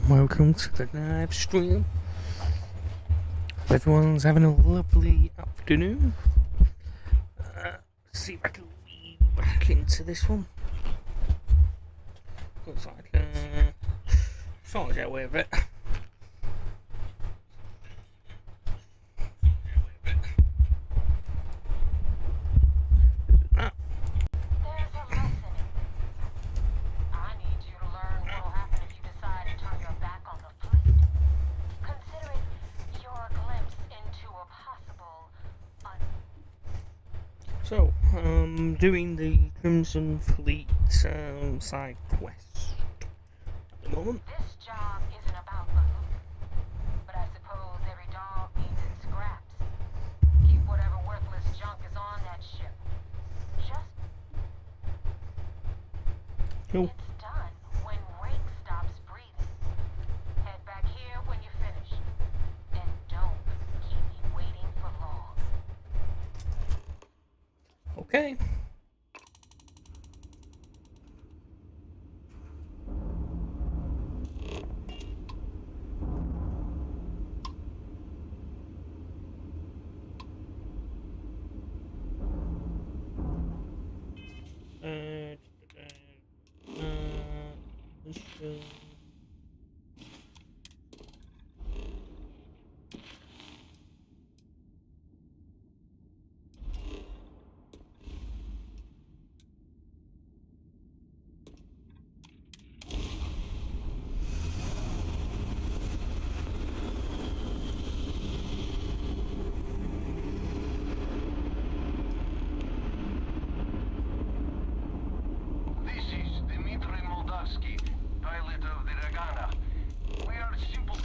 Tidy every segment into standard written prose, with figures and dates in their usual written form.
welcome to the live stream. Hope everyone's having a lovely afternoon. Let's see if I can weave back into this one. Looks like trying to get away with it. So, doing the Crimson Fleet side quest at the moment. This job isn't about the loot, but I suppose every dog needs its scraps. Keep whatever worthless junk is on that ship. Just Cool. It's done when Rake stops breathing. Head back here when you finish. And don't keep me waiting for long. Okay. Pilot of the Ragana. We are simple.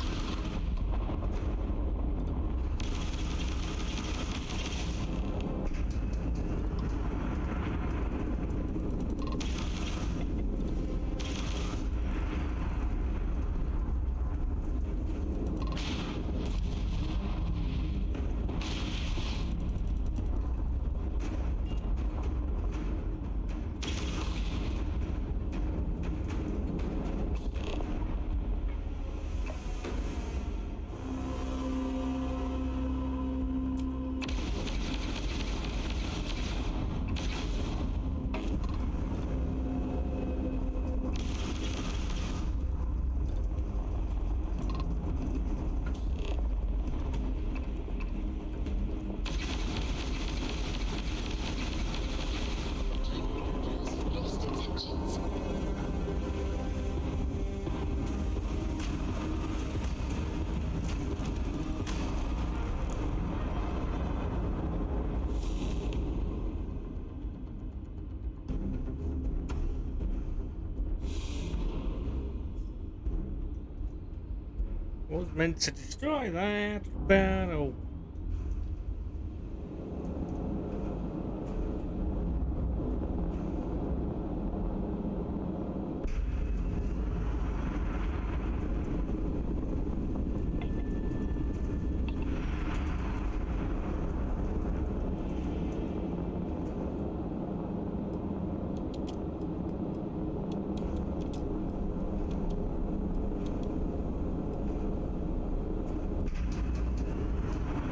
Was meant to destroy that battle.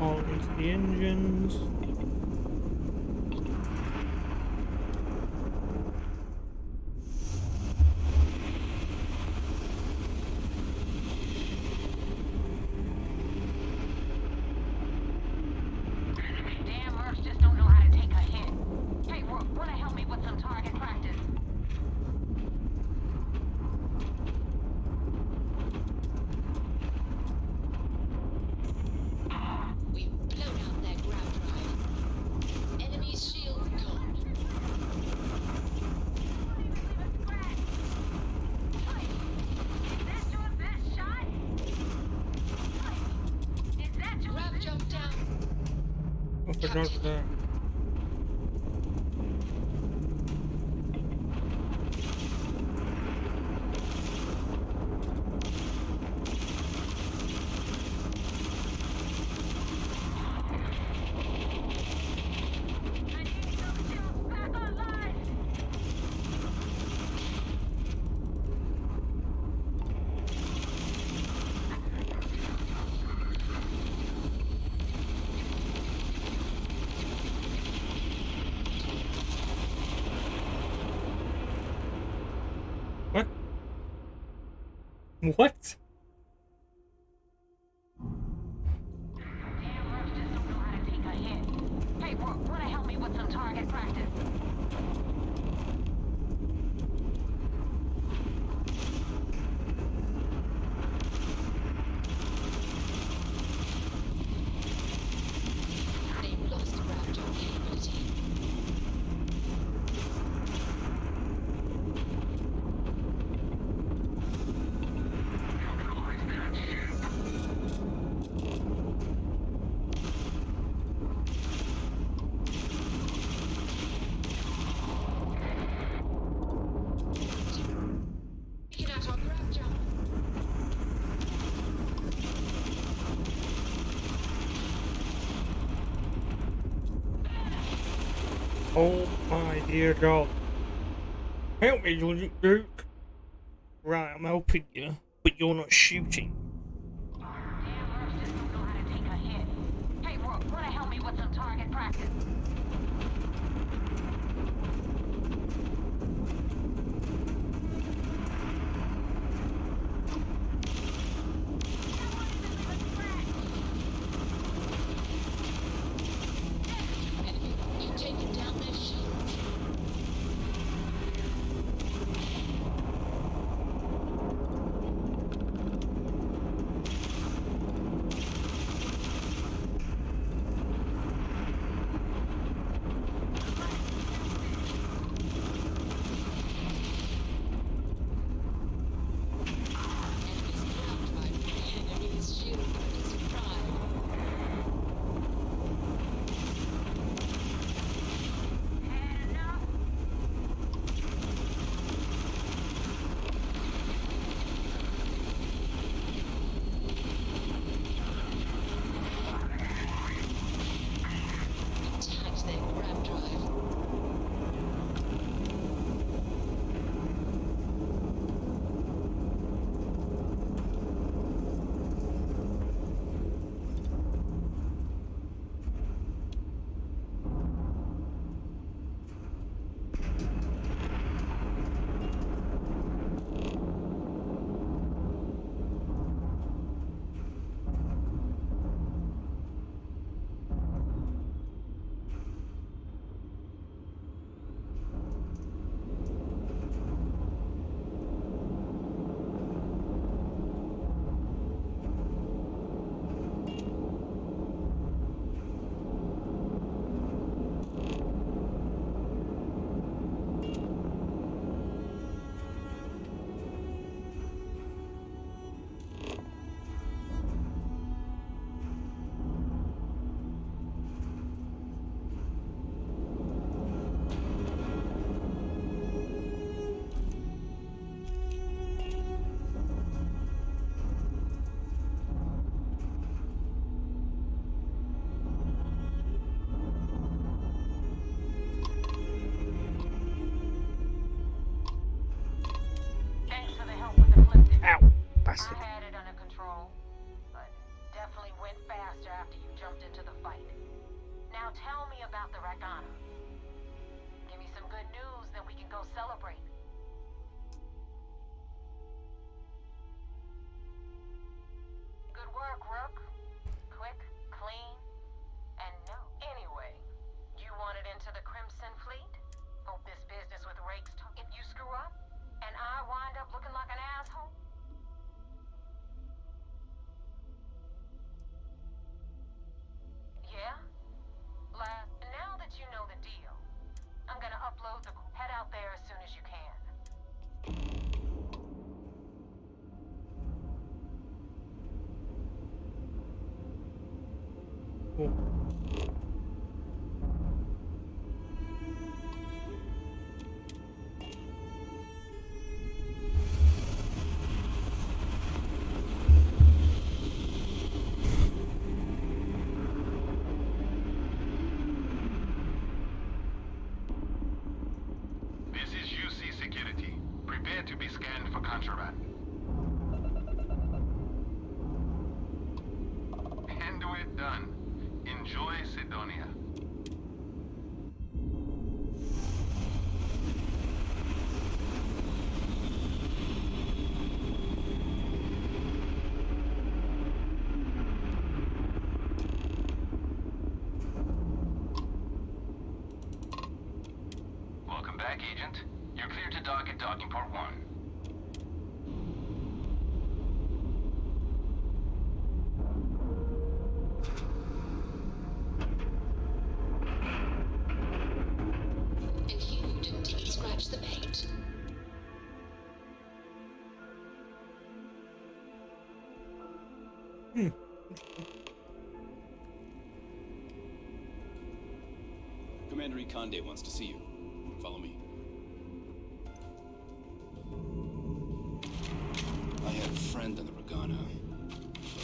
All into the engines. Damn mercs just don't know how to take a hit. Hey, Rook, wanna help me with some target practice? We've blown out their ground drive. Enemy's shield gone. Grav jump down. Oh, for God's sake. What? Damn roofs just don't know how to take a hit. Hey, Brooke, wanna help me with some target practice? They've lost Raptor capability. Taking out our Raptor. Oh my dear God. Help me, Luke. Right, I'm helping you, but you're not shooting. Damn roofs just don't know how to take a hit. Hey, Brooke, wanna help me with some target practice? Enemy, you've taken down their shields. Enemy's ground drive. Enemy's shield is fried. Had enough? Attacked their grab drive. Thanks for the help with the flip. Ow, I bastard. had it under control, but definitely went faster after you jumped into the fight. Now tell me about the Rakana. Give me some good news, then we can go celebrate. Good work, Rook. Quick, clean, and no. Anyway, you wanted into the Crimson Fleet? Hope this business with Rakes if you screw up, and I wind up looking like an asshole? Yeah? Now that you know the deal, I'm gonna upload the... Head out there as soon as you can. Oh. This is UC Security. Prepare to be scanned for contraband. And we're done. Enjoy Sidonia. back, Agent. You're clear to dock at docking port 1. And you didn't even scratch the paint. Commander Ikonde wants to see you. Follow me. I had a friend on the Regana. I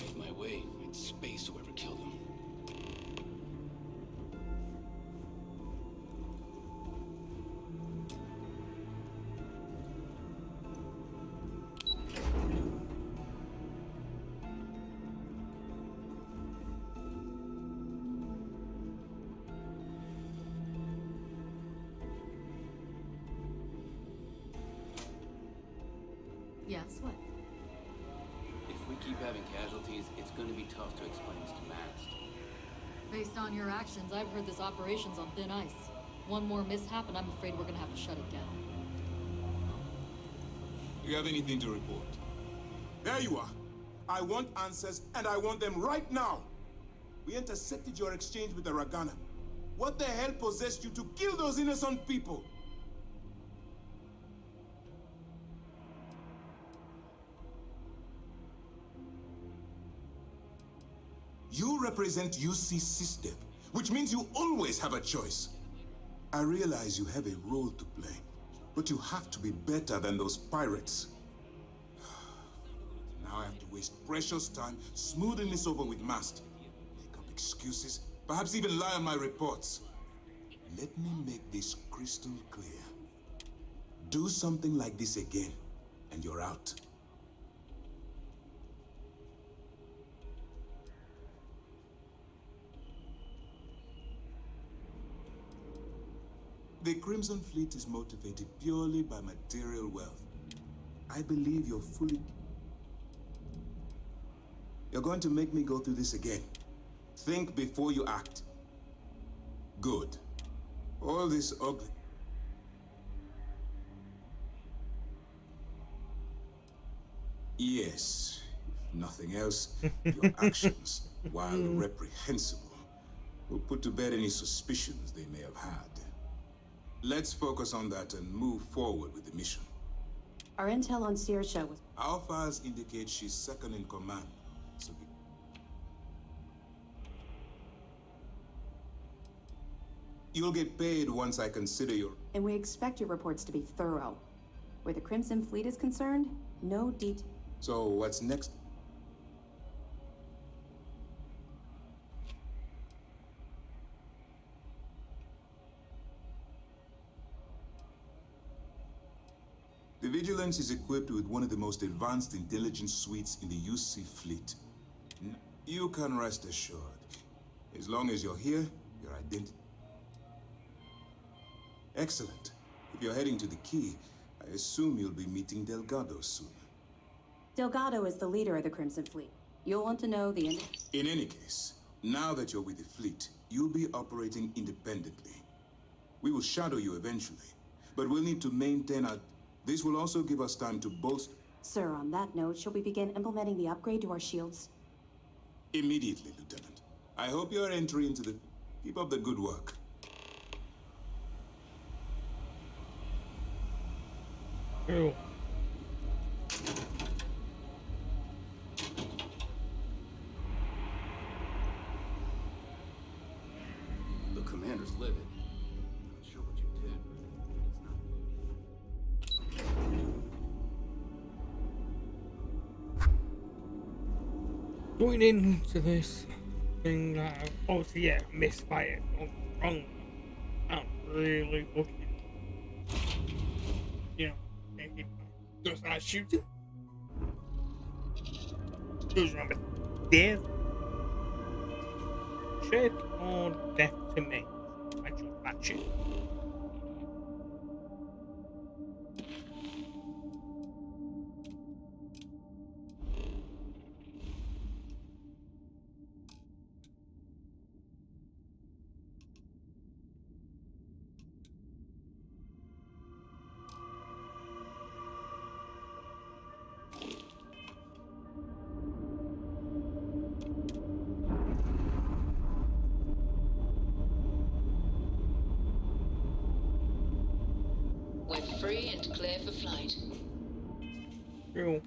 made my way. I'd space whoever killed him. Yes, what? If we keep having casualties, it's going to be tough to explain this to Mast. Based on your actions, I've heard this operation's on thin ice. One more mishap and I'm afraid we're gonna have to shut it down. Do you have anything to report? There you are. I want answers, and I want them right now. We intercepted your exchange with the Ragana. What the hell possessed you to kill those innocent people? You represent UC system, which means you always have a choice. I realize you have a role to play, but you have to be better than those pirates. Now I have to waste precious time smoothing this over with Mast. Make up excuses, perhaps even lie on my reports. Let me make this crystal clear. Do something like this again, and you're out. The Crimson Fleet is motivated purely by material wealth. I believe you're fully... You're going to make me go through this again. Think before you act. Good. All this ugly... Yes, if nothing else, your actions, while reprehensible, will put to bed any suspicions they may have had. Let's focus on that and move forward with the mission. Our intel on Saoirse was... Our files indicate she's second in command, so you'll get paid once I consider your... And we expect your reports to be thorough. Where the Crimson Fleet is concerned, no detail. So what's next? The Vigilance is equipped with one of the most advanced intelligence suites in the UC fleet. You can rest assured. As long as you're here, your identity... Excellent. If you're heading to the Key, I assume you'll be meeting Delgado soon. Delgado is the leader of the Crimson Fleet. You'll want to know the... In any case, now that you're with the fleet, you'll be operating independently. We will shadow you eventually, but we'll need to maintain our... This will also give us time to bolster... Sir, on that note, shall we begin implementing the upgrade to our shields? Immediately, Lieutenant. I hope your entry into the... Keep up the good work. Cool. The commander's livid. Not sure what you did, but it's not... Going into this thing, obviously, yeah, misfire. Wrong. I'm really looking. You know, thinking, go start shooting. Goes around with death. Check or death to me. I chose that shit. free and clear for flight. Cool.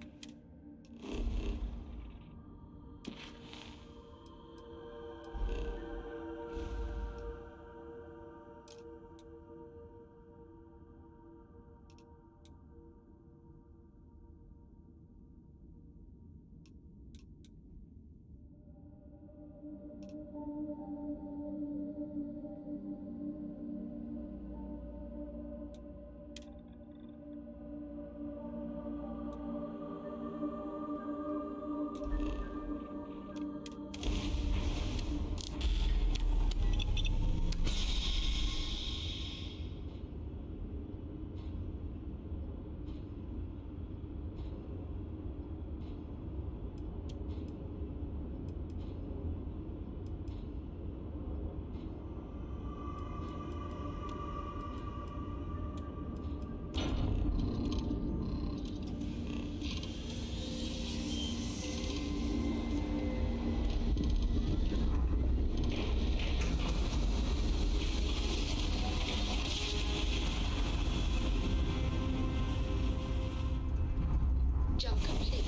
Jump complete.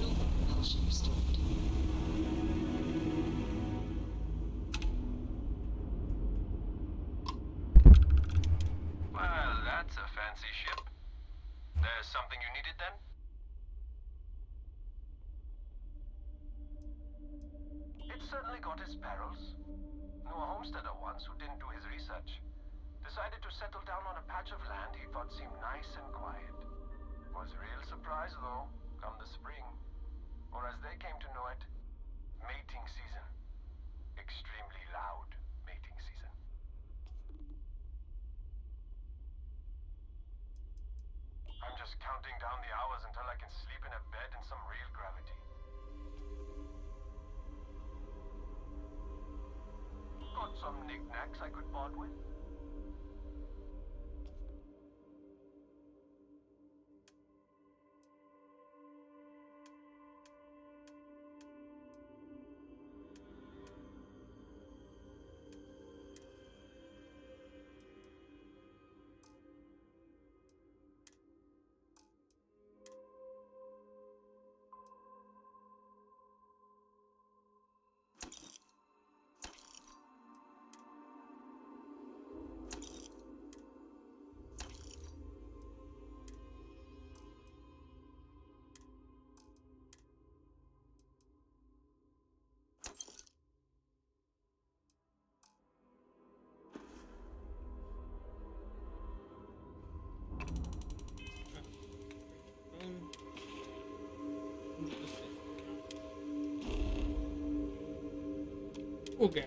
Normal propulsion restored. Well, that's a fancy ship. There's something you needed then? It certainly got its perils. Knew a homesteader once who didn't do his research. Decided to settle down on a patch of land he thought seemed nice and quiet. Was a real surprise though, come the spring. Or as they came to know it, mating season. Extremely loud mating season. I'm just counting down the hours until I can sleep in a bed in some real gravity. Got some knickknacks I could part with. Okay.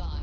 fine.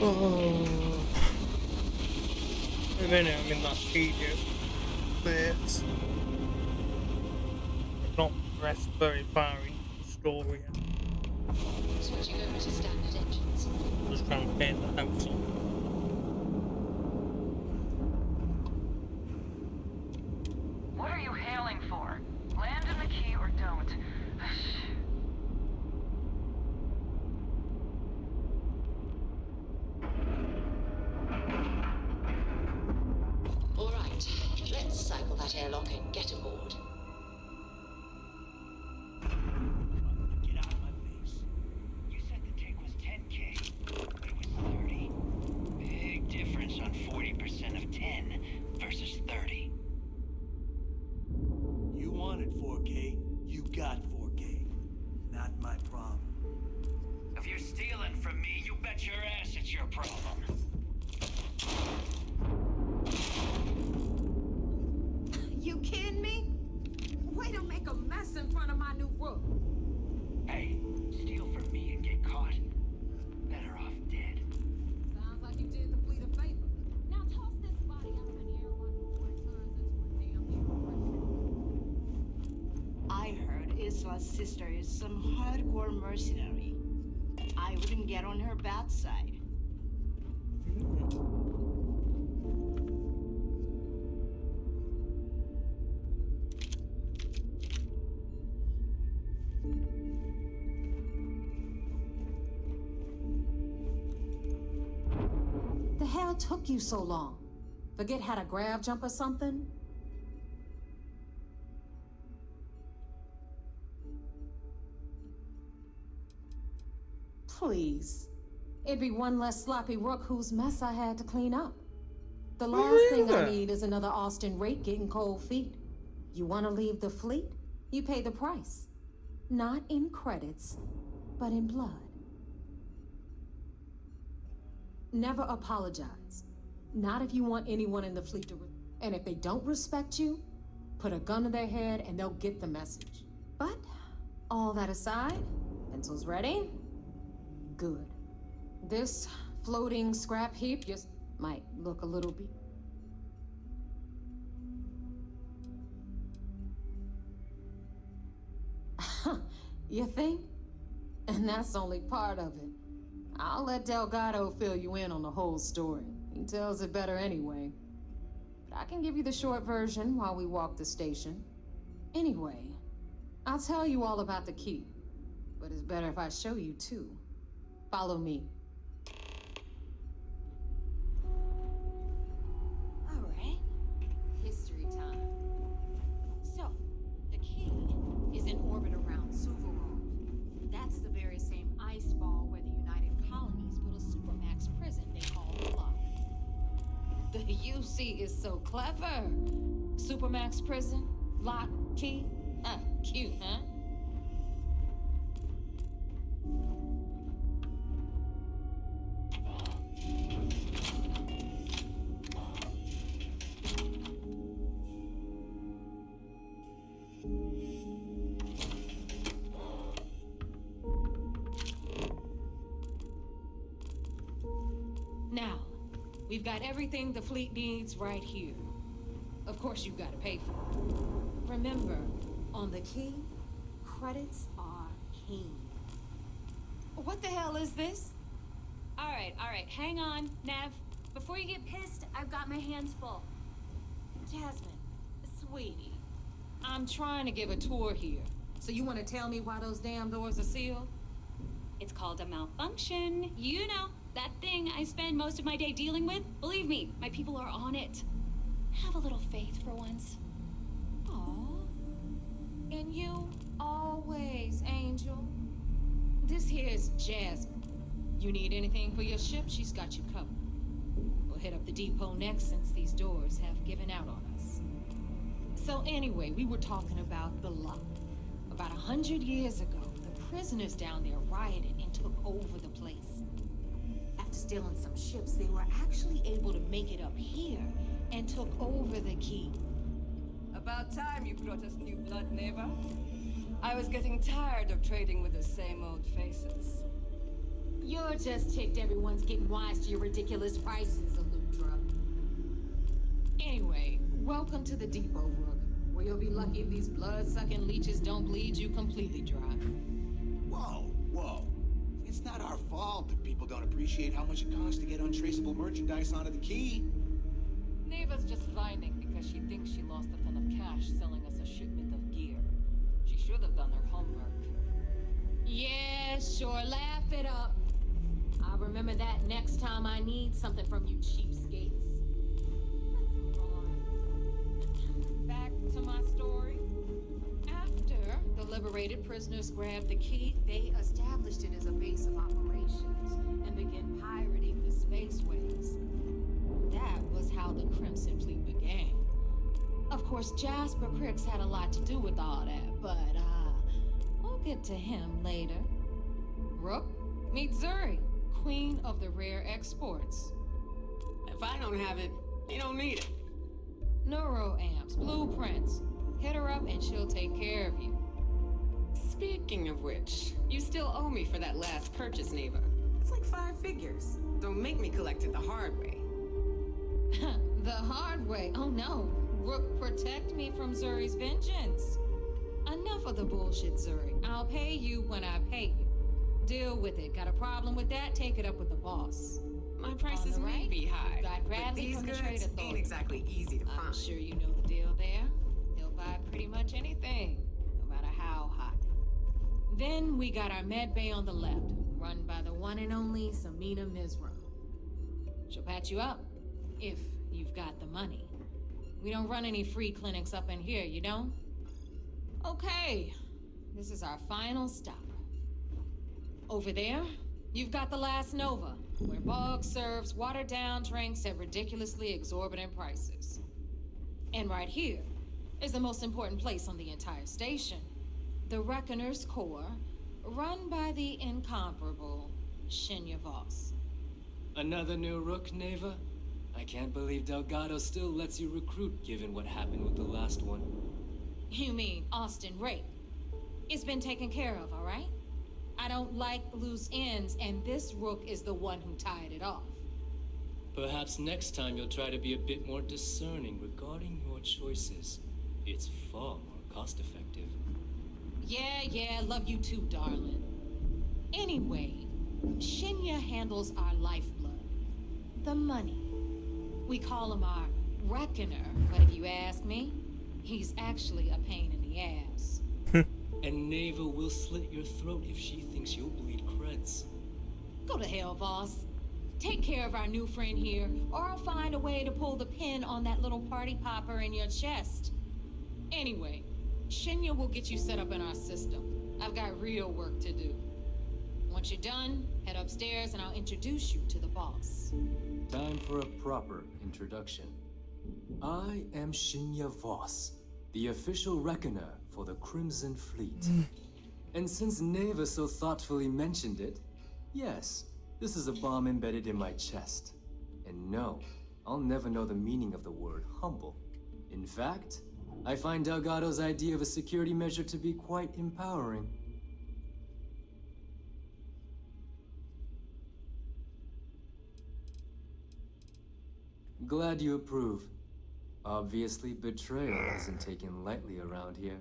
Oh. A minute, I'm in that tedious bit. I've not progressed very far into the story yet. Switching over to standard engines. Just trying to pay the house on. What are you hailing for? Land in the key or don't. All right, let's cycle that airlock and get aboard. Get out of my face. You said the take was 10K. It was 30. Big difference on 40% of 10 versus 30. You wanted 4K, you got 4K. Not my problem. If you're stealing from me, you bet your ass it's your problem. You kidding me? Way to make a mess in front of my new roof. Hey, steal from me and get caught. Better off dead. Sounds like you did the fleet a favor. Now toss this body out in the air before it turns into a damn hero. I heard Isla's sister is some hardcore mercenary. I wouldn't get on her bad side. The hell took you so long? Forget how to grab jump or something? Please. It'd be one less sloppy rook whose mess I had to clean up. The last thing I need is another Austin rake getting cold feet. You want to leave the fleet? You pay the price. Not in credits, but in blood. Never apologize. Not if you want anyone in the fleet to... And if they don't respect you, put a gun to their head and they'll get the message. But, all that aside, pencils ready? Good. This floating scrap heap just might look a little bit... You think? And that's only part of it. I'll let Delgado fill you in on the whole story. He tells it better anyway. But I can give you the short version while we walk the station. Anyway, I'll tell you all about the key. But it's better if I show you too. Follow me. All right. History time. So, the key is in orbit around Suvorov. That's the very same ice ball where the United Colonies built a supermax prison they call the Lock. The UC is so clever. Supermax prison, lock, key. Cute, huh? Now, we've got everything the fleet needs right here. Of course, you've got to pay for it. Remember, on the key, credits are king. What the hell is this? Alright, hang on, Nev. Before you get pissed, I've got my hands full. Jasmine, sweetie, I'm trying to give a tour here. So you want to tell me why those damn doors are sealed? It's called a malfunction. You know, that thing I spend most of my day dealing with. Believe me, my people are on it. Have a little faith for once. Aww. And you always, Angel. This here's Jasmine. You need anything for your ship, she's got you covered. We'll hit up the depot next since these doors have given out on us. So anyway, we were talking about the lot. About 100 years ago, the prisoners down there rioted and took over the place. After stealing some ships, they were actually able to make it up here and took over the key. About time you brought us new blood, neighbor. I was getting tired of trading with the same old faces. You're just ticked everyone's getting wise to your ridiculous prices, Aludra. Anyway, welcome to the depot, Rook, where you'll be lucky if these blood-sucking leeches don't bleed you completely dry. Whoa. It's not our fault that people don't appreciate how much it costs to get untraceable merchandise onto the key. Neva's just whining because she thinks she lost a ton of cash selling us a shipment of gear. She should have done her homework. Yeah, sure, laugh it up. I'll remember that next time I need something from you cheapskates. Let's move on. Back to my story. After the liberated prisoners grabbed the key, they established it as a base of operations and began pirating the spaceways. That was how the Crimson Fleet began. Of course, Jasper Cricks had a lot to do with all that, but we'll get to him later. Rook, meet Zuri, Queen of the Rare Exports. If I don't have it, you don't need it. Neuroamps, blueprints. Hit her up and she'll take care of you. Speaking of which, you still owe me for that last purchase, Neva. It's like 5 figures. Don't make me collect it the hard way. The hard way? Oh no. Rook, protect me from Zuri's vengeance. Enough of the bullshit, Zuri. I'll pay you when I pay you. Deal with it. Got a problem with that? Take it up with the boss. My prices may be high, got but Bradley these from the goods Trade Authority. ain't exactly easy to find. I'm sure you know the deal there. He'll buy pretty much anything, no matter how hot. Then we got our med bay on the left, run by the one and only Samina Mizra. She'll patch you up, if you've got the money. We don't run any free clinics up in here, you don't? Okay, this is our final stop. Over there, you've got the Last Nova, where Bog serves watered-down drinks at ridiculously exorbitant prices. And right here is the most important place on the entire station, the Reckoner's Core, run by the incomparable Shinya Voss. Another new Rook, Neva? I can't believe Delgado still lets you recruit, given what happened with the last one. You mean Austin Rake? It's been taken care of, all right? I don't like loose ends, and this Rook is the one who tied it off. Perhaps next time you'll try to be a bit more discerning regarding your choices. It's far more cost-effective. Yeah, love you too, darling. Anyway, Shinya handles our lifeblood. The money. We call him our Reckoner, but if you ask me, he's actually a pain in the ass. And Neva will slit your throat if she thinks you'll bleed creds. Go to hell, boss. Take care of our new friend here, or I'll find a way to pull the pin on that little party popper in your chest. Anyway, Shinya will get you set up in our system. I've got real work to do. Once you're done, head upstairs and I'll introduce you to the boss. Time for a proper introduction. I am Shinya Voss, the official reckoner for the Crimson Fleet. And since Neva so thoughtfully mentioned it, yes, this is a bomb embedded in my chest. And no, I'll never know the meaning of the word humble. In fact, I find Delgado's idea of a security measure to be quite empowering. Glad you approve. Obviously, betrayal isn't taken lightly around here.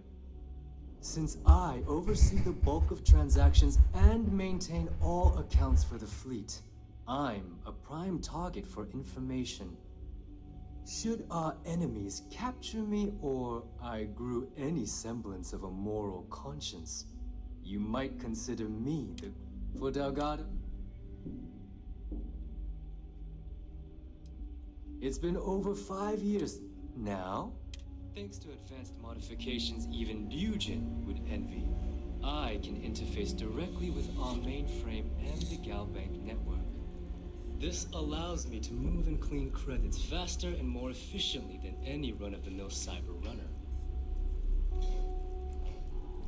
Since I oversee the bulk of transactions and maintain all accounts for the fleet, I'm a prime target for information. Should our enemies capture me or I grew any semblance of a moral conscience, you might consider me the... For Delgado? It's been over 5 years now. Thanks to advanced modifications even Nugent would envy, I can interface directly with our mainframe and the Galbank network. This allows me to move and clean credits faster and more efficiently than any run-of-the-mill cyber runner.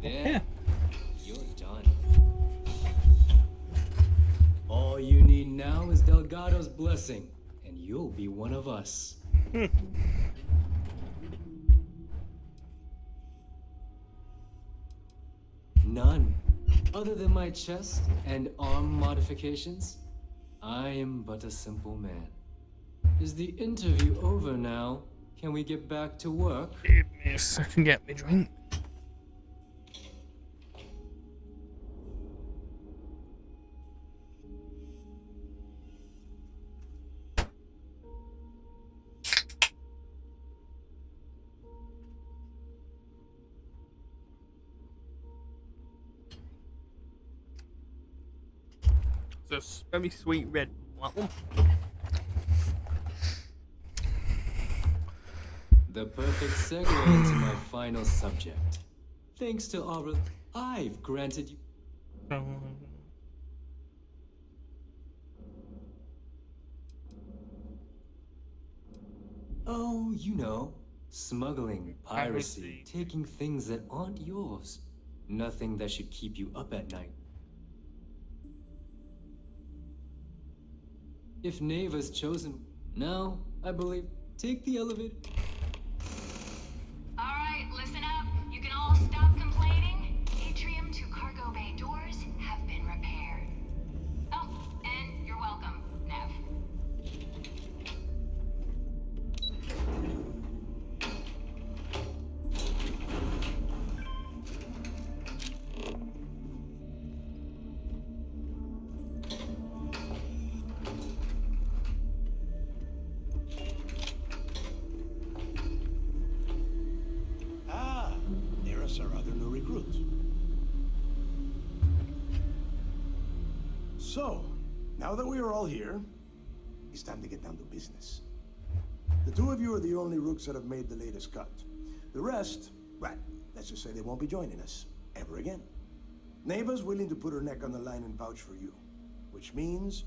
There, you're done. All you need now is Delgado's blessing, and you'll be one of us. None. Other than my chest and arm modifications, I am but a simple man. Is the interview over now? Can we get back to work? Give me a second, get me drink. It's a very sweet red one. The perfect segue into my final subject. Thanks to our... I've granted you... Oh, you know. Smuggling, piracy, taking things that aren't yours. Nothing that should keep you up at night. If Neva's chosen... Now, I believe... Take the elevator... Alright, listen up. You can all stop complaining. Atrium to cargo bay doors have been repaired. Oh, and you're welcome, Nev. Our other new recruit. So, now that we are all here, it's time to get down to business. The two of you are the only rooks that have made the latest cut. The rest, well, let's just say they won't be joining us ever again. Neva's willing to put her neck on the line and vouch for you, which means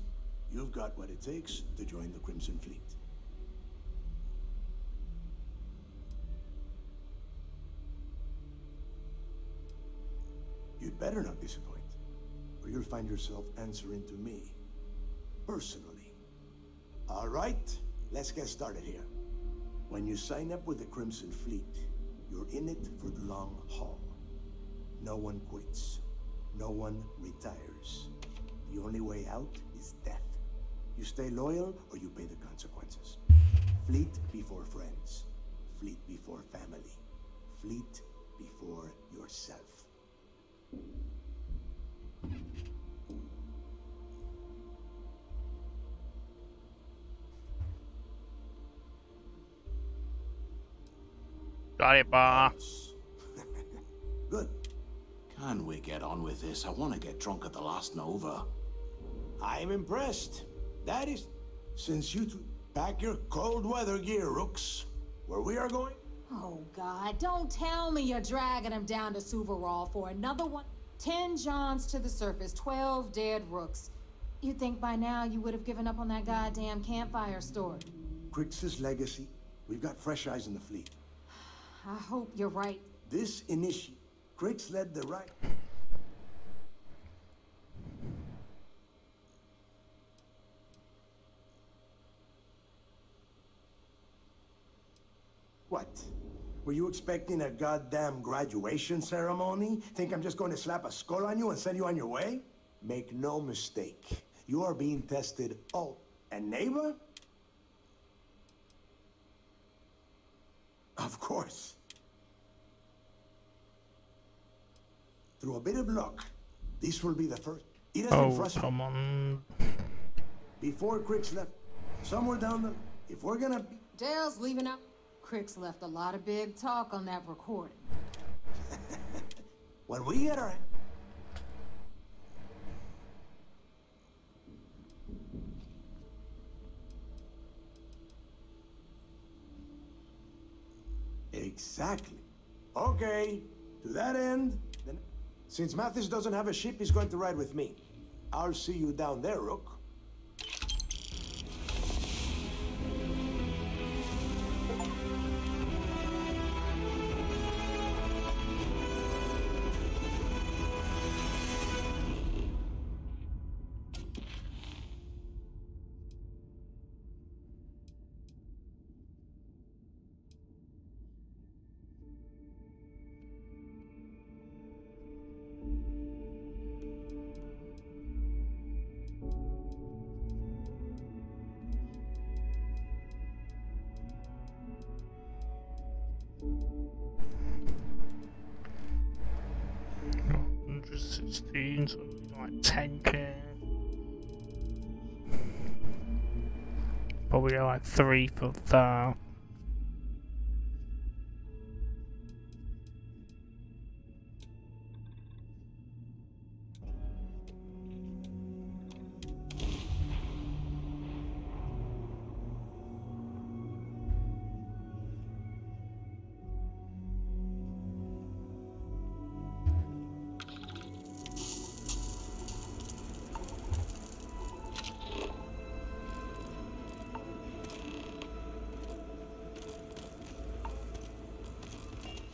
you've got what it takes to join the Crimson Fleet. You'd better not disappoint, or you'll find yourself answering to me, personally. All right, let's get started here. When you sign up with the Crimson Fleet, you're in it for the long haul. No one quits. No one retires. The only way out is death. You stay loyal, or you pay the consequences. Fleet before friends. Fleet before family. Fleet before yourself. Got it, boss. Good. Can we get on with this? I want to get drunk at the last Nova. I'm impressed. That is, since you two pack your cold weather gear, rooks, where we are going? Oh, God, don't tell me you're dragging him down to Suvarall for another one. 10 Johns to the surface, 12 dead rooks. You'd think by now you would have given up on that goddamn campfire story. Crix's legacy. We've got fresh eyes in the fleet. I hope you're right. This initiate, Crix led the right. What? Were you expecting a goddamn graduation ceremony? Think I'm just going to slap a skull on you and send you on your way? Make no mistake. You are being tested. Oh, and Neva? Of course. Through a bit of luck, this will be the first. It has been Oh, frustrating. come on. before Crick's left, somewhere down the... If we're gonna be... Dale's leaving out. Crick's left a lot of big talk on that recording. When we get our... Exactly. Okay, to that end, then... Since Mathis doesn't have a ship, he's going to ride with me. I'll see you down there, Rook. So like 10k. Probably get like 3 for that.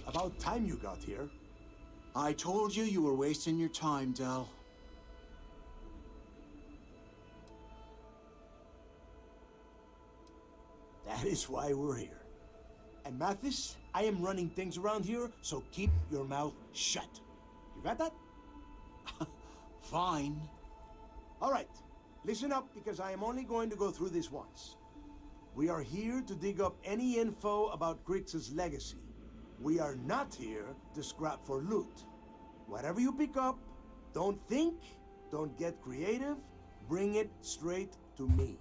About time you got here. I told you you were wasting your time, Del. That is why we're here. And Mathis, I am running things around here, so keep your mouth shut. You got that? Fine. All right, listen up, because I am only going to go through this once. We are here to dig up any info about Grix's legacy. We are not here to scrap for loot. Whatever you pick up, don't think, don't get creative, bring it straight to me.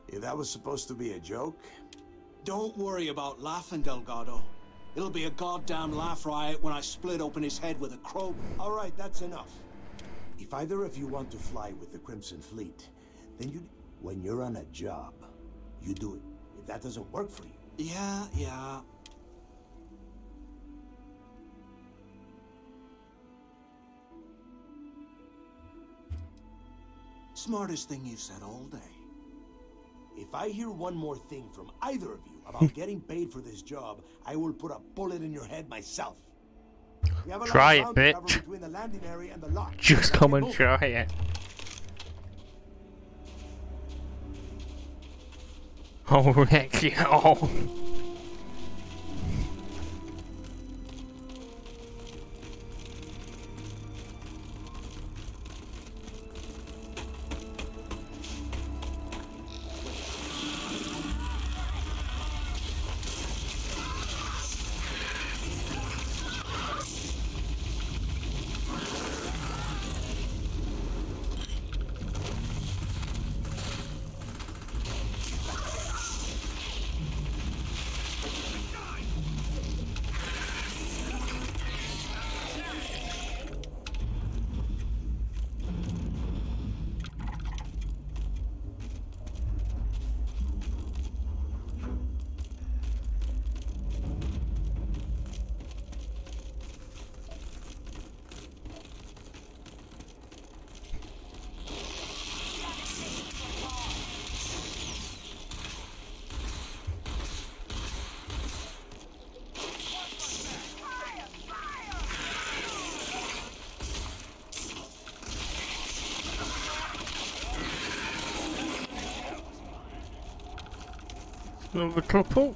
If that was supposed to be a joke... Don't worry about laughing, Delgado. It'll be a goddamn laugh riot when I split open his head with a crowbar. All right, that's enough. If either of you want to fly with the Crimson Fleet, then when you're on a job, you do it. If that doesn't work for you... Yeah. Smartest thing you've said all day. If I hear one more thing from either of you about getting paid for this job, I will put a bullet in your head myself. We have a Try lot of it, ground to bitch. cover between the landing area and the lock. Just come and try it. Oh, Rick, yeah. Oh. Another couple.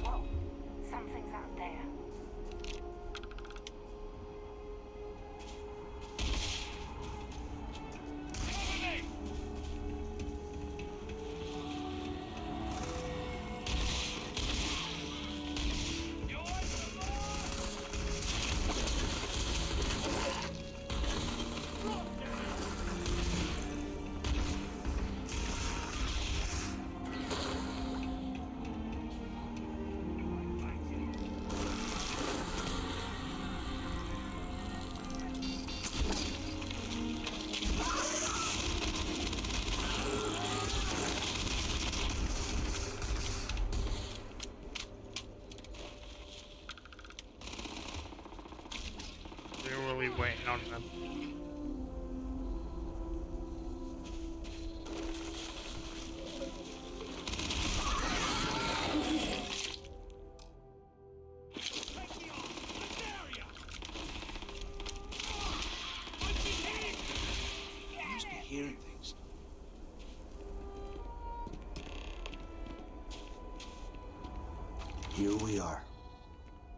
Whoa, something's out there. We're really waiting on them. I must be hearing things. Here we are.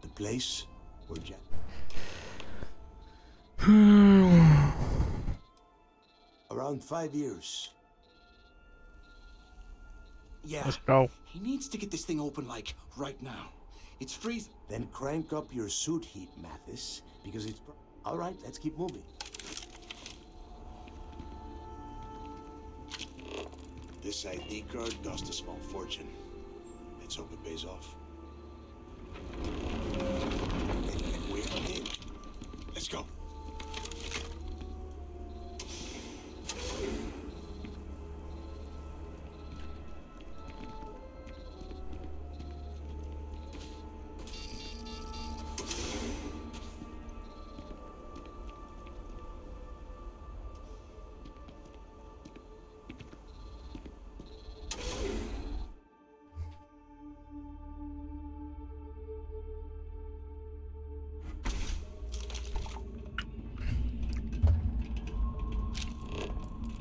The place where Jack... Around 5 years. Yeah. Let's go. He needs to get this thing open, like, right now. It's freezing. Then crank up your suit heat, Mathis, because it's... All right, let's keep moving. This ID card cost a small fortune. Let's hope it pays off. And we're in. Let's go.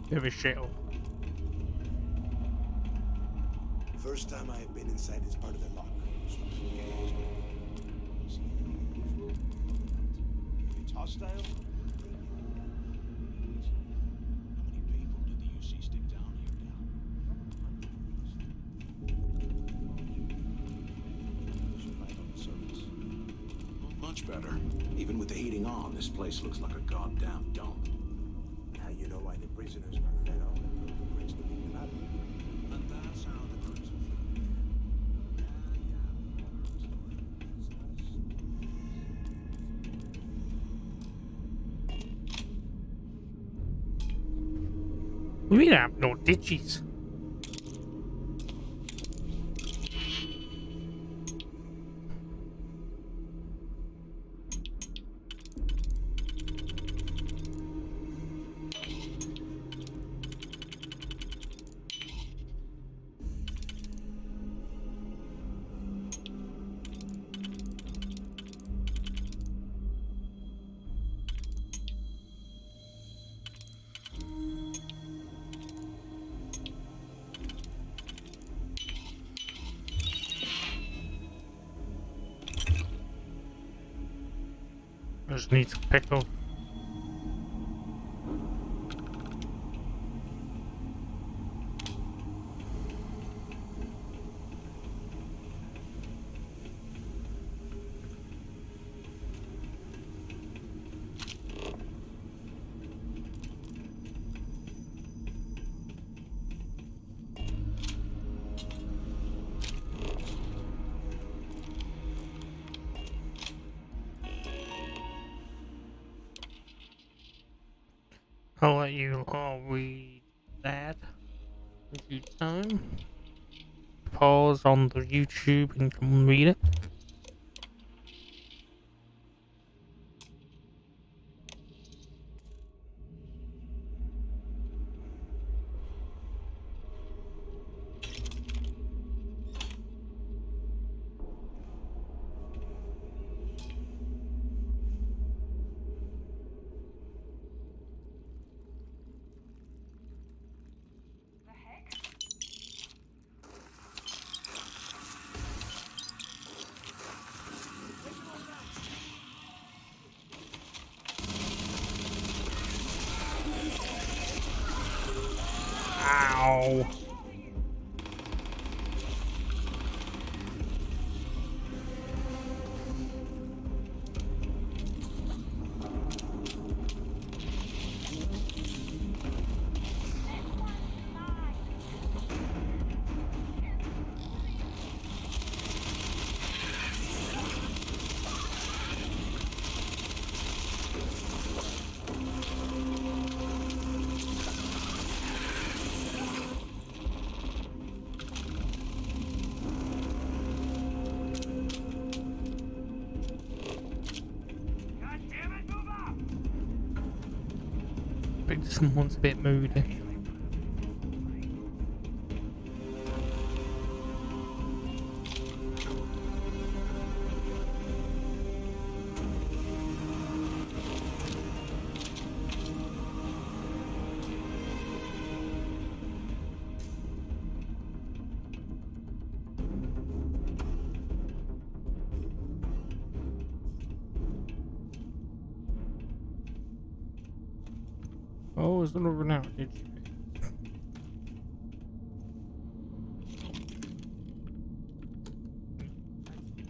Bit of a shithole. First time I've been inside this part of the lock. So I'm okay. See anything unusual? If it's hostile? How many people did the UC stick down here now? Survive on the surface. Much better. Even with the heating on, this place looks like a goddamn dump. Now you know why the prisoners got fed up and took the bricks to leave them out. And that's how the crimson We don't have no ditches. Just need to pick up. I'll let you all read that in due time. Pause on the YouTube and come read it. No. I think someone's a bit moody. Oh, it's not over now, did you?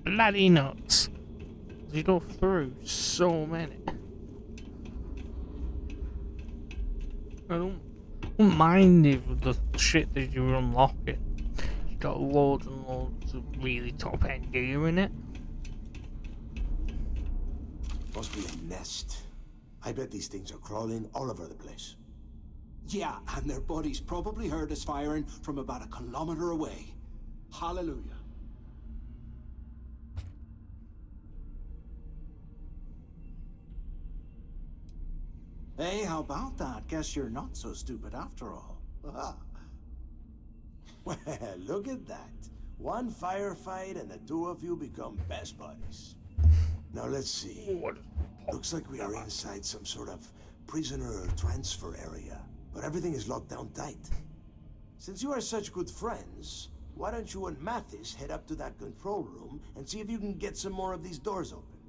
Bloody nuts. You go through so many. I don't mind if the shit that you're unlocking. You got loads and loads of really top end gear in it. Must be a nest. I bet these things are crawling all over the place. Yeah, and their buddies probably heard us firing from about a kilometer away. Hallelujah. Hey, how about that? Guess you're not so stupid after all. Well, look at that. One firefight and the two of you become best buddies. Now let's see. Looks like we are inside some sort of prisoner transfer area, but everything is locked down tight. Since you are such good friends, why don't you and Mathis head up to that control room and see if you can get some more of these doors open?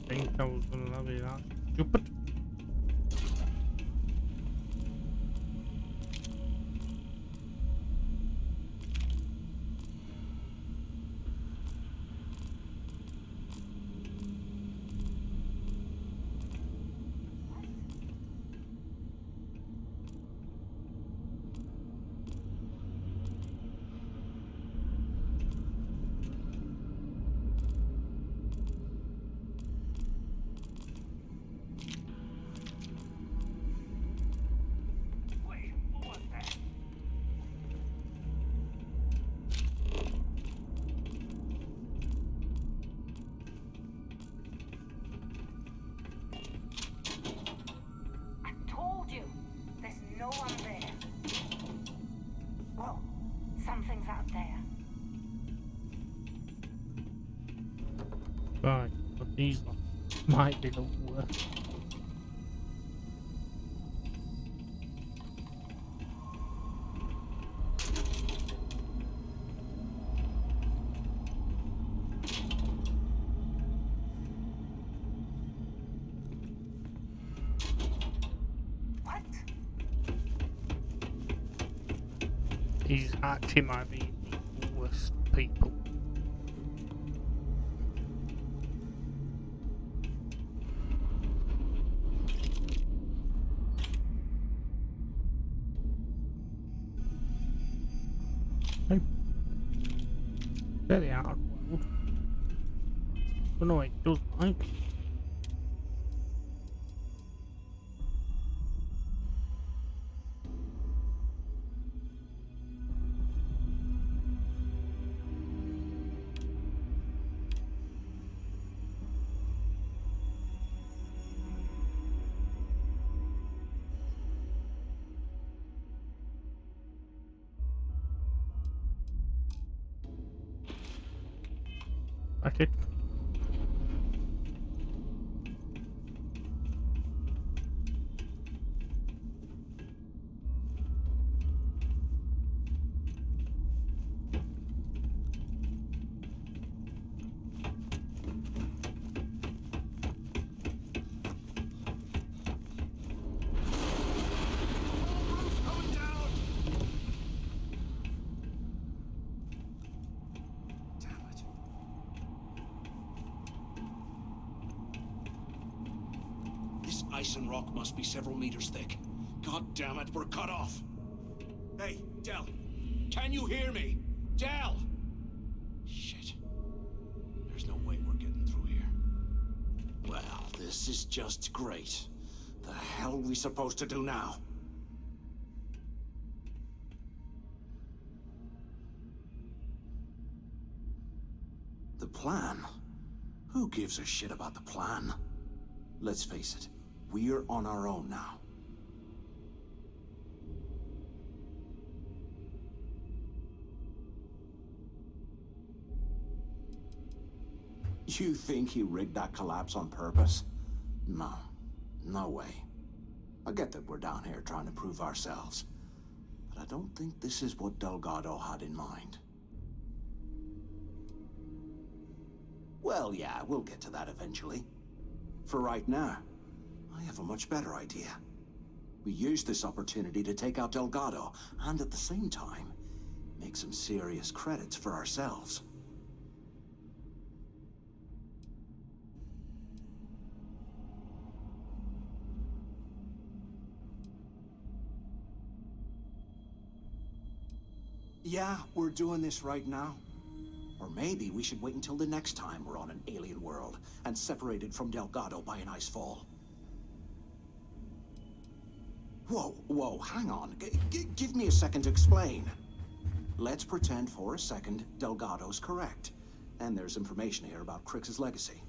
I think I was gonna be that stupid. Told you, there's no one there. Well, something's out there. Right, but these might be the worst. These actually might be the worst people. Hey. Very hard world. Don't know what it does like. That's it. ice and rock must be several meters thick. God damn it, we're cut off. Hey, Del. Can you hear me? Del! Shit. There's no way we're getting through here. Well, this is just great. The hell are we supposed to do now? The plan? Who gives a shit about the plan? Let's face it, we're on our own now. You think he rigged that collapse on purpose? No. No way. I get that we're down here trying to prove ourselves, but I don't think this is what Delgado had in mind. Well, yeah, we'll get to that eventually. For right now, I have a much better idea. We use this opportunity to take out Delgado, and at the same time, make some serious credits for ourselves. Yeah, we're doing this right now. Or maybe we should wait until the next time we're on an alien world and separated from Delgado by an ice fall. Whoa, hang on. Give me a second to explain. Let's pretend for a second Delgado's correct, and there's information here about Crix's legacy.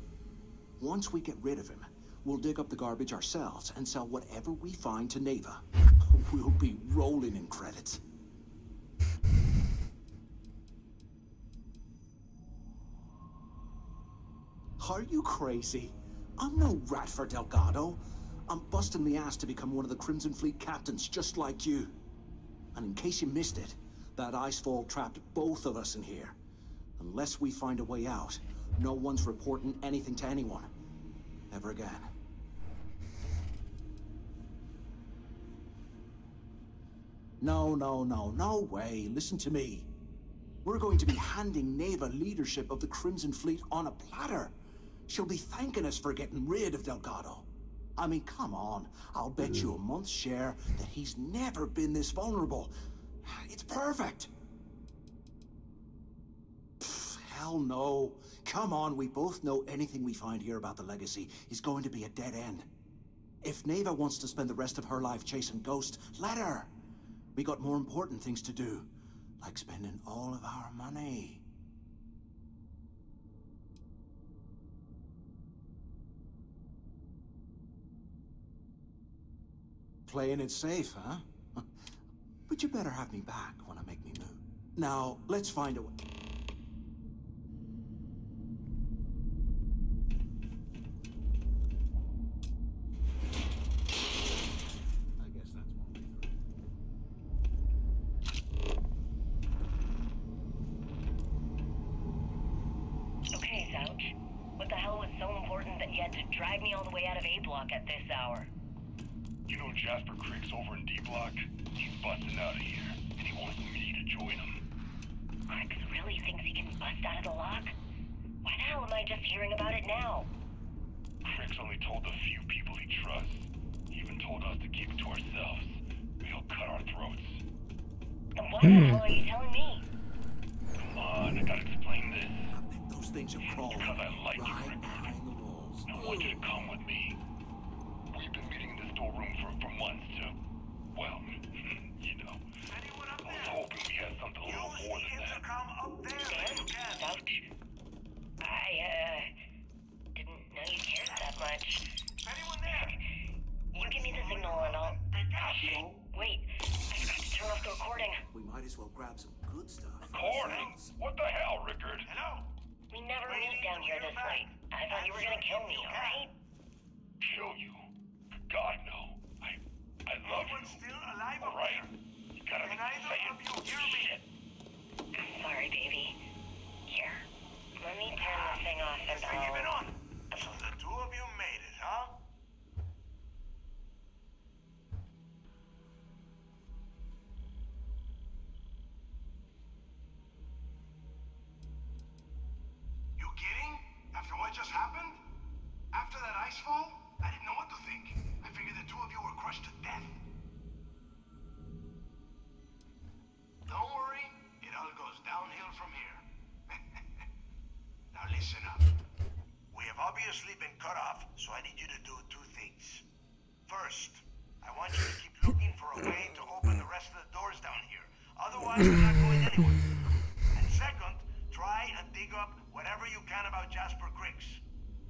Once we get rid of him, we'll dig up the garbage ourselves and sell whatever we find to Neva. We'll be rolling in credits. Are you crazy? I'm no rat for Delgado. I'm busting the ass to become one of the Crimson Fleet captains, just like you. And in case you missed it, that icefall trapped both of us in here. Unless we find a way out, no one's reporting anything to anyone. Ever again. No way. Listen to me. We're going to be handing Neva leadership of the Crimson Fleet on a platter. She'll be thanking us for getting rid of Delgado. I mean, come on. I'll bet you a month's share that he's never been this vulnerable. It's perfect. Pfft, hell no. Come on, we both know anything we find here about the legacy is going to be a dead end. If Neva wants to spend the rest of her life chasing ghosts, let her. We got more important things to do, like spending all of our money. Playing it safe, huh? But you better have me back when I make me move. Now, let's find a way. I guess that's one way through. Okay, Zouch. What the hell was so important that you had to drag me all the way out of A block at this hour? You know Jasper Crick's over in D block? He's busting out of here, and he wants me to join him. Crix really thinks he can bust out of the lock? Why the hell am I just hearing about it now? Crick's only told the few people he trusts. He even told us to keep it to ourselves. Or he'll cut our throats. Then why the hell are you telling me? Come on, I gotta explain this. Those things are crawling Because I like you, right Rick. behind the walls. I want you to come with me. We've been meeting in the storeroom for months to, well, you know. I was hoping we had something a little more than that. Damn, Zouch. I, didn't know you cared that much. You give me the signal and I'll... Shit, wait. I forgot to turn off the recording. We might as well grab some good stuff. Recording? What the hell, Rickard? Hello? We never meet down here this late. I thought you were gonna kill me, alright? Kill you? God, no. I love you. Still alive All right? You gotta be saying shit. Sorry, baby. Here, let me turn this thing off and I'll... So the two of you made it, huh? You kidding? After what just happened? After that ice fall? I didn't know what to think. I obviously been cut off, so I need you to do two things. First, I want you to keep looking for a way to open the rest of the doors down here. Otherwise, we're not going anywhere. And second, try and dig up whatever you can about Jasper Cricks.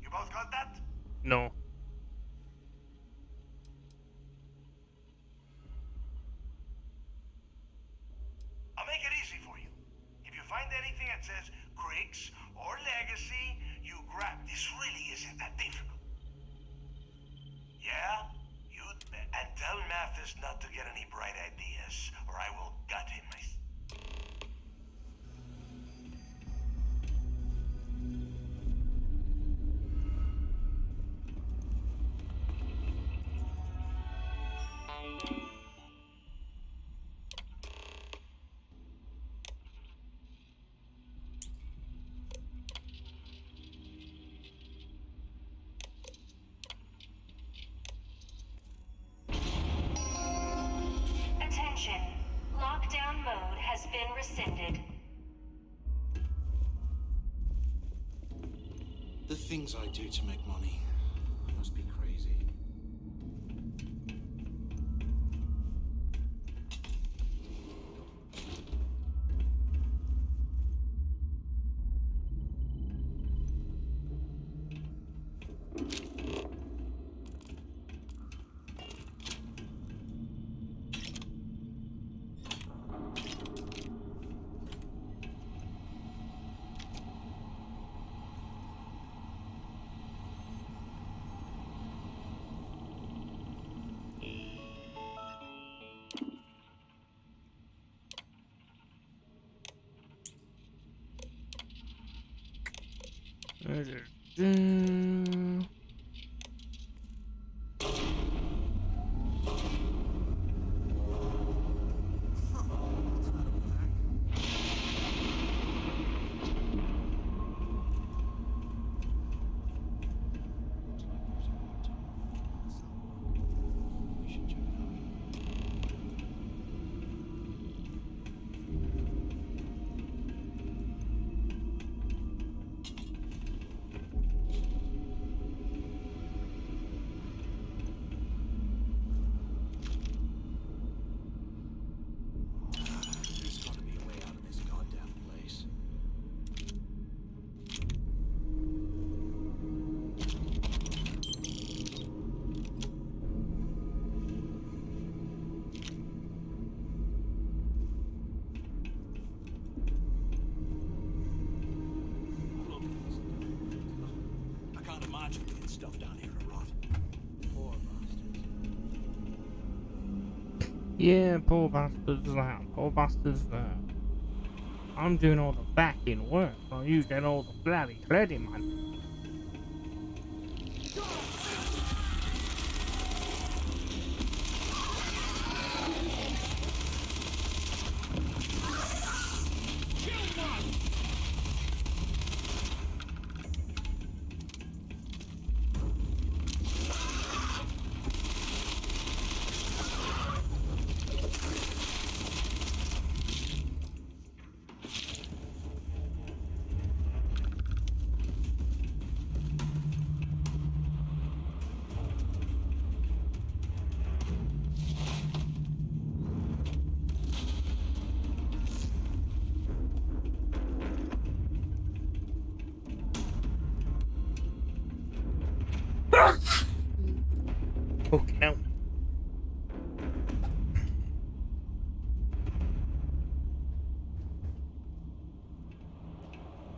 You both got that? No. I'll make it easy for you. If you find anything that says Cricks or Legacy, you grab. This really isn't that difficult. Yeah? And tell Mathis not to get any bright ideas, or I will gut him myself. Attention. Lockdown mode has been rescinded. The things I do to make money must be crazy. Stuff down here to rot. Poor bastards. Yeah, poor bastards, poor bastards, I'm doing all the backing work, while you get all the bloody credit, man. Okay, now.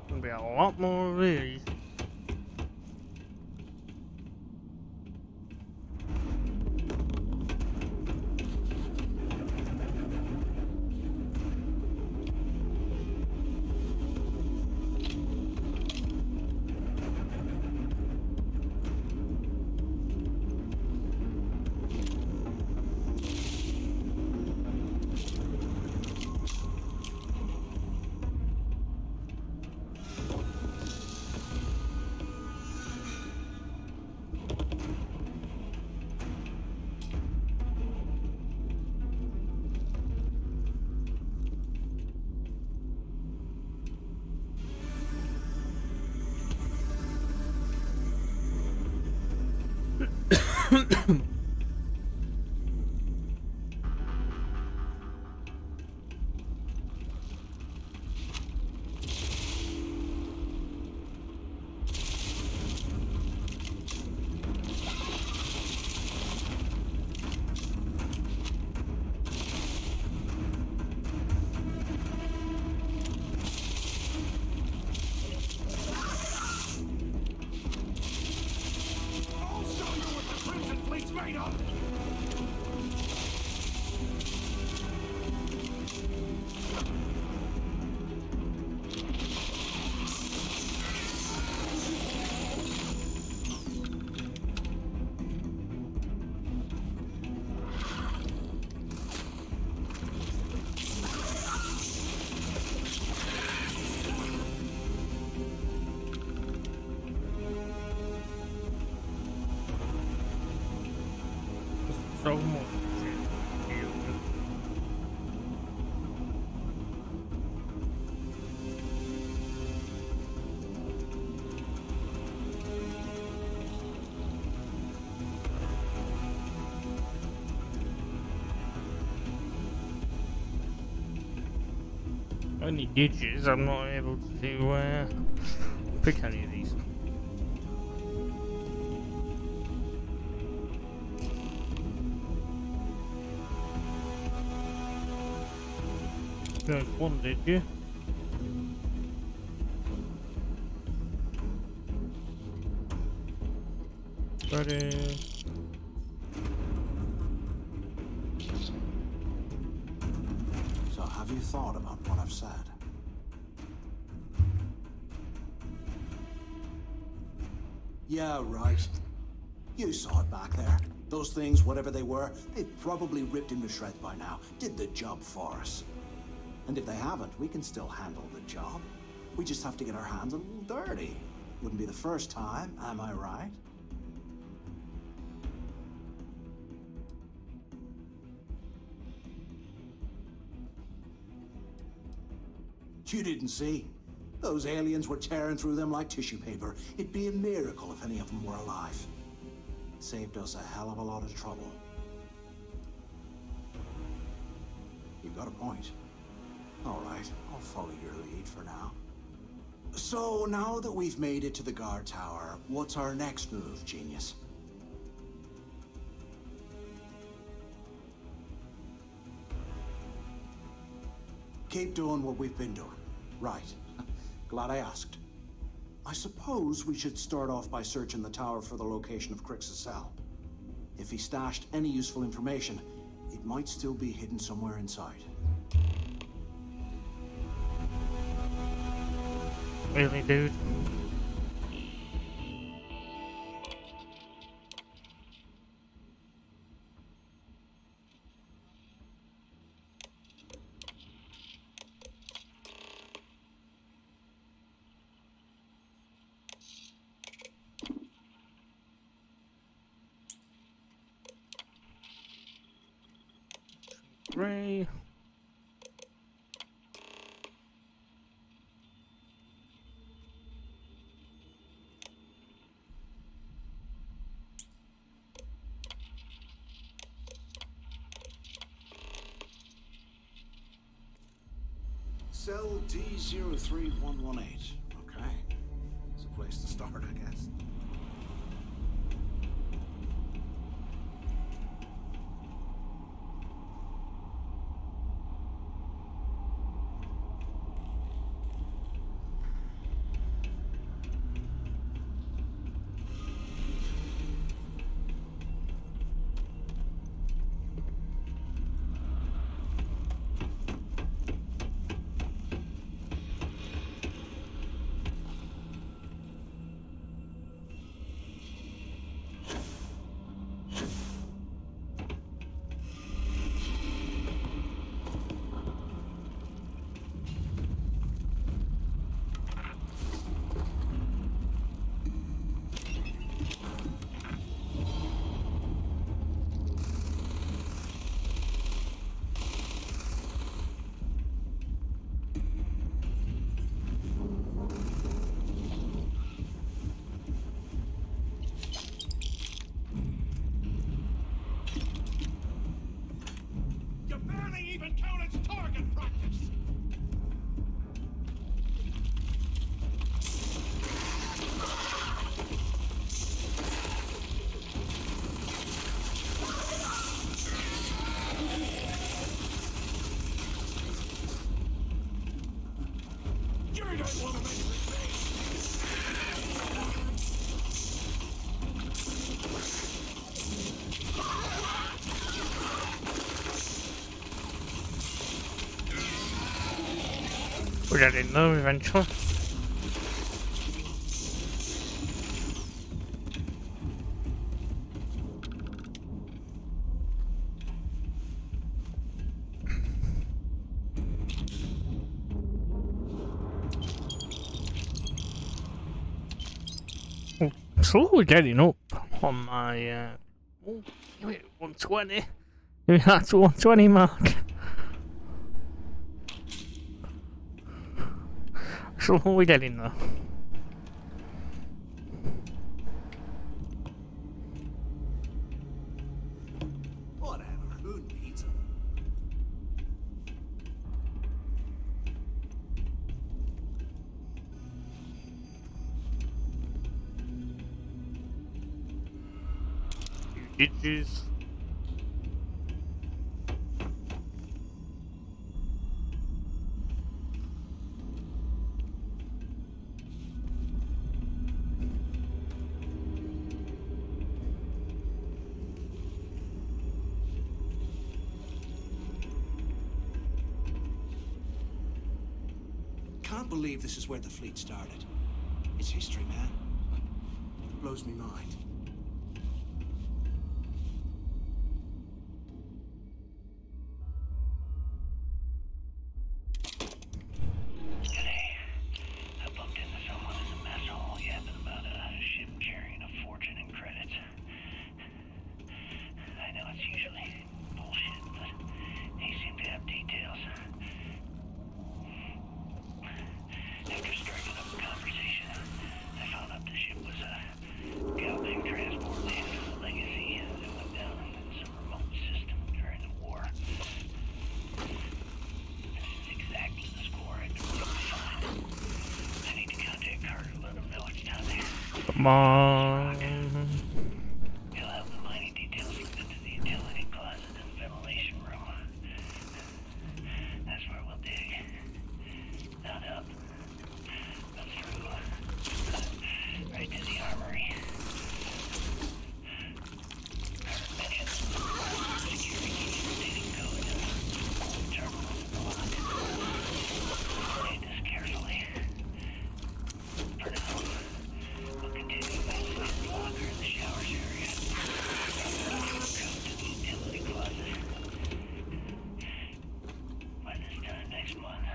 Gonna be a lot more of these. Only digits, I'm not able to pick any of these. There's one, did you? Ready. So have you thought about what I've said? Yeah, right. You saw it back there. Those things, whatever they were, they've probably ripped him to shreds by now. Did the job for us. And if they haven't, we can still handle the job. We just have to get our hands a little dirty. Wouldn't be the first time, am I right? You didn't see? Those aliens were tearing through them like tissue paper. It'd be a miracle if any of them were alive. Saved us a hell of a lot of trouble. You've got a point. All right, I'll follow your lead for now. So, now that we've made it to the guard tower, what's our next move, genius? Keep doing what we've been doing. Right. Glad I asked. I suppose we should start off by searching the tower for the location of Crix's cell. If he stashed any useful information, it might still be hidden somewhere inside. Really, dude? Ray. Cell D03118. Okay. It's a place to start, I guess. We'll get in though eventually. Slowly getting up on my oh, wait, 120. Maybe that's the 120 mark. Slowly getting there. Whatever, who needs him? bitches. Can't believe this is where the fleet started. It's history, man. It blows me mind. I bumped into someone in the mess hall yapping about a ship carrying a fortune in credits. I know it's usually bullshit, but he seemed to have details. After striking up a conversation, I found out the ship was a Galvin transport named Legacy that went down in some remote system during the war. This is exactly the score I've been looking to find. I need to contact Carter to let him know it's time to... Come on. He'll have the mining details linked into the utility closet and ventilation room. That's where we'll dig. Not up, but through. Right to the armory. Carter mentioned security keys rotating code and terminal locked. Read this carefully. For now, we'll continue by the locker in the showers area. Code to the utility closet. By this time next month,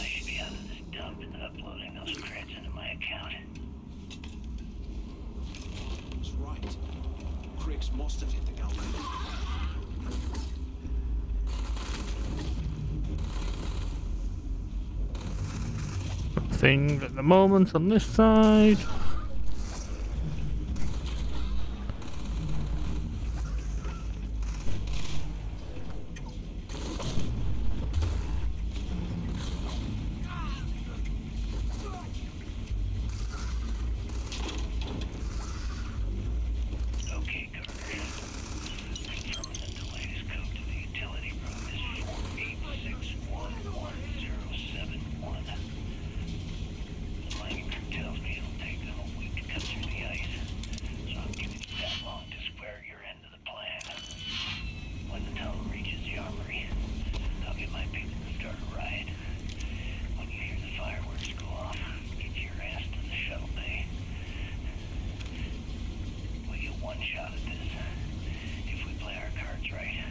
I should be out of this dump and uploading those creds into my account. It's right. Criggs must have hit the Galvin. Nothing at the moment on this side. Okay, Carter. Confirming that the latest code to the utility room is 4861107. The mining crew tells me it'll take them a week to cut through the ice, so I'm giving you that long to square your end of the plan. When the tunnel reaches the armory, I'll get my people to start a riot. When you hear the fireworks go off, get your ass to the shuttle bay. We get one shot at this. If we play our cards right,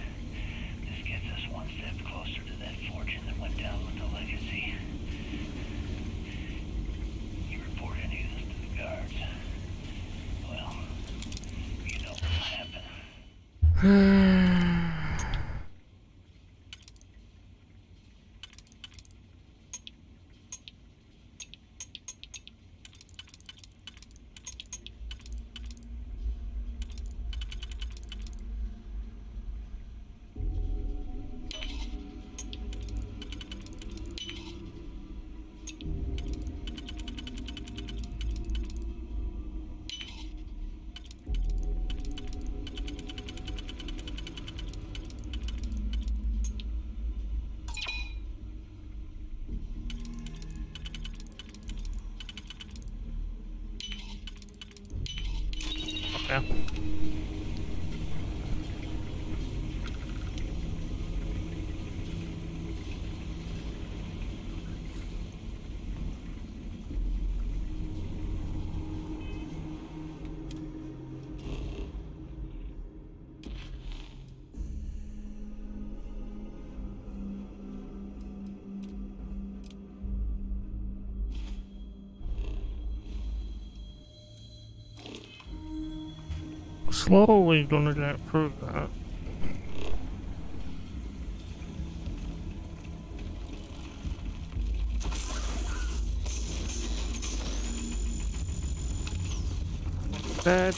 this gets us one step closer to that fortune that went down with the Legacy. You report any of this to the guards, well, you know what'll happen. Yeah. Slowly gonna get through that. Dead.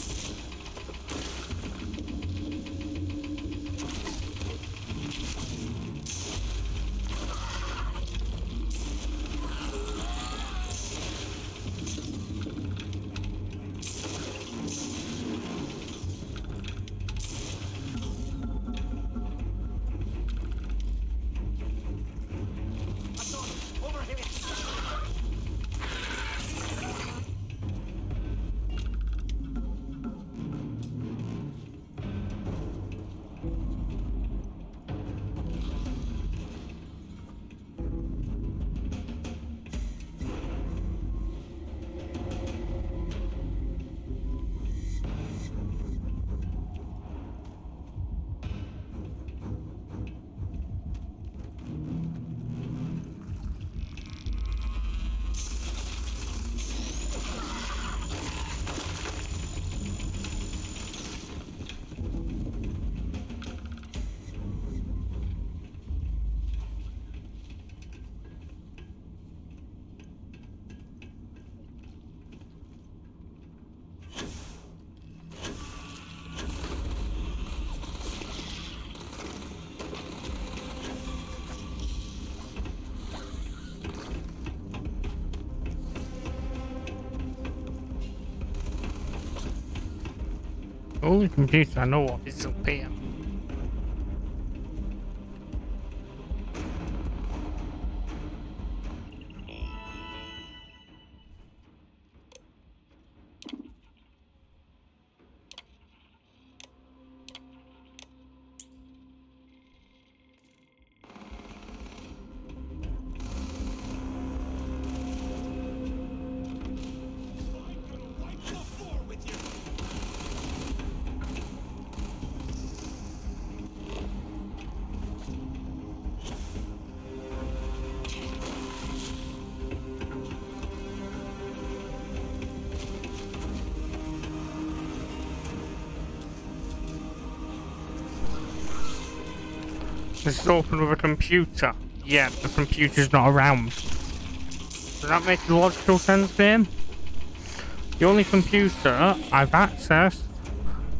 The only computer I know of is up here. This is open with a computer. Yeah, the computer's not around. Does that make logical sense, game? The only computer I've accessed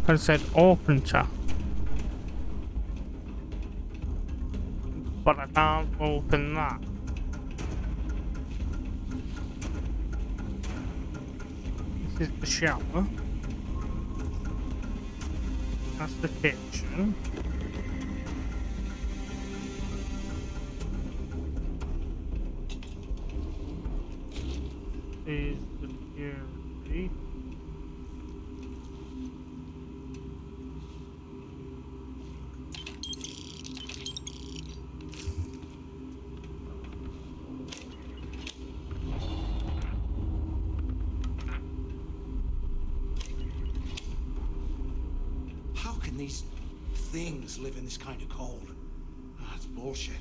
has said open to. But I can't open that. This is the shower. That's the kitchen. Is the jury. How can these things live in this kind of cold? That's bullshit.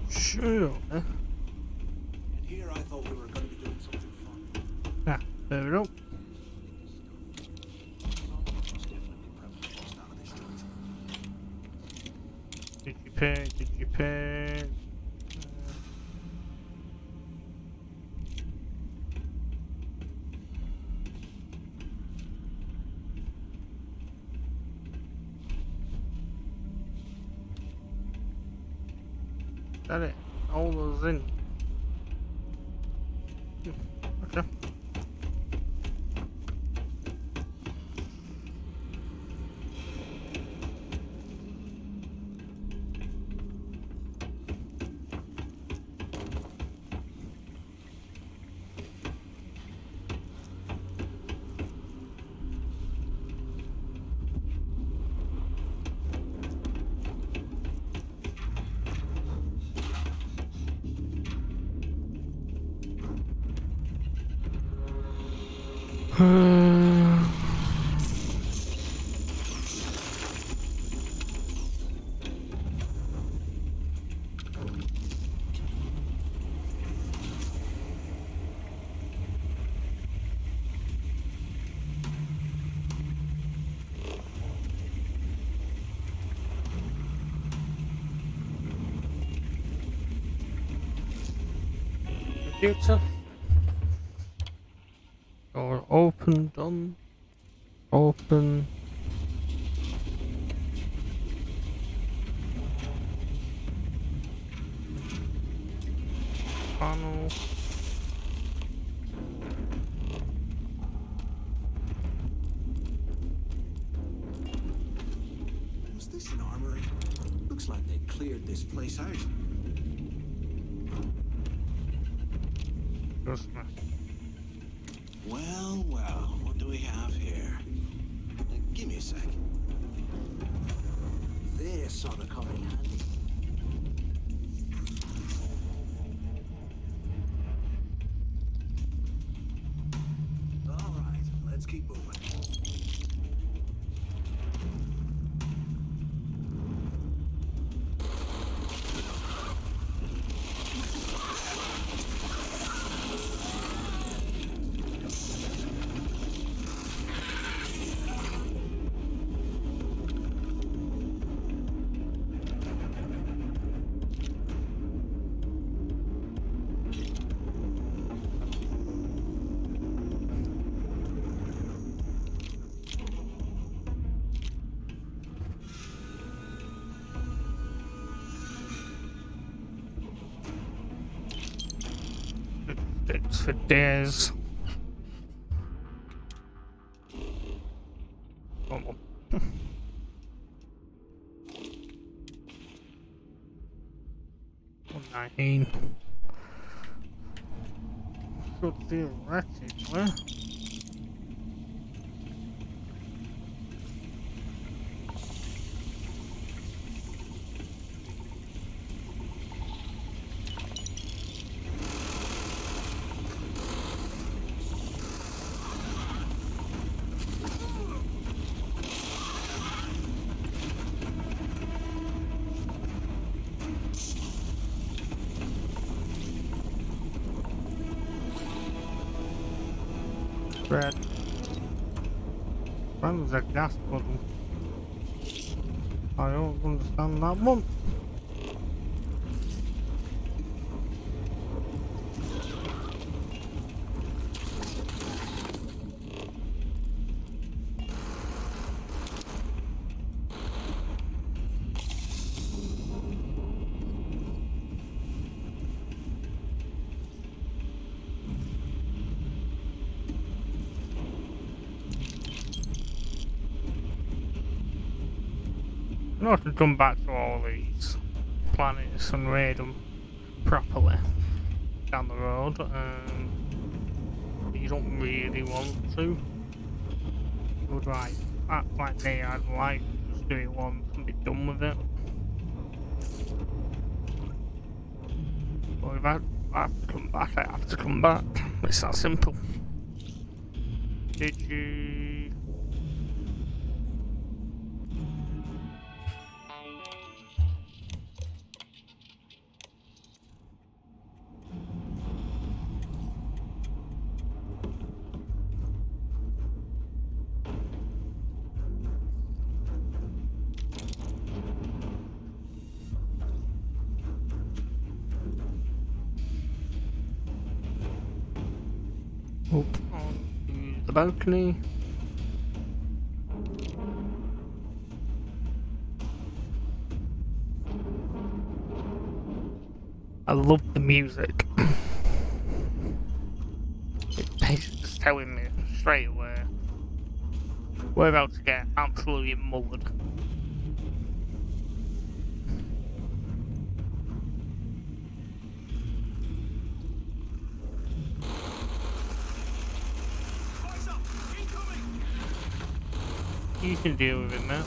Sure. And here I thought we were going to be doing something fun. Ah, there we go. Did you pay? Did you pay? Is that it? All those in. Okay. Computer. Door open, done. Open. Panel. Was this an armory? Looks like they cleared this place out. Just not. Well, well, what do we have here? Give me a sec. This ought to come in handy. All right, let's keep moving. It's for days. Oh. 119. So theoretically. Red. When was a gas bottle? I don't understand that one. I'm going to have to come back to all these planets and raid them properly down the road. You don't really want to. You would act like me, I'd like to just do it once and be done with it. But if I have to come back, I have to come back. It's that simple. Did you... Up onto the balcony. I love the music. It's basically just telling me straight away we're about to get absolutely mullered. You can deal with it now.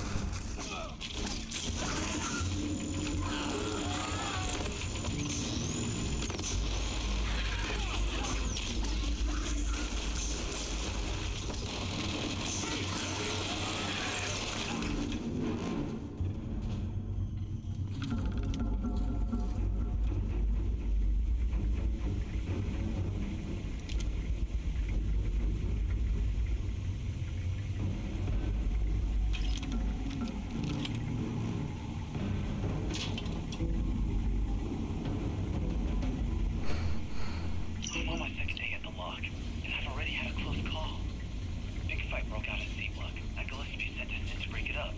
I'm on my second day at the lock, and I've already had a close call. Big fight broke out at C-Block. That Gillespie sent us in to break it up.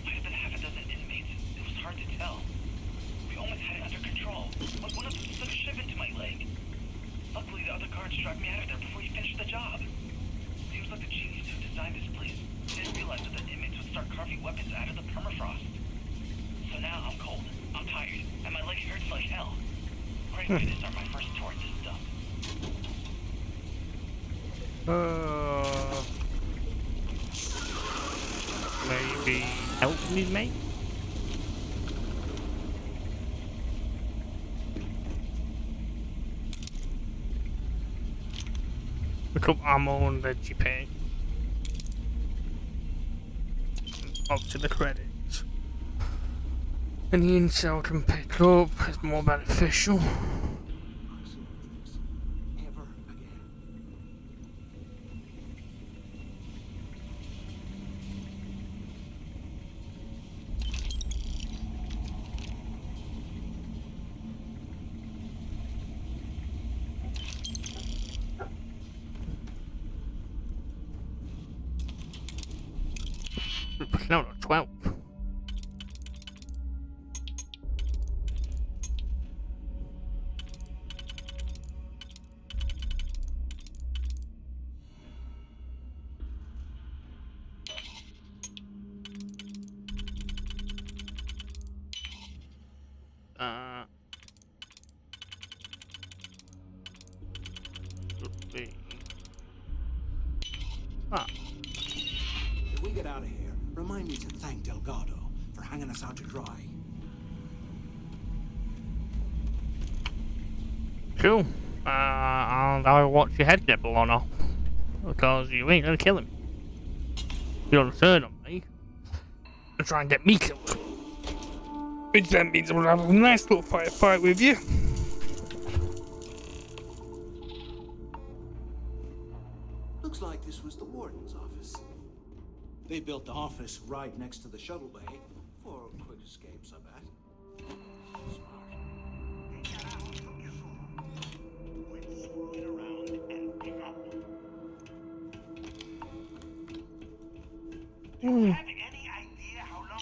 Might have been half a dozen inmates. It was hard to tell. We almost had it under control, but one of them stuck a shiv into my leg. Luckily, the other guards dragged me out of there before he finished the job. Seems like the genius who designed this place didn't realize that the inmates would start carving weapons out of the permafrost. So now I'm cold, I'm tired, and my leg hurts like hell. Ready for me to start my first tour at this dump. Maybe help me, mate? Pick up ammo and veggie pay. Up to the credits. Any intel I can pick up is more beneficial. No, 12. Remind me to thank Delgado for hanging us out to dry. Cool. And I'll watch your head get blown off. Because you ain't gonna kill him. You're gonna turn on me and try and get me killed. Which then means I'm gonna have a nice little fight with you. Looks like this was the warden's office. They built the office right next to the shuttle bay for quick escapes, I bet.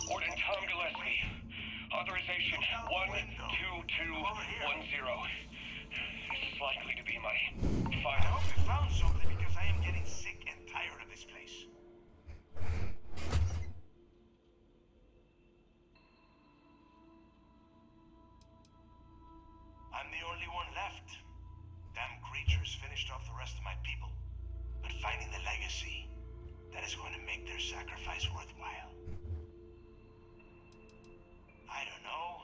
Warden Tom Gillespie. Authorization 12210. This is likely to be my final. I hope you found something because I am getting sick and tired of this place. I'm the only one left. Damn creatures finished off the rest of my people. But finding the legacy, that is going to make their sacrifice worthwhile. I don't know.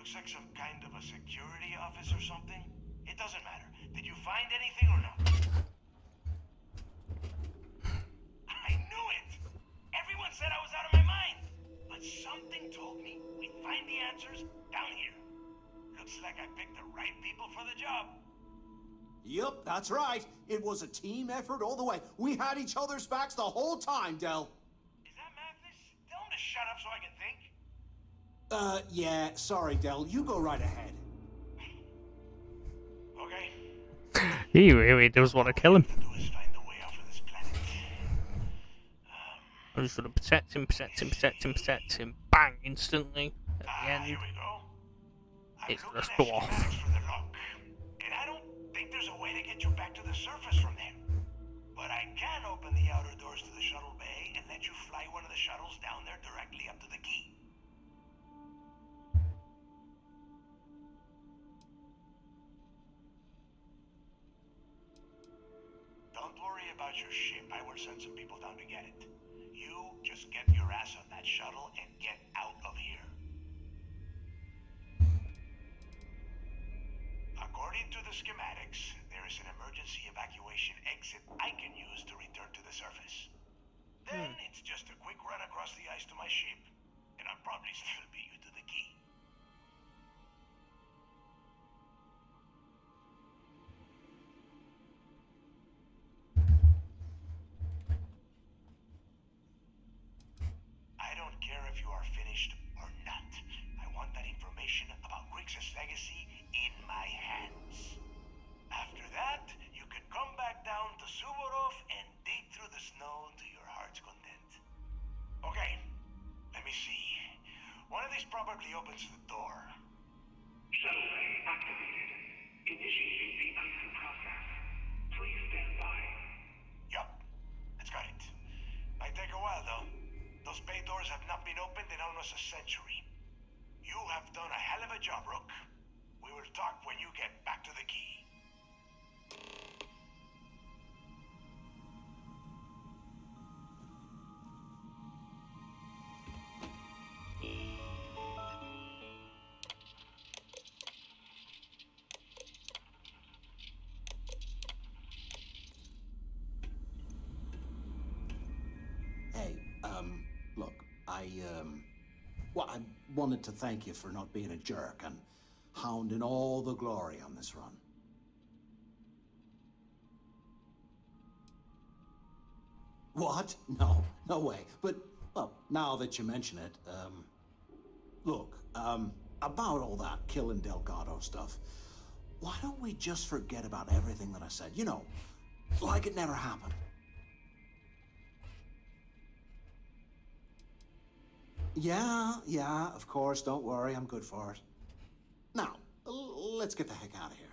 Looks like some kind of a security office or something. It doesn't matter. Did you find anything or not? I knew it! Everyone said I was out of my mind! But something told me we'd find the answers down here. Looks like I picked the right people for the job. Yup, that's right. It was a team effort all the way. We had each other's backs the whole time, Del. Is that madness? Tell him to shut up so I can think. Yeah, sorry, Del. You go right ahead. Okay. He really does want to kill him. I'm just gonna protect him. Bang! Instantly. At the end, Here we go. it's gonna go off. And I don't think there's a way to get you back to the surface from there. But I can open the outer doors to the shuttle bay and let you fly one of the shuttles down there directly up to the key. Don't worry about your ship. I will send some people down to get it. You just get your ass on that shuttle and get out of here. According to the schematics, there is an emergency evacuation exit I can use to return to the surface. Then it's just a quick run across the ice to my ship, and I'll probably still beat you to the key. I don't care if you are finished or not. I want that information about Grixis' legacy in my hands. After that, you can come back down to Suvorov and dig through the snow to your heart's content. Okay, let me see. One of these probably opens the door. Shuttle bay activated. Initiating the icing process. Please stand by. Yup, that's got it. Might take a while though. Those bay doors have not been opened in almost a century. You have done a hell of a job, Rook. We will talk when you get back to the key. Hey, look, well, I wanted to thank you for not being a jerk and hounding all the glory on this run. What? No, no way. But, well, now that you mention it, look, about all that killing Delgado stuff, why don't we just forget about everything that I said? You know, like it never happened. Yeah, of course, don't worry, I'm good for it. Now, let's get the heck out of here.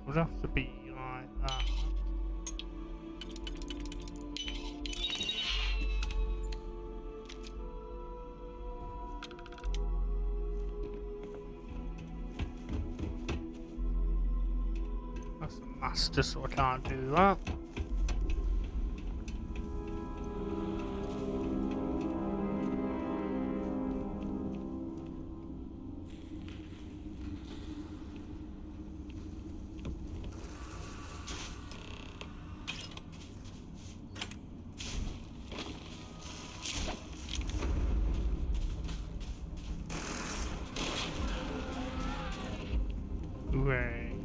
would have to be like that. That's a master, so I can't do that. Ray.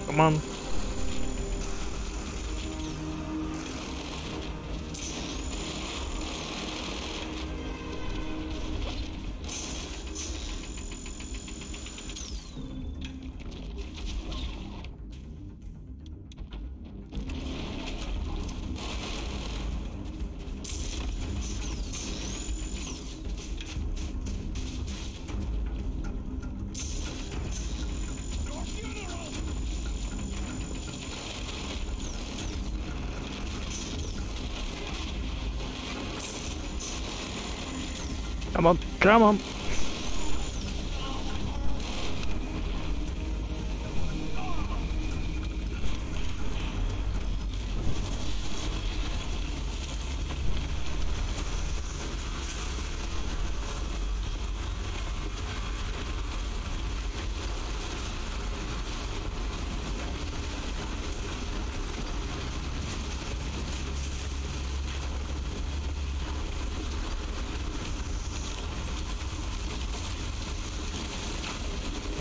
Come on. Come on, come on.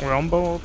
We're on board.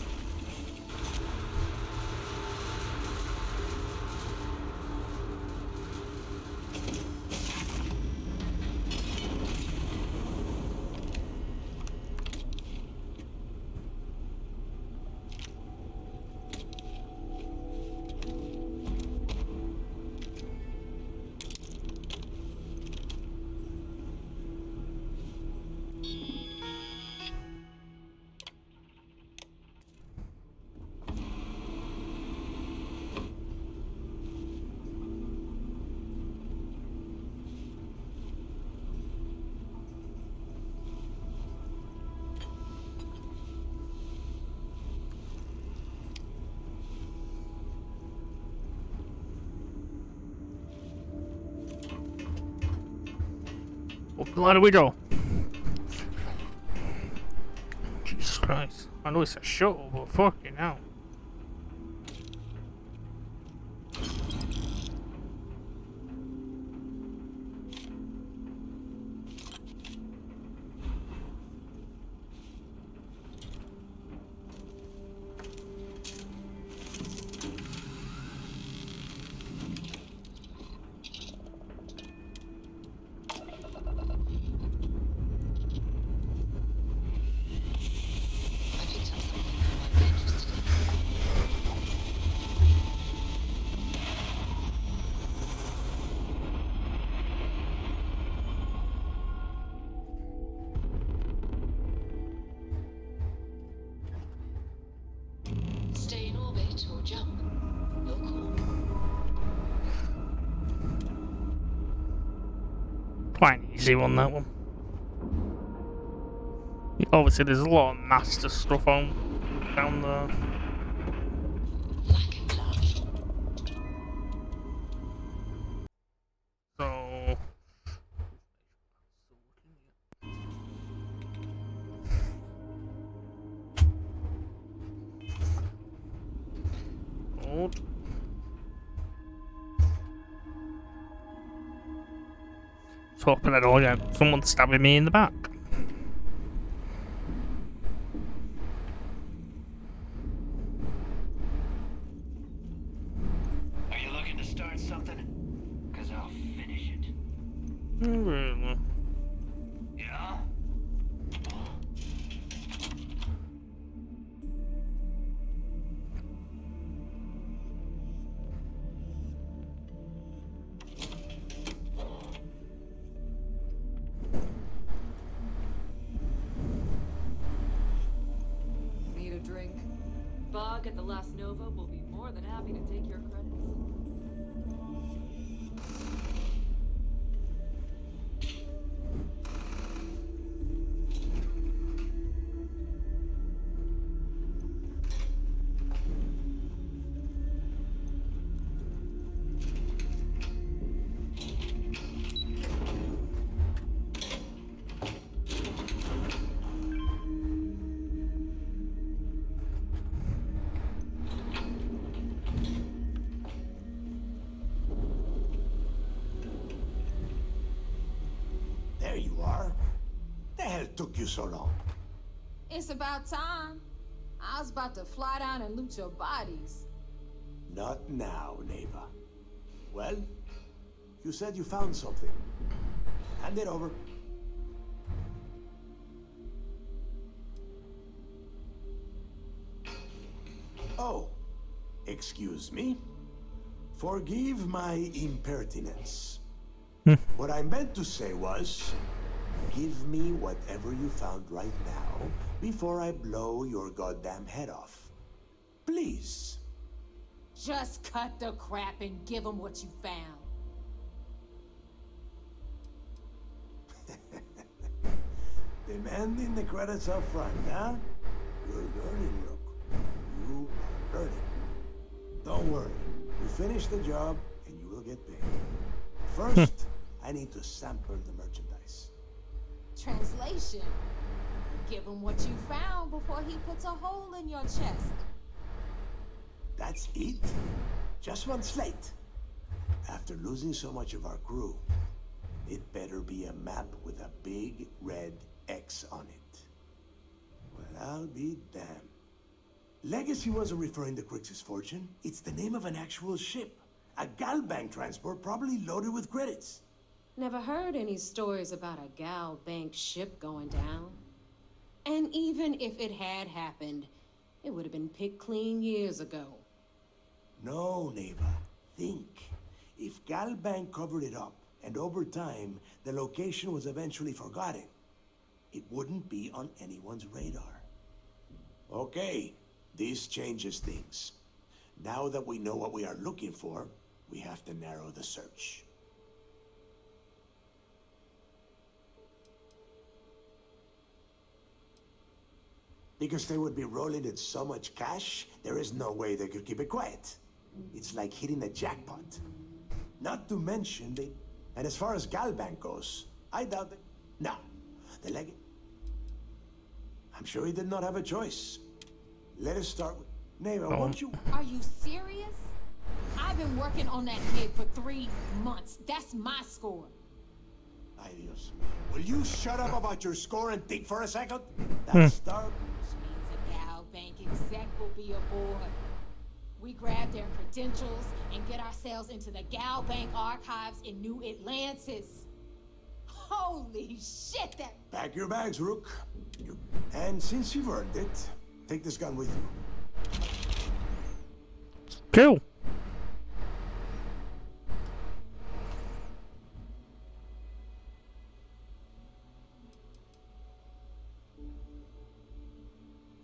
Where do we go? Jesus Christ. I know it's a shuttle, but fucking hell. Stay in orbit or jump. Your call. Quite an easy one, that one. Obviously, there's a lot of master stuff on down there. So to open the door yet. Someone's stabbing me in the back. Are you looking to start something? Because I'll finish it. Really? Yeah? Need a drink? Bog at the Last Nova will be more than happy to take your credits. There you are. The hell took you so long? It's about time. I was about to fly down and loot your bodies. Not now, neighbor. Well, you said you found something. Hand it over. Oh, excuse me. Forgive my impertinence. What I meant to say was, give me whatever you found right now before I blow your goddamn head off. Please. Just cut the crap and give them what you found. Demanding the credits up front, huh? You're learning, Rook. You are learning. Don't worry. You finish the job and you will get paid. First, I need to sample the merchandise. Translation. Give him what you found before he puts a hole in your chest. That's it? Just one slate. After losing so much of our crew, it better be a map with a big red X on it. Well, I'll be damned. Legacy wasn't referring to Crix's fortune. It's the name of an actual ship. A Galbank transport probably loaded with credits. Never heard any stories about a Gal Bank ship going down. And even if it had happened, it would have been picked clean years ago. No, neighbor. Think. If Galbank covered it up, and over time, the location was eventually forgotten, it wouldn't be on anyone's radar. Okay, this changes things. Now that we know what we are looking for, we have to narrow the search. Because they would be rolling in so much cash, there is no way they could keep it quiet. It's like hitting a jackpot. Not to mention they... And as far as Galbank goes, I doubt that... No, the leg... I'm sure he did not have a choice. Let us start with... Neighbor, won't you... Are you serious? I've been working on that kid for 3 months. That's my score. Ay, Dios mío. Will you shut up about your score and think for a second? That star... Which means a Gal Bank exec will be aboard. We grab their credentials and get ourselves into the Gal Bank archives in New Atlantis. Holy shit, that... Pack your bags, Rook. And since you've earned it, take this gun with you. Cool.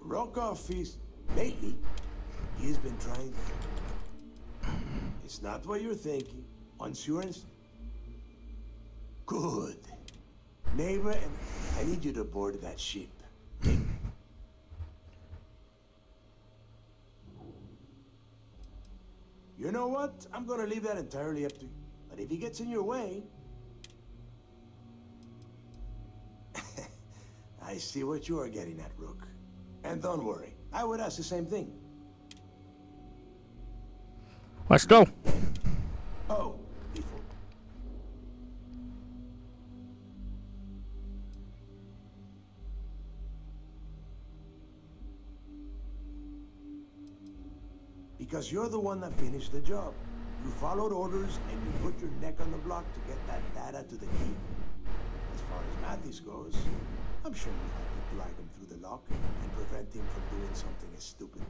Rokoff is... Lately, he's been trying... It's not what you're thinking. Once you're in... Good. Neighbor, I need you to board that ship. You know what? I'm gonna leave that entirely up to you. But if he gets in your way... I see what you are getting at, Rook. And don't worry, I would ask the same thing. Let's go. Oh, before... Because you're the one that finished the job. You followed orders and you put your neck on the block to get that data to the key. As far as Mathis goes, I'm sure you had to drag him through the lock and prevent him from doing something as stupid.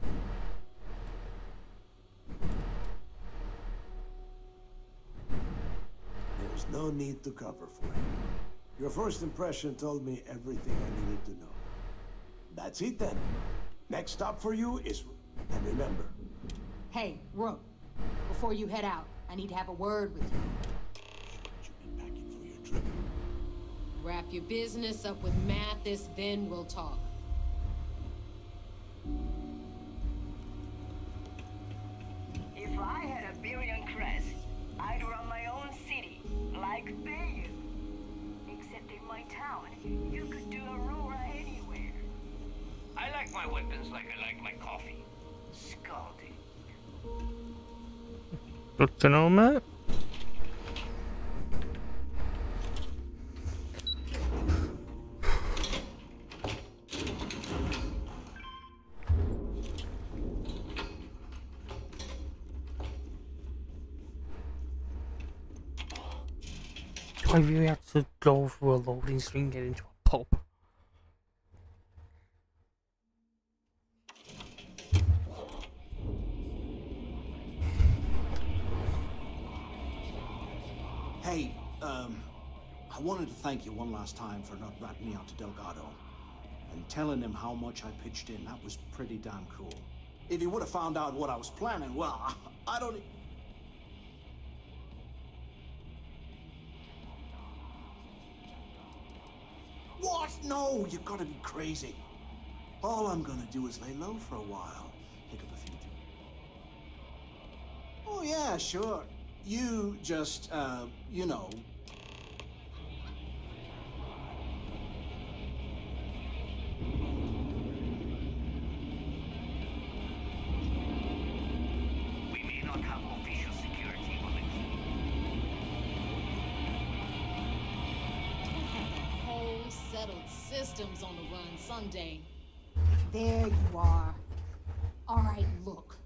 There's no need to cover for it. Your first impression told me everything I needed to know. That's it then. Next stop for you is... And remember... Hey, Rook. Before you head out, I need to have a word with you. You've been packing for your trip. Wrap your business up with Mathis, then we'll talk. If I had a billion crest, I'd run my own city, like they do. Except in my town, you could do Aurora anywhere. I like my weapons like I like my coffee. Scalding. Good to know, mate. I really had to go through a loading screen and get into a pub. Hey, I wanted to thank you one last time for not ratting me out to Delgado. And telling him how much I pitched in. That was pretty damn cool. If he would have found out what I was planning, well, I don't... What? No, you gotta be crazy. All I'm gonna do is lay low for a while. Pick up a few... Oh, yeah, sure. You just, you know... We may not have official security, Alex. We'll have a whole settled systems on the run someday. There you are. All right, look.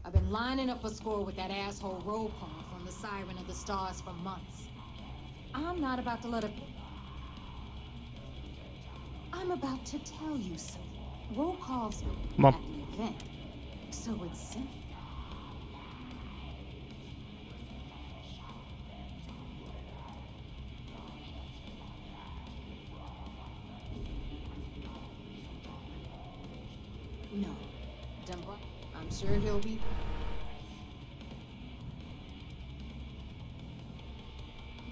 I've been lining up a score with that asshole roll call from the Siren of the Stars for months. I'm not about to let it... I'm about to tell you something. Roll calls Mom. at the event. So it's simple. No. Dumbo, I'm sure he'll be...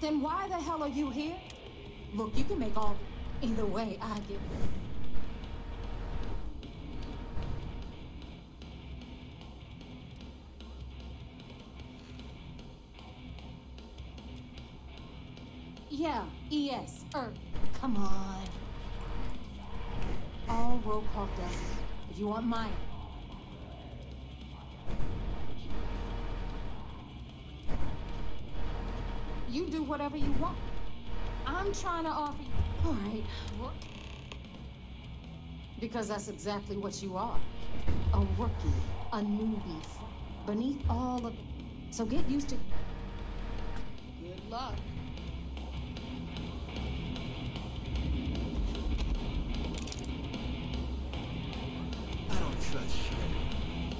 Then why the hell are you here? Look, you can make all... Either way, I get it. Yeah, ES, come on. All Rokoff does is, if you want mine. You do whatever you want. I'm trying to offer you... All right, well... Because that's exactly what you are. A rookie, a newbie, beneath all of... So get used to... Good luck. I don't trust shit.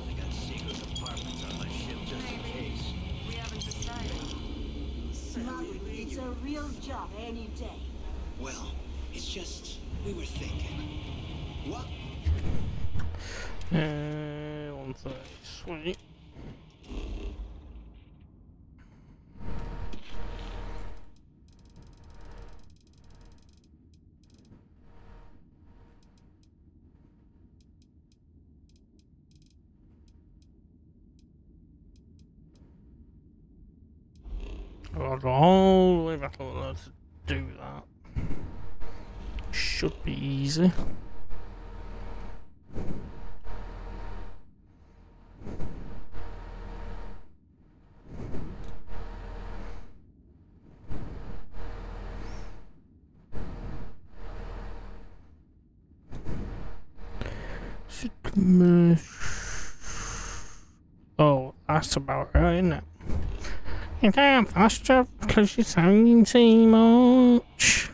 I got secret compartments on my ship just in case. We haven't decided. Smuggling, it's a real job any day. Well, it's just we were thinking. What? 130, sweet. I'll go all the way back over there to do that. Should be easy. Oh. fast about her, isn't it? You can't faster because you're saying too much.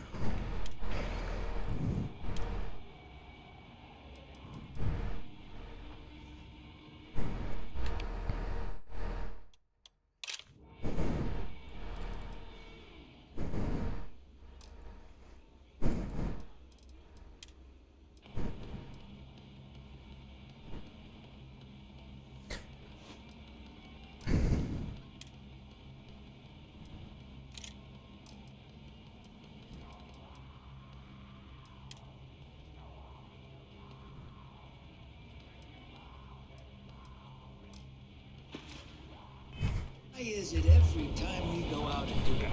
Why is it every time we go out and do a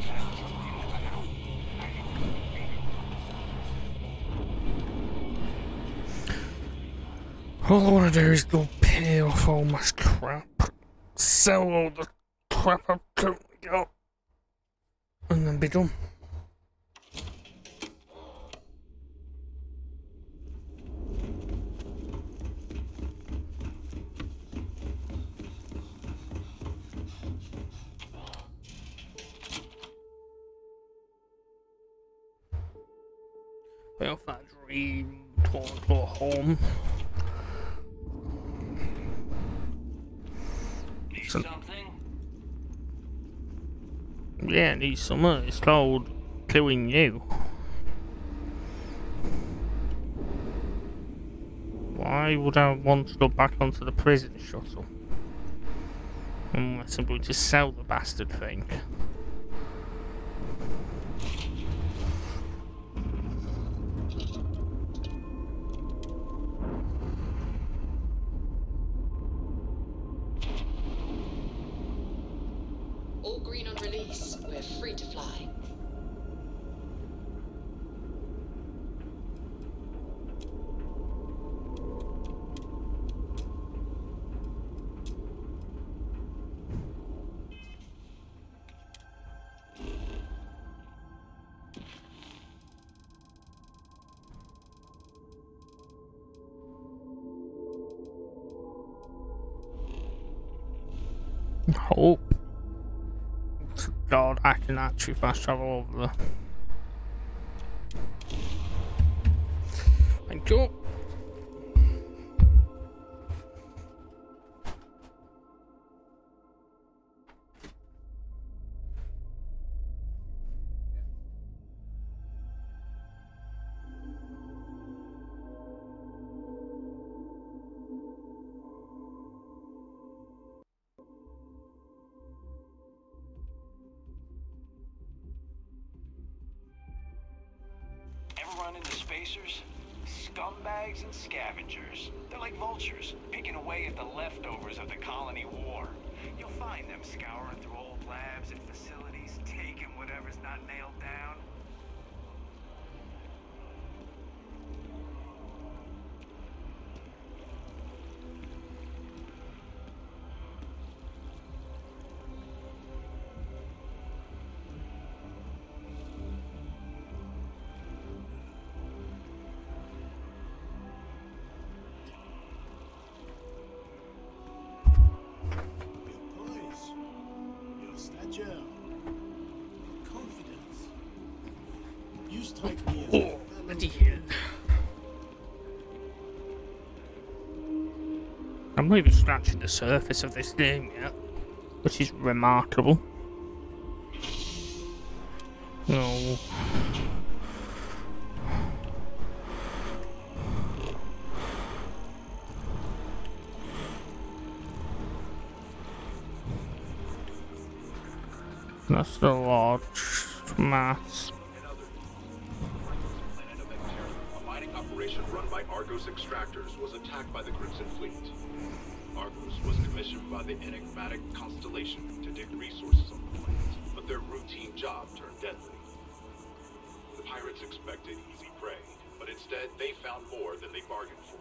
All I want to do is go pay off all my crap, sell all the crap I've currently got, and then be done. Pay off that dream, go home. Need something? Yeah, need something. It's called killing you. Why would I want to go back onto the prison shuttle? Unless I'm going to sell the bastard thing. All green on release. We're free to fly. Hope. God, I can actually fast travel over there. Thank you. Ever run into spacers? Scumbags and scavengers. They're like vultures, picking away at the leftovers of the colony war. You'll find them scouring through old labs and facilities, taking whatever's not nailed down. Your stature, your confidence. You strike me as a I'm not even scratching the surface of this game yet, which is remarkable. No. That's the large mass. A mining operation run by Argos extractors was attacked by the Crimson Fleet. Argos was commissioned by the enigmatic Constellation to dig resources on the planet, but their routine job turned deadly. The pirates expected easy prey, but instead they found more than they bargained for.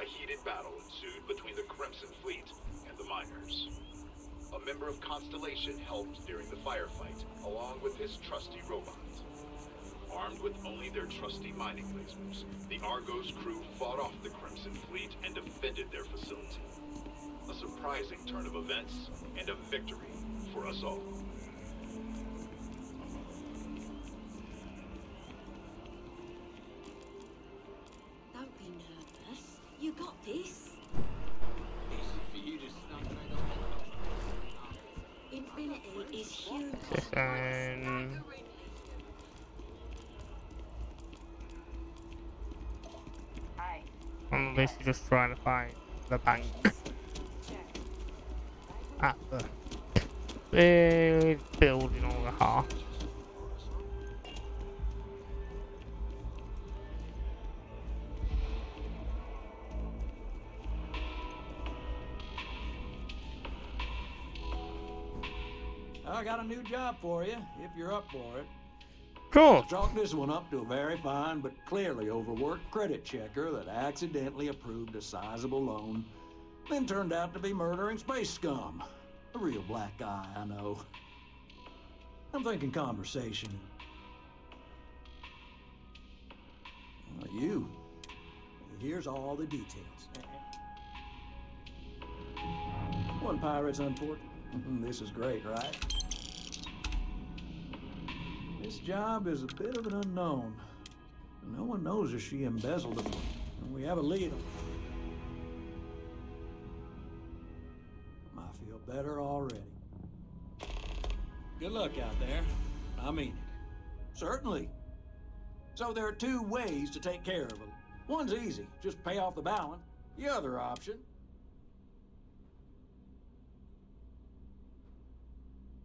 A heated battle ensued between the Crimson Fleet and the miners. A member of Constellation helped during the firefight, along with his trusty robot. Armed with only their trusty mining lasers, the Argos crew fought off the Crimson Fleet and defended their facility. A surprising turn of events and a victory for us all. Don't be nervous. You got this. Easy for you to stump right off. Infinity is huge. Listen. I'm basically just trying to find the bank at the big building on the heart. I got a new job for you, if you're up for it. Cool. Chalk this one up to a very fine but clearly overworked credit checker that accidentally approved a sizable loan, then turned out to be murdering space scum. A real black guy, I know. I'm thinking conversation. You. Here's all the details. One pirate's unfortunate. This is great, right? This job is a bit of an unknown. No one knows if she embezzled it. And we have a lead on it. I feel better already. Good luck out there. I mean it. Certainly. So there are two ways to take care of it. One's easy, just pay off the balance. The other option...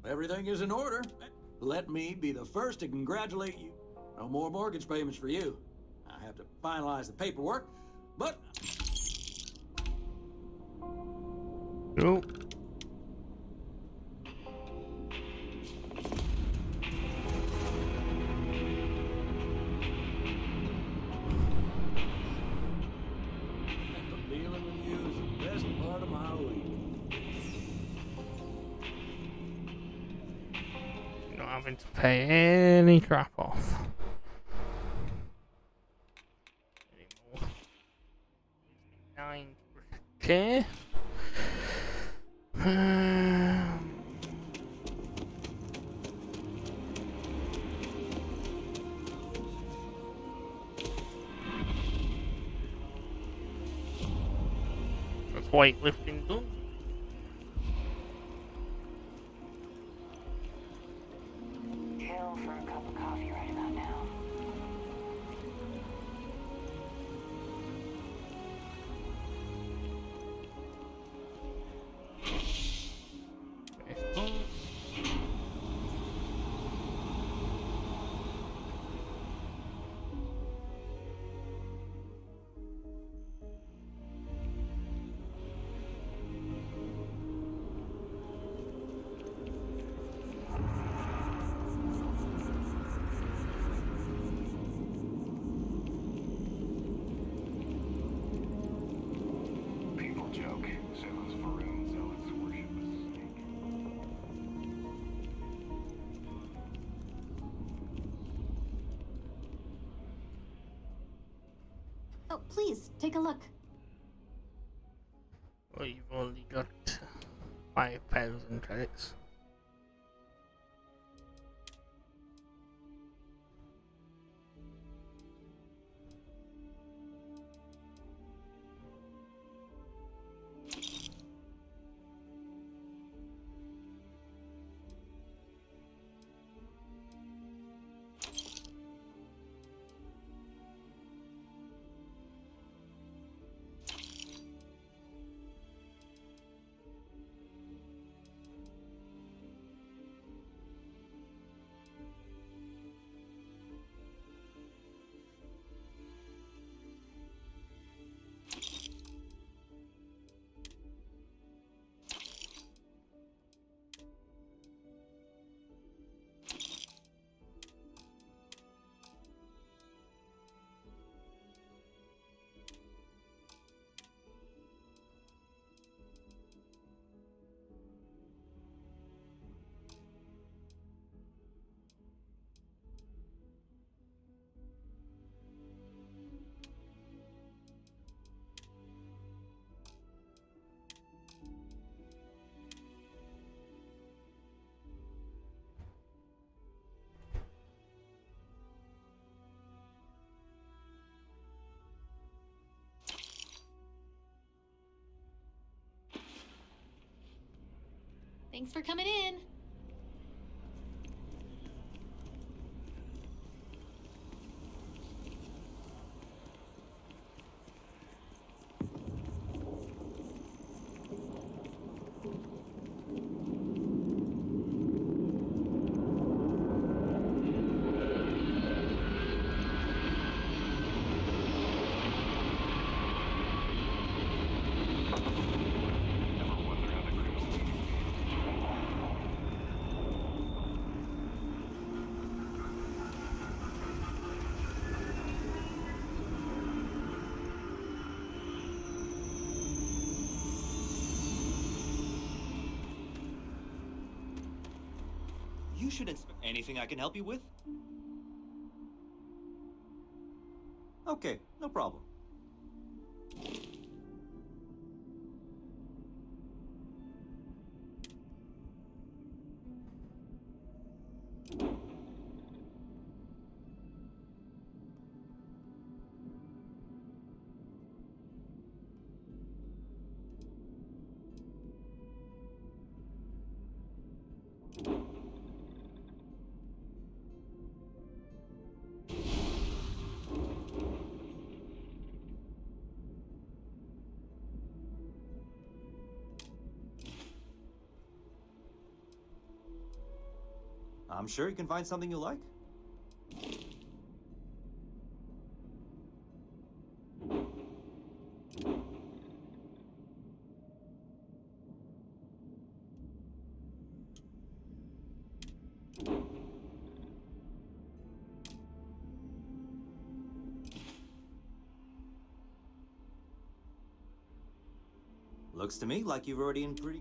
Everything is in order. Let me be the first to congratulate you. No more mortgage payments for you. I have to finalize the paperwork, but... Nope. Dealing with you is the best part of my week. Not having to pay any crap off. Anymore. 9k. That's weightlifting done. Chill for a cup of coffee right about now. People joke, say those Faroon zealots worship a snake. Oh, please, take a look. Well, you've only got 5,000 credits. Thanks for coming in. You should inspect anything I can help you with? Okay, no problem. I'm sure you can find something you like. Looks to me like you've already in pretty...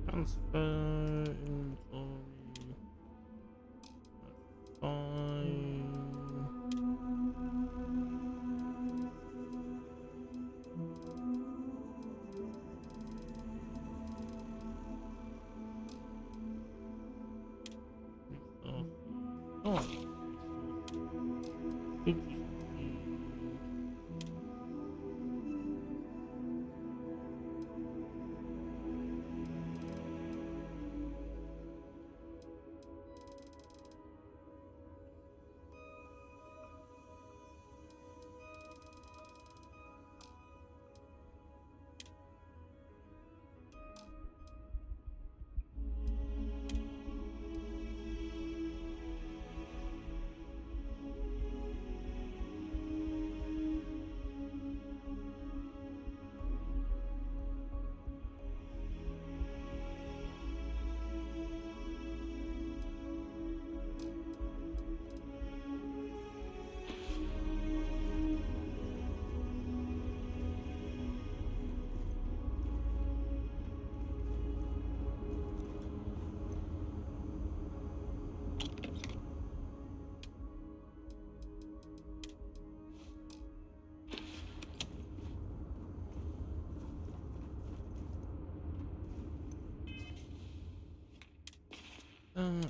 Transfer inventory. That's fine. Oh. Uh,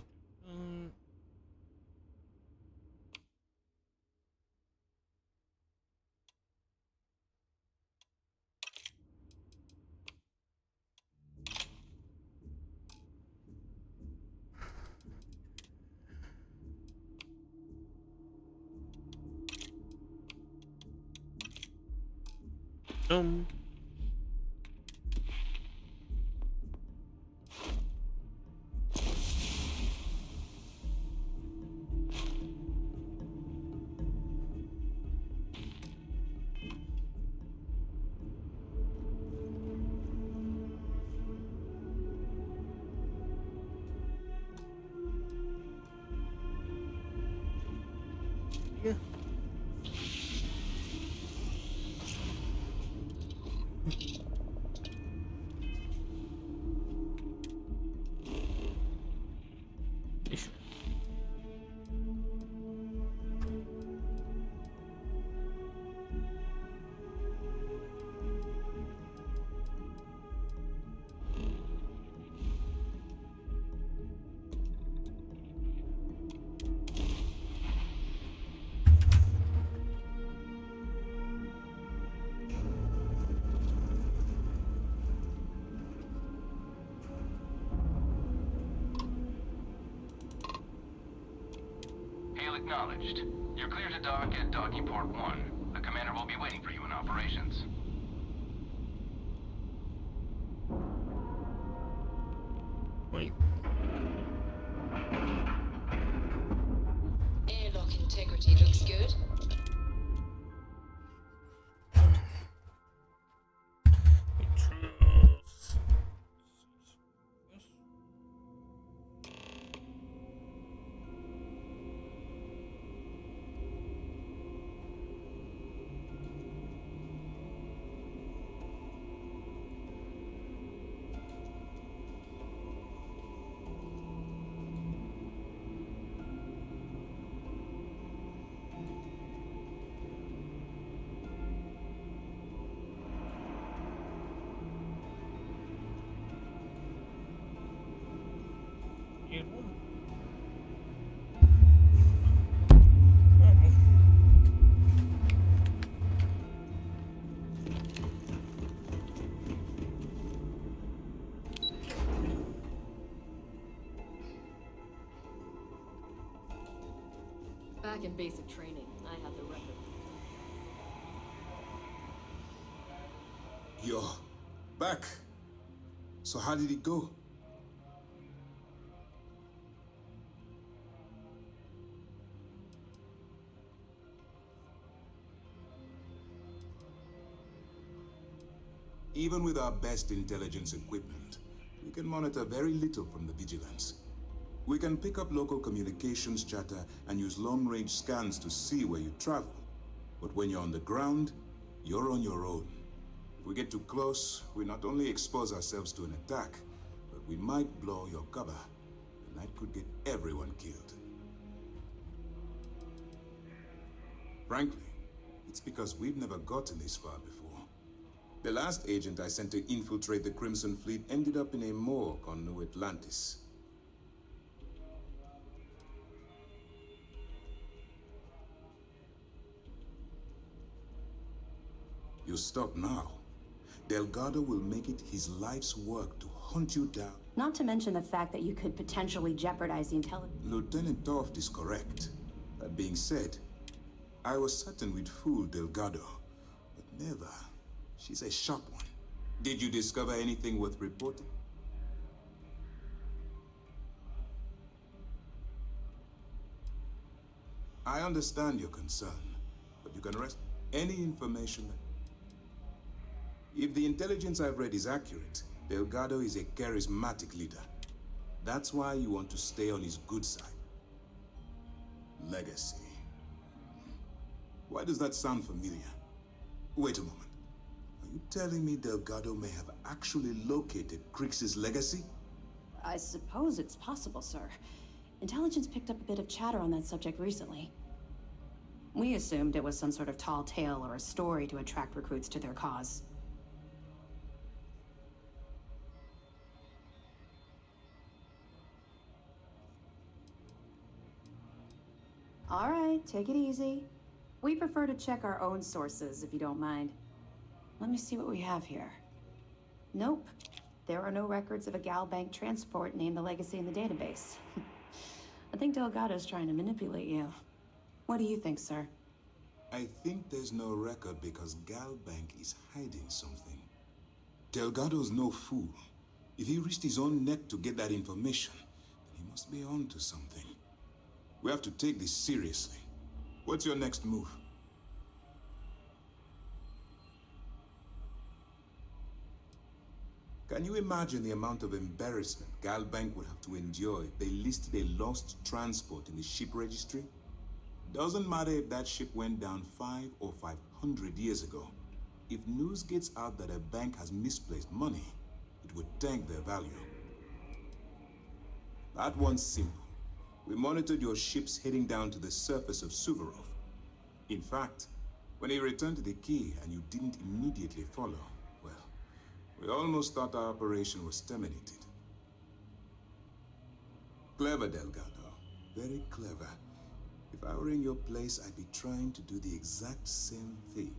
um. Yeah. Hail acknowledged. You're clear to dock at docking port 1. The commander will be waiting for you in operations. Wait. Airlock integrity looks good. Back in basic training, I had the record. You're back. So how did it go? Even with our best intelligence equipment, we can monitor very little from the vigilance. We can pick up local communications chatter and use long-range scans to see where you travel. But when you're on the ground, you're on your own. If we get too close, we not only expose ourselves to an attack, but we might blow your cover, and that could get everyone killed. Frankly, it's because we've never gotten this far before. The last agent I sent to infiltrate the Crimson Fleet ended up in a morgue on New Atlantis. You stop now. Delgado will make it his life's work to hunt you down. Not to mention the fact that you could potentially jeopardize the intelligence. Lieutenant Toft is correct. That being said, I was certain we'd fool Delgado, but never. She's a sharp one. Did you discover anything worth reporting? I understand your concern, but you can rest any information that... If the intelligence I've read is accurate, Delgado is a charismatic leader. That's why you want to stay on his good side. Legacy. Why does that sound familiar? Wait a moment. Are you telling me Delgado may have actually located Crix's legacy? I suppose it's possible, sir. Intelligence picked up a bit of chatter on that subject recently. We assumed it was some sort of tall tale or a story to attract recruits to their cause. All right, take it easy. We prefer to check our own sources, if you don't mind. Let me see what we have here. Nope. There are no records of a Gal Bank transport named the Legacy in the database. I think Delgado's trying to manipulate you. What do you think, sir? I think there's no record because Gal Bank is hiding something. Delgado's no fool. If he risked his own neck to get that information, then he must be on to something. We have to take this seriously. What's your next move? Can you imagine the amount of embarrassment Gal Bank would have to endure if they listed a lost transport in the ship registry? Doesn't matter if that ship went down 5 or 500 years ago. If news gets out that a bank has misplaced money, it would tank their value. That one's simple. We monitored your ships heading down to the surface of Suvorov. In fact, when he returned to the key and you didn't immediately follow, well, we almost thought our operation was terminated. Clever, Delgado. Very clever. If I were in your place, I'd be trying to do the exact same thing.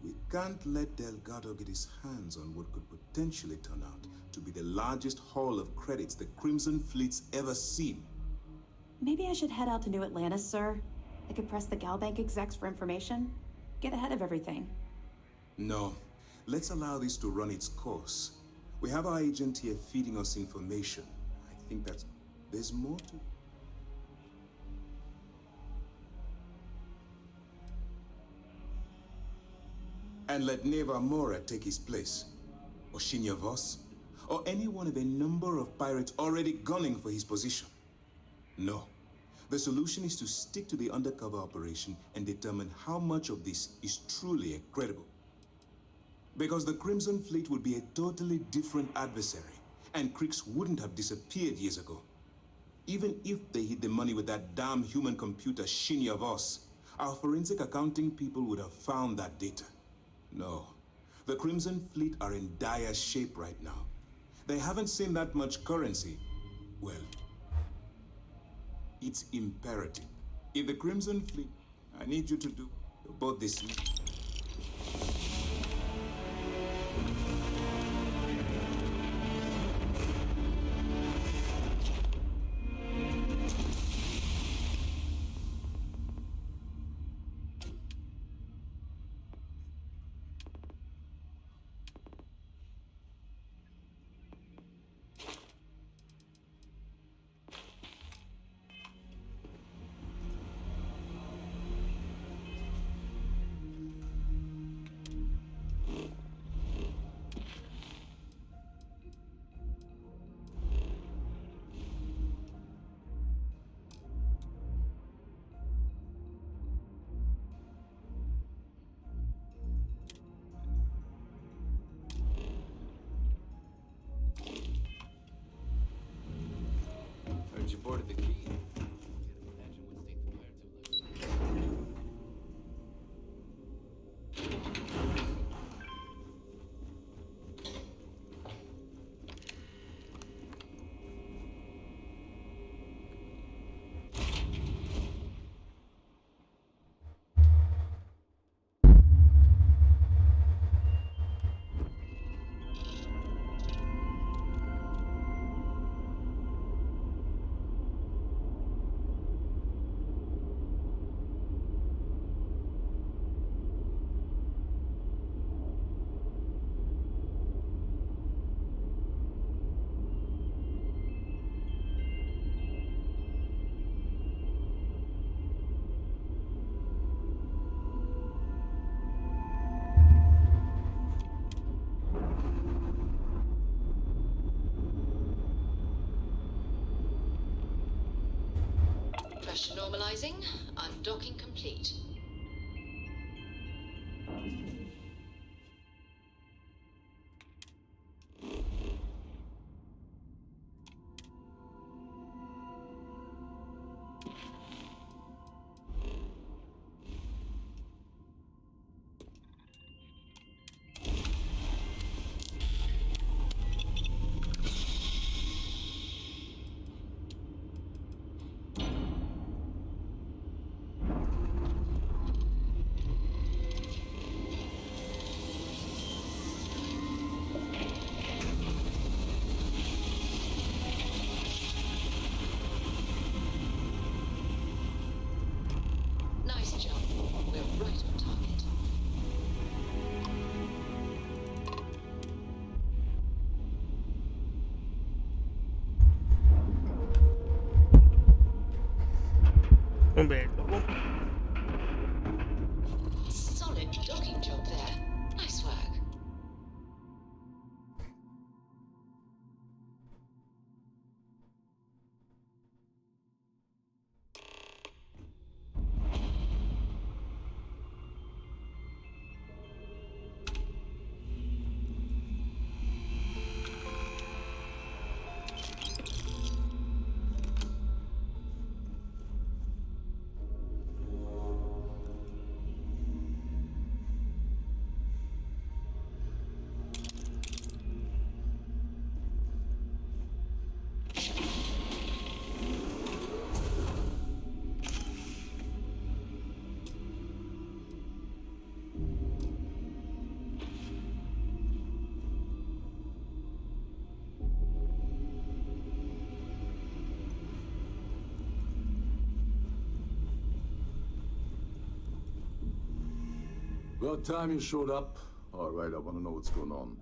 We can't let Delgado get his hands on what could potentially turn out to be the largest haul of credits the Crimson Fleet's ever seen. Maybe I should head out to New Atlantis, sir. I could press the Galbank execs for information. Get ahead of everything. No. Let's allow this to run its course. We have our agent here feeding us information. I think there's more to... And let Neva Mora take his place. Or Shinya Voss. Or any one of a number of pirates already gunning for his position. No. The solution is to stick to the undercover operation and determine how much of this is truly credible. Because the Crimson Fleet would be a totally different adversary, and Kriegs wouldn't have disappeared years ago. Even if they hid the money with that damn human computer Shinya Voss, our forensic accounting people would have found that data. No. The Crimson Fleet are in dire shape right now. They haven't seen that much currency. Well, it's imperative. If the Crimson Fleet, I need you to do both this. You boarded the key. Pressure normalizing. Undocking complete. Nice job. We're right on target. Unbelievable. Solid docking job there. Nice work. About time you showed up. All right, I want to know what's going on.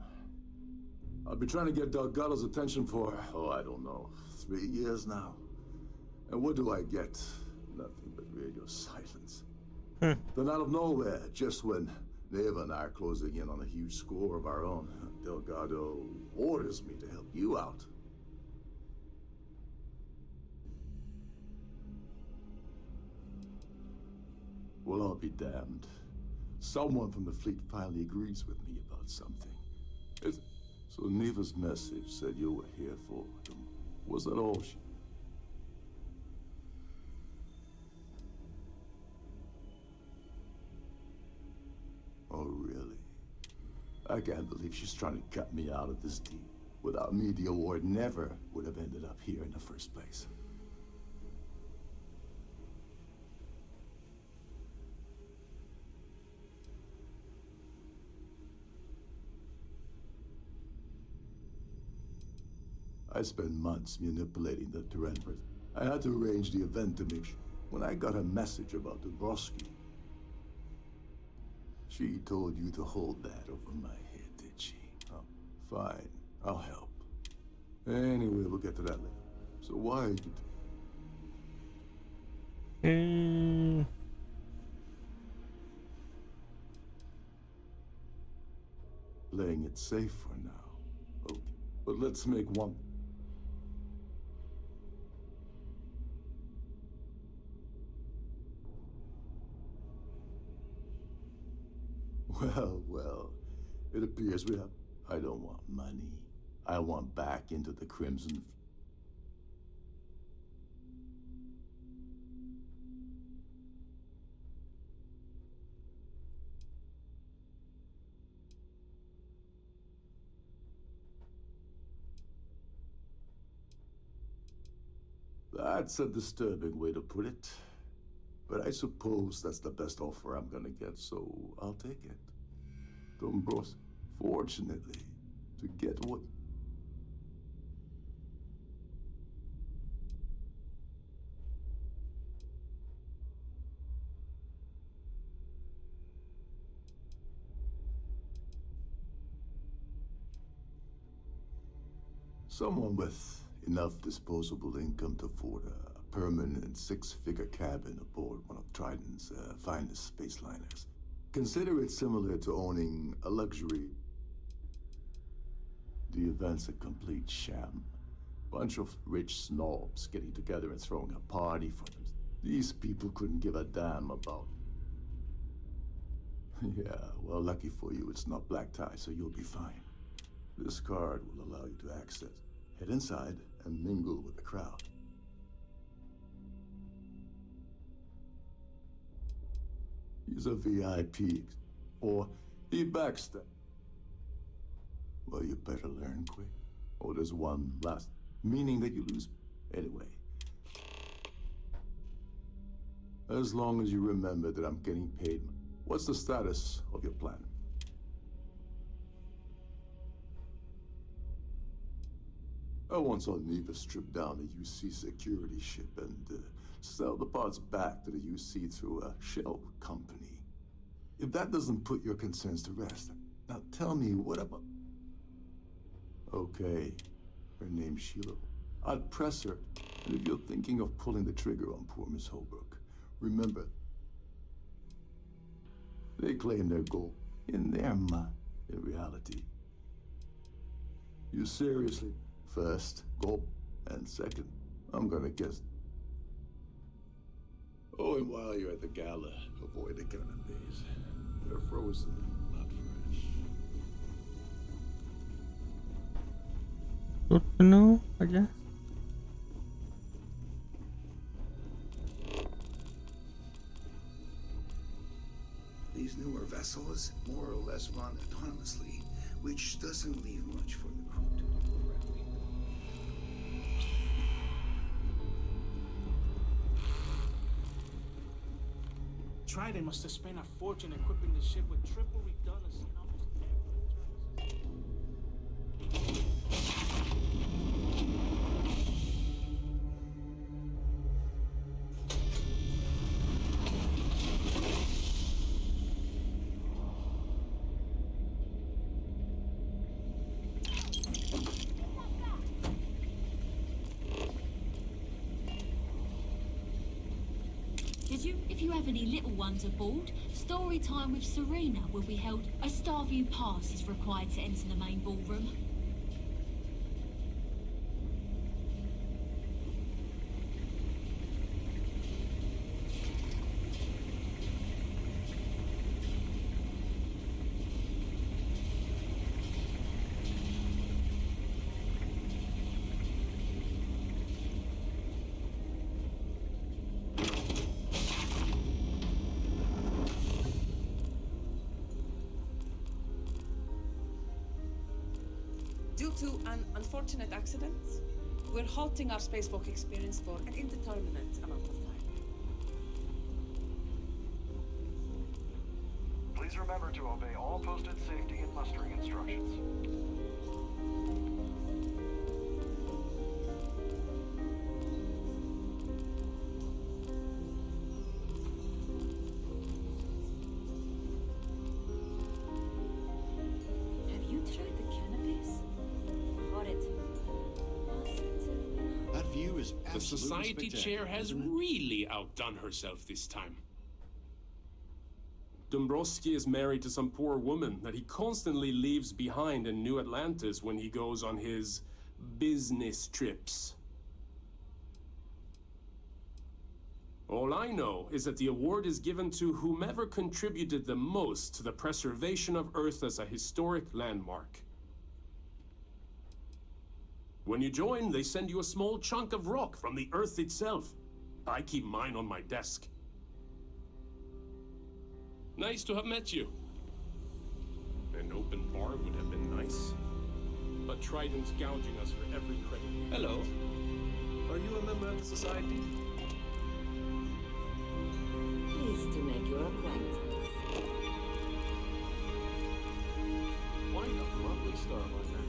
I've been trying to get Delgado's attention for, oh, I don't know, 3 years now. And what do I get? Nothing but radio silence. Then out of nowhere, just when Neva and I are closing in on a huge score of our own, Delgado orders me to help you out. Well, I'll be damned. Someone from the fleet finally agrees with me about something. So Neva's message said you were here for him. Was that all she... Oh, really? I can't believe she's trying to cut me out of this deal. Without me, the award never would have ended up here in the first place. I spent months manipulating the Terran. I had to arrange the event to make sure. When I got a message about Dubrovsky, she told you to hold that over my head, did she? Oh, fine. I'll help. Anyway, we'll get to that later. So why are you... Playing it safe for now. Okay. But let's make one... Well, it appears we have... I don't want money. I want back into the Crimson... That's a disturbing way to put it. But I suppose that's the best offer I'm gonna get, so I'll take it. Dombros, fortunately, to get what... Someone with enough disposable income to afford a permanent 6-figure cabin aboard one of Triton's finest space liners. Consider it similar to owning a luxury. The event's a complete sham. Bunch of rich snobs getting together and throwing a party for them. These people couldn't give a damn about... Yeah, well, lucky for you, it's not black tie, so you'll be fine. This card will allow you to access. Head inside and mingle with the crowd. He's a VIP, or he backstab. Well, you better learn quick. Oh, there's one last, meaning that you lose. Anyway. As long as you remember that I'm getting paid. What's the status of your plan? I once saw Neva strip down a UC security ship and sell the parts back to the UC through a shell company. If that doesn't put your concerns to rest, now tell me, what about... Okay, her name's Sheila. I'd press her, and if you're thinking of pulling the trigger on poor Miss Holbrook, remember, they claim their goal in their mind. In reality, you seriously... First, gulp, and second, I'm gonna guess. Oh, and while you're at the gala, avoid the canapes. They're frozen, not fresh. Good to know, I guess. These newer vessels more or less run autonomously, which doesn't leave much for the crew to do correctly. Trident must have spent a fortune equipping the ship with triple redundancy and almost Did you? If you have any little ones aboard, story time with Serena will be held. A Starview pass is required to enter the main ballroom. Due to an unfortunate accident, we're halting our spacewalk experience for an indeterminate amount of time. Please remember to obey all posted safety and mustering instructions. Have you tried the cannabis? Horrid. That view is The absolutely society chair spectacular, has isn't it? really outdone herself this time. Dombrowski is married to some poor woman that he constantly leaves behind in New Atlantis when he goes on his business trips. All I know is that the award is given to whomever contributed the most to the preservation of Earth as a historic landmark. When you join, they send you a small chunk of rock from the Earth itself. I keep mine on my desk. Nice to have met you. An open bar would have been nice. But Trident's gouging us for every credit. Hello. Are you a member of the society? Pleased to make your acquaintance. Quite a lovely starliner.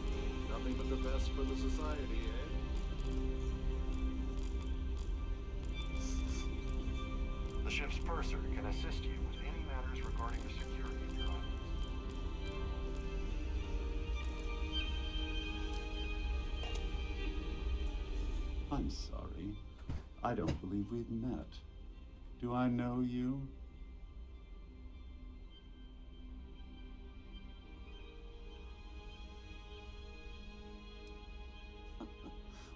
Nothing but the best for the society, eh? The ship's purser can assist you with any matters regarding the security of your islands. I'm sorry. I don't believe we've met. Do I know you?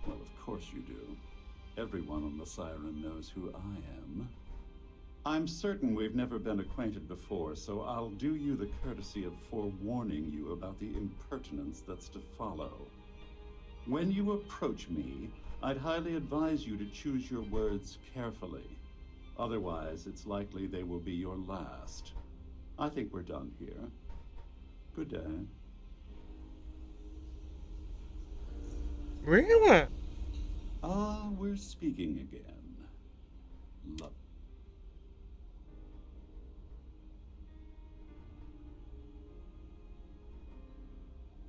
Well, of course you do. Everyone on the Siren knows who I am. I'm certain we've never been acquainted before, so I'll do you the courtesy of forewarning you about the impertinence that's to follow. When you approach me, I'd highly advise you to choose your words carefully. Otherwise, it's likely they will be your last. I think we're done here. Good day. Really? Ah, we're speaking again. Love.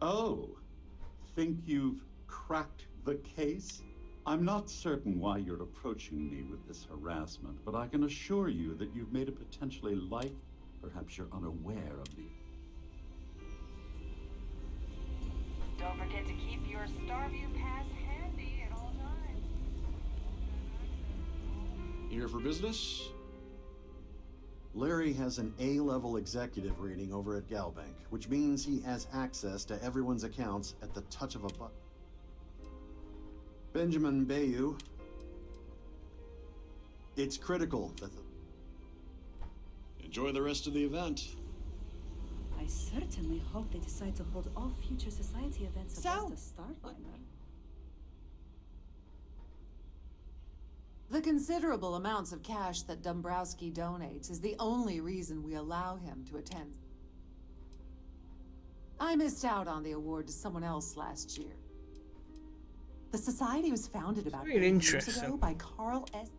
Oh, think you've cracked the case? I'm not certain why you're approaching me with this harassment, but I can assure you that you've made a potentially life. Perhaps you're unaware of the. Don't forget to keep your Starview pass handy at all times. Here for business? Larry has an A-level executive rating over at Galbank, which means he has access to everyone's accounts at the touch of a button. Benjamin Bayou. It's critical that the... Enjoy the rest of the event. I certainly hope they decide to hold all future society events about the Starfinder. The considerable amounts of cash that Dombrowski donates is the only reason we allow him to attend. I missed out on the award to someone else last year. The society was founded about 8 years ago by Carl S.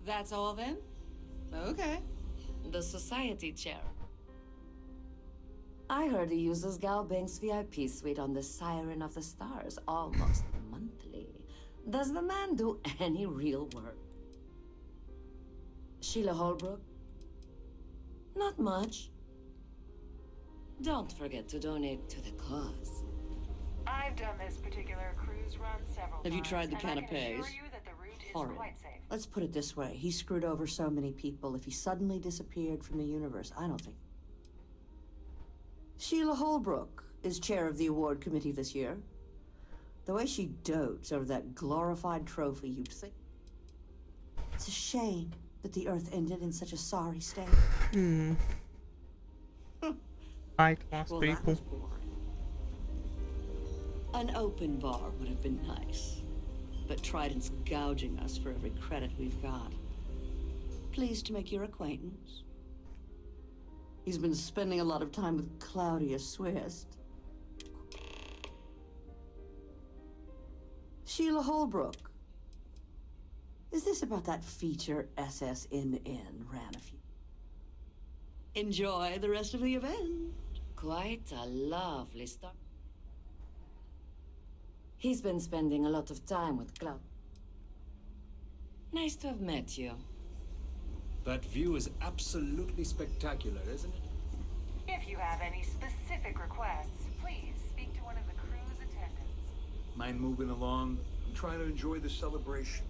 That's all then? Okay. The society chair. I heard he uses Galbank's VIP suite on the Siren of the Stars almost monthly. Does the man do any real work? Sheila Holbrook? Not much. Don't forget to donate to the cause. I've done this particular cruise run several times. Have you tried the and I can canapes? assure you that the route horrid. Let's put it this way. He screwed over so many people. If he suddenly disappeared from the universe, I don't think... Sheila Holbrook is chair of the award committee this year. The way she dotes over that glorified trophy, you'd think... It's a shame that the Earth ended in such a sorry state. High-class Well, people. that was boring. An open bar would have been nice. But Trident's gouging us for every credit we've got. Pleased to make your acquaintance. He's been spending a lot of time with Claudia Swist. Sheila Holbrook. Is this about that feature SSNN ran a few? Enjoy the rest of the event. Quite a lovely start. He's been spending a lot of time with Cloud. Nice to have met you. That view is absolutely spectacular, isn't it? If you have any specific requests, please speak to one of the crew's attendants. Mind moving along? I'm trying to enjoy the celebration.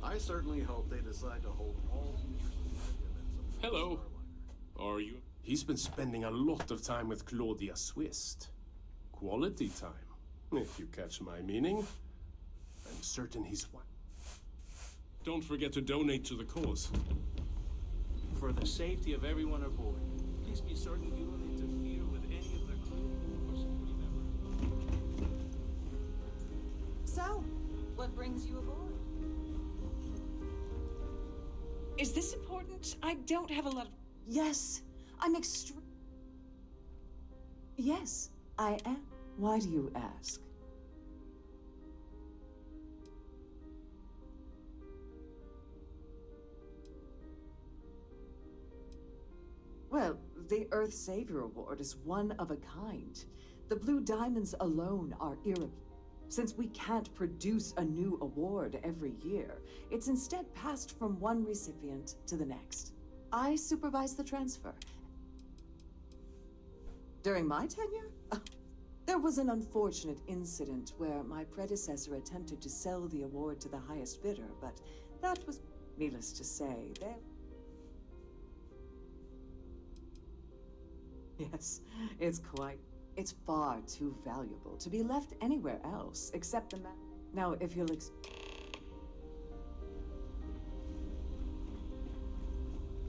I certainly hope they decide to hold all future society events. Hello. Are you? He's been spending a lot of time with Claudia Swist. Quality time, if you catch my meaning. I'm certain he's one. Don't forget to donate to the cause. For the safety of everyone aboard, please be certain you don't interfere with any of the crew or security members. So, what brings you aboard? Is this important? I don't have a lot of... Yes, I'm Yes, I am. Why do you ask? Well, the Earth Savior Award is one of a kind. The Blue Diamonds alone are irreplaceable. Since we can't produce a new award every year, it's instead passed from one recipient to the next. I supervise the transfer. During my tenure, there was an unfortunate incident where my predecessor attempted to sell the award to the highest bidder, but that was, needless to say, there... Yes, it's far too valuable to be left anywhere else except the map. Now, if you'll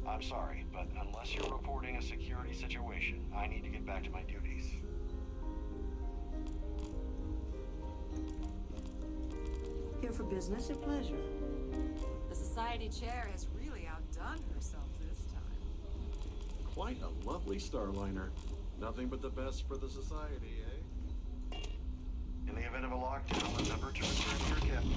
I'm sorry, but unless you're reporting a security situation, I need to get back to my duties. Here for business or pleasure? The society chair has really outdone herself this time. Quite a lovely Starliner. Nothing but the best for the society, eh? In the event of a lockdown, remember to return your gift.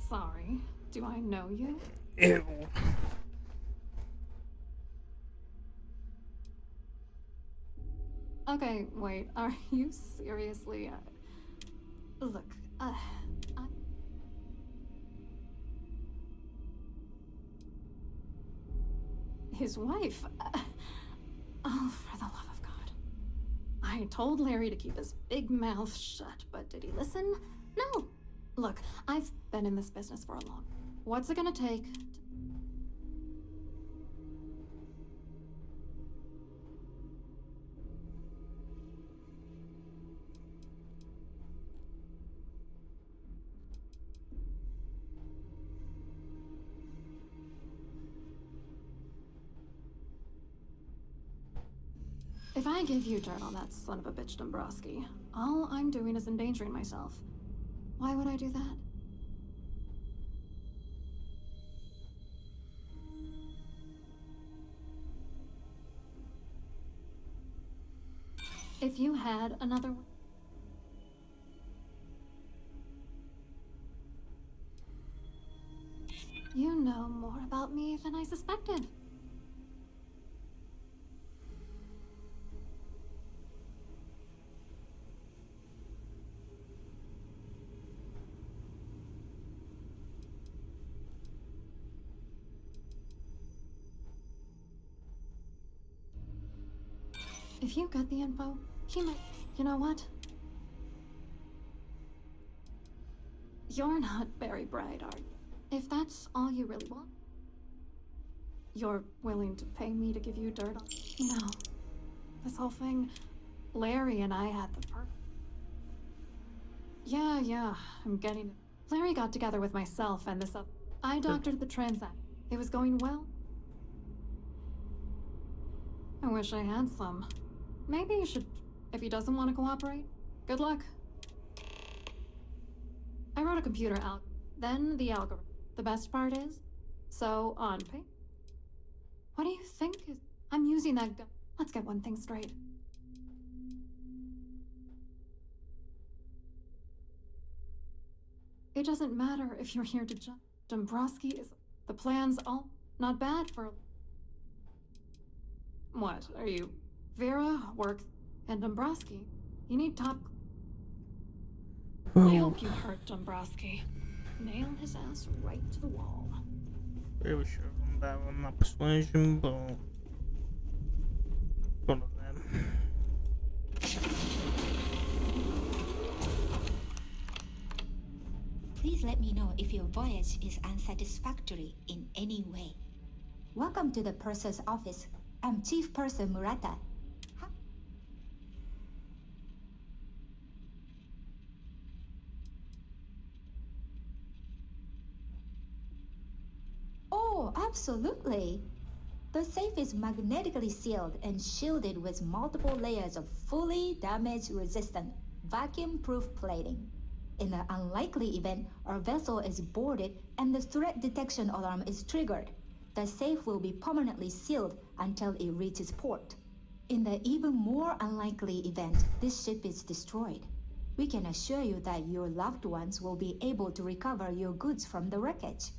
Sorry, do I know you? Ew. Okay, wait, are you seriously... Look, his wife... Oh, for the love of God. I told Larry to keep his big mouth shut, but did he listen? No. Look, I've been in this business for a long... What's it gonna take to... If I give you dirt on that son of a bitch Dombrowski, all I'm doing is endangering myself. Why would I do that? If you had another one... You know more about me than I suspected. If you get the info, he might... You know what? You're not very bright, are you? If that's all you really want, you're willing to pay me to give you dirt on... You know, this whole thing, Larry and I had the part. Yeah, I'm getting it. Larry got together with myself and this up. I doctored the transaction. It was going well. I wish I had some. Maybe you should, if he doesn't want to cooperate. Good luck. I wrote a computer then the algorithm. The best part is, so on pay. What do you think is... I'm using that gun. Let's get one thing straight. It doesn't matter if you're here to jump. Dombrowski is... The plan's all not bad for... What, are you... Vera works... And Dombrowski, you need top... I hope you hurt Dombrowski. Nail his ass right to the wall. Really sure I'm better on that persuasion, but one of them. Please let me know if your voyage is unsatisfactory in any way. Welcome to the Purser's office. I'm Chief Purser Murata. Oh, absolutely. The safe is magnetically sealed and shielded with multiple layers of fully damage-resistant, vacuum-proof plating. In the unlikely event our vessel is boarded and the threat detection alarm is triggered, the safe will be permanently sealed until it reaches port. In the even more unlikely event this ship is destroyed, we can assure you that your loved ones will be able to recover your goods from the wreckage.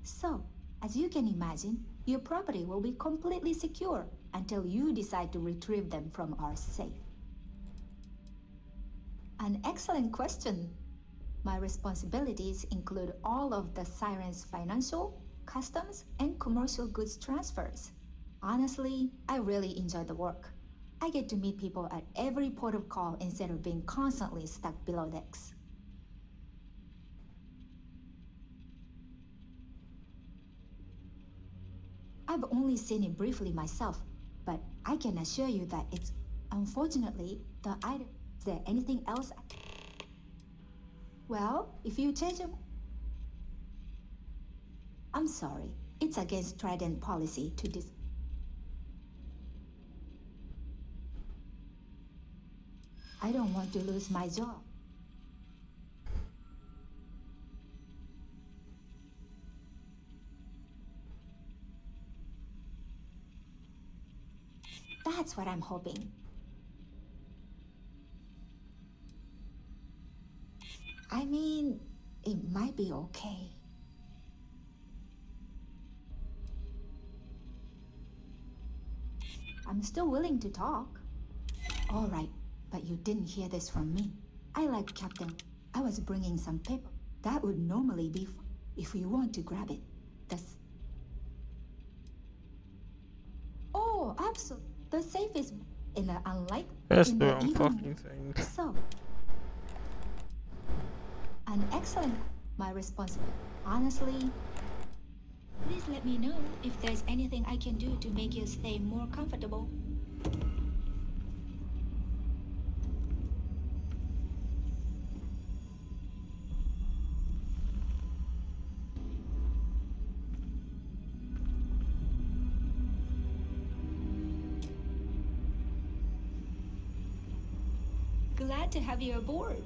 So, as you can imagine, your property will be completely secure until you decide to retrieve them from our safe. An excellent question. My responsibilities include all of the Siren's financial, customs, and commercial goods transfers. Honestly, I really enjoy the work. I get to meet people at every port of call instead of being constantly stuck below decks. I've only seen it briefly myself, but I can assure you that it's... Unfortunately, the item... Is there anything else? Well, if you change them... I'm sorry. It's against Trident policy to I don't want to lose my job. That's what I'm hoping. I mean, it might be okay. I'm still willing to talk. All right, but you didn't hear this from me. I like Captain. I was bringing some paper. That would normally be if you want to grab it. That's... Oh, absolutely. The safe is in the unlikely... That's the wrong fucking thing. So... An excellent... My responsibility. Honestly... Please let me know if there's anything I can do to make your stay more comfortable. Glad to have you aboard.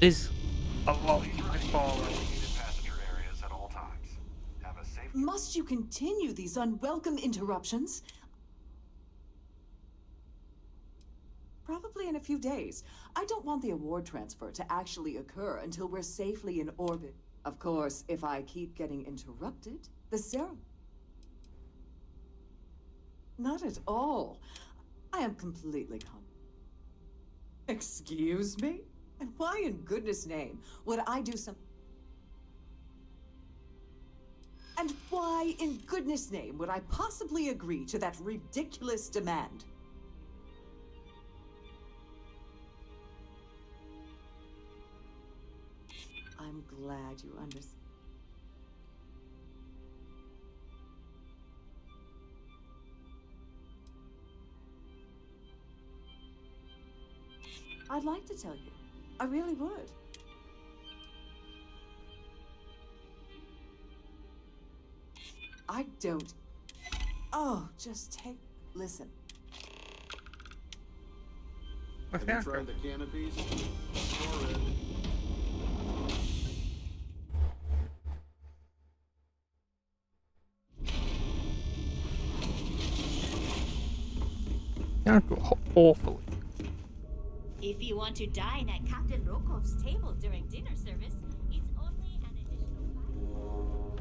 Is a lot to follow. Must you continue these unwelcome interruptions? Probably in a few days. I don't want the award transfer to actually occur until we're safely in orbit. Of course, if I keep getting interrupted, the serum. Not at all. I am completely calm. Excuse me? And why in goodness name would I do some... And why in goodness name would I possibly agree to that ridiculous demand? I'm glad you understand. I'd like to tell you. I really would. I don't. Oh, just take... Listen. Have you tried the canopies? Horrid. That go awfully. If you want to dine at Captain Rokov's table during dinner service, it's only an additional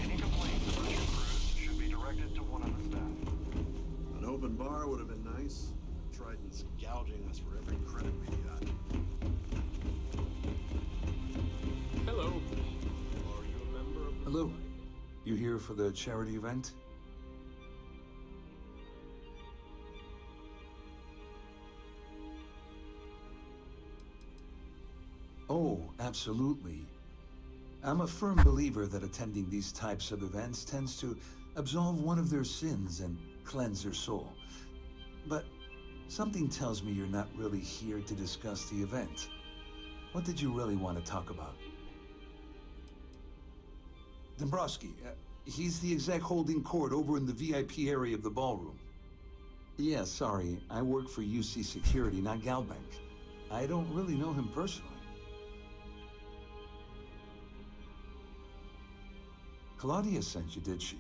Any complaints about your cruise should be directed to one of the staff. An open bar would have been nice. Trident's gouging us for every credit we've got. Hello. Are you a member of the... Hello. You here for the charity event? Oh, absolutely. I'm a firm believer that attending these types of events tends to absolve one of their sins and cleanse their soul. But something tells me you're not really here to discuss the event. What did you really want to talk about? Dombrowski, he's the exec holding court over in the VIP area of the ballroom. Yeah, sorry, I work for UC Security, not Galbank. I don't really know him personally. Claudia sent you, did she?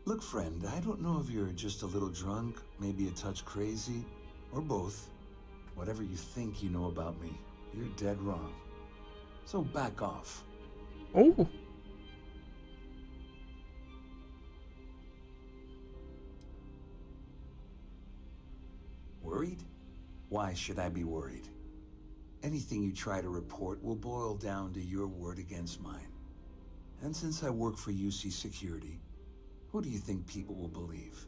Look, friend, I don't know if you're just a little drunk, maybe a touch crazy, or both. Whatever you think you know about me, you're dead wrong. So back off. Oh. Worried? Why should I be worried? Anything you try to report will boil down to your word against mine. And since I work for UC Security, who do you think people will believe?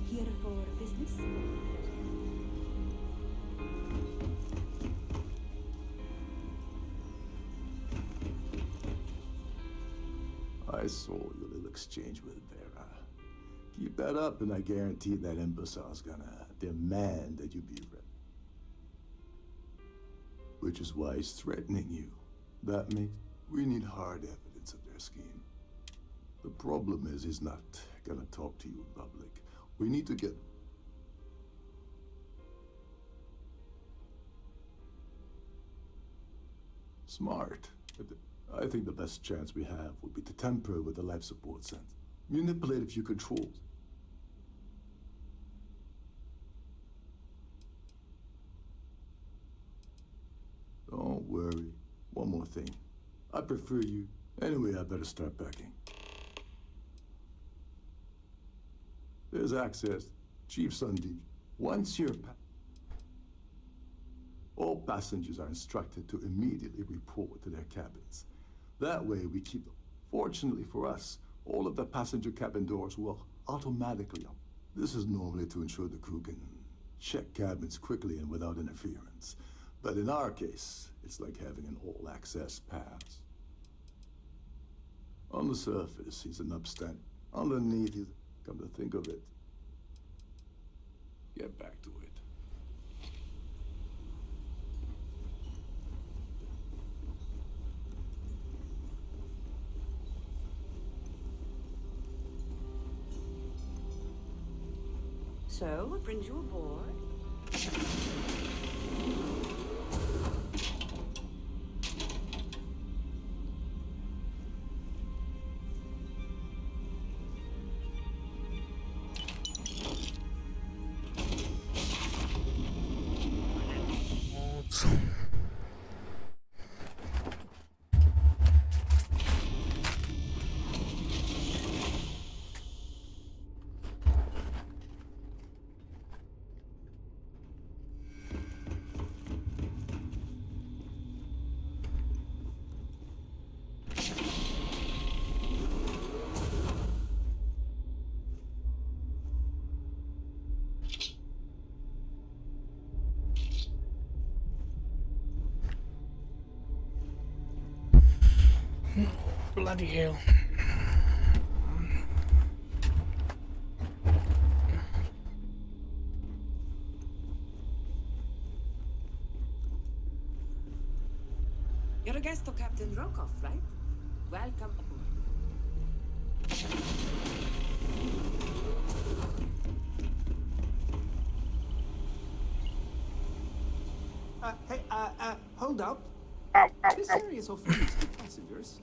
Here for business? I saw your little exchange with Vera. Keep that up, and I guarantee that imbecile's gonna demand that you be ready. Which is why he's threatening you. That makes... We need hard evidence of their scheme. The problem is he's not gonna talk to you in public. We need to get... Smart. I think the best chance we have would be to tamper with the life support center. Manipulate a few controls. Don't worry. One more thing. I prefer you. Anyway, I better start packing. There's access. Chief Sunday. Once you're all passengers are instructed to immediately report to their cabins. That way we keep them. Fortunately for us, all of the passenger cabin doors will automatically open. This is normally to ensure the crew can check cabins quickly and without interference. But in our case, it's like having an all-access pass. On the surface, he's an upstanding. Underneath, he's... Come to think of it. Get back to it. So, what brings you aboard? Bloody hell. You're a guest of Captain Rokoff, right? Welcome aboard. Hold up. This area is off limits to passengers.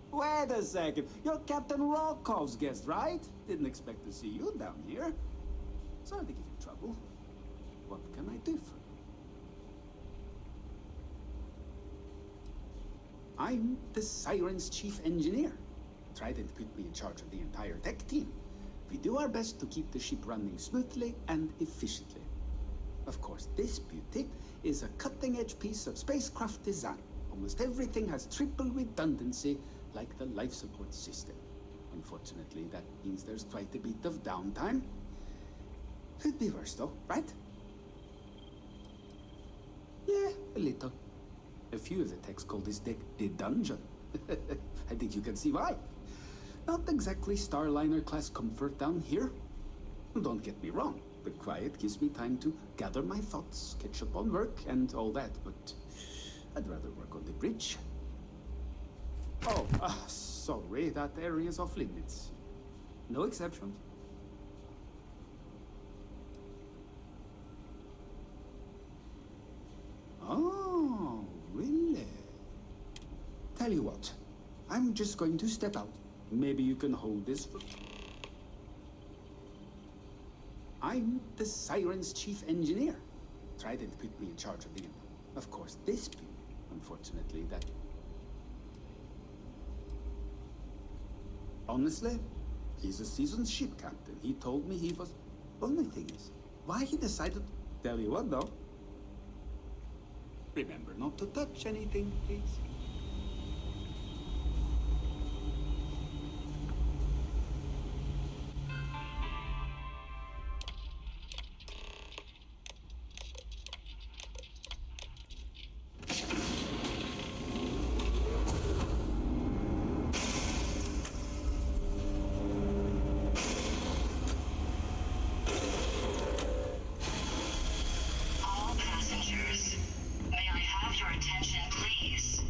Wait a second. You're Captain Rokoff's guest, right? Didn't expect to see you down here. Sorry to give you trouble. What can I do for you? I'm the Siren's chief engineer. Trident put me in charge of the entire tech team. We do our best to keep the ship running smoothly and efficiently. Of course, this beauty is a cutting-edge piece of spacecraft design. Almost everything has triple redundancy, like the life support system. Unfortunately, that means there's quite a bit of downtime. Could be worse though, right? Yeah, a little. A few of the techs call this deck the dungeon. I think you can see why. Not exactly Starliner-class comfort down here. Don't get me wrong, the quiet gives me time to gather my thoughts, catch up on work, and all that, but I'd rather work on the bridge. Oh, sorry, that area's off limits. No exceptions. Oh, really? Tell you what, I'm just going to step out. Maybe you can hold this for... I'm the Siren's chief engineer. Trident put me in charge of the... Of course, this... Unfortunately, that... Honestly, he's a seasoned ship captain. He told me he was... Only thing is, why he decided... Tell you what, though. Remember not to touch anything, please. All passengers, may I have your attention, please?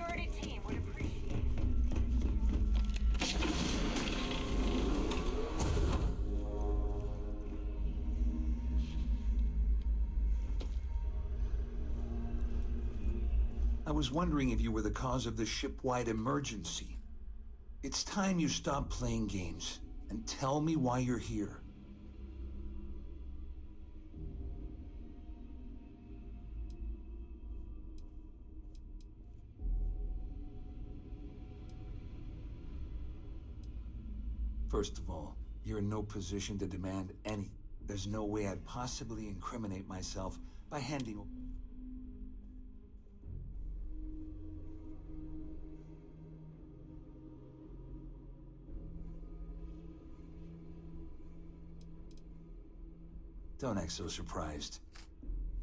security team would appreciate it. I was wondering if you were the cause of the ship-wide emergency. It's time you stop playing games and tell me why you're here. First of all, you're in no position to demand anything. There's no way I'd possibly incriminate myself by handing... Don't act so surprised.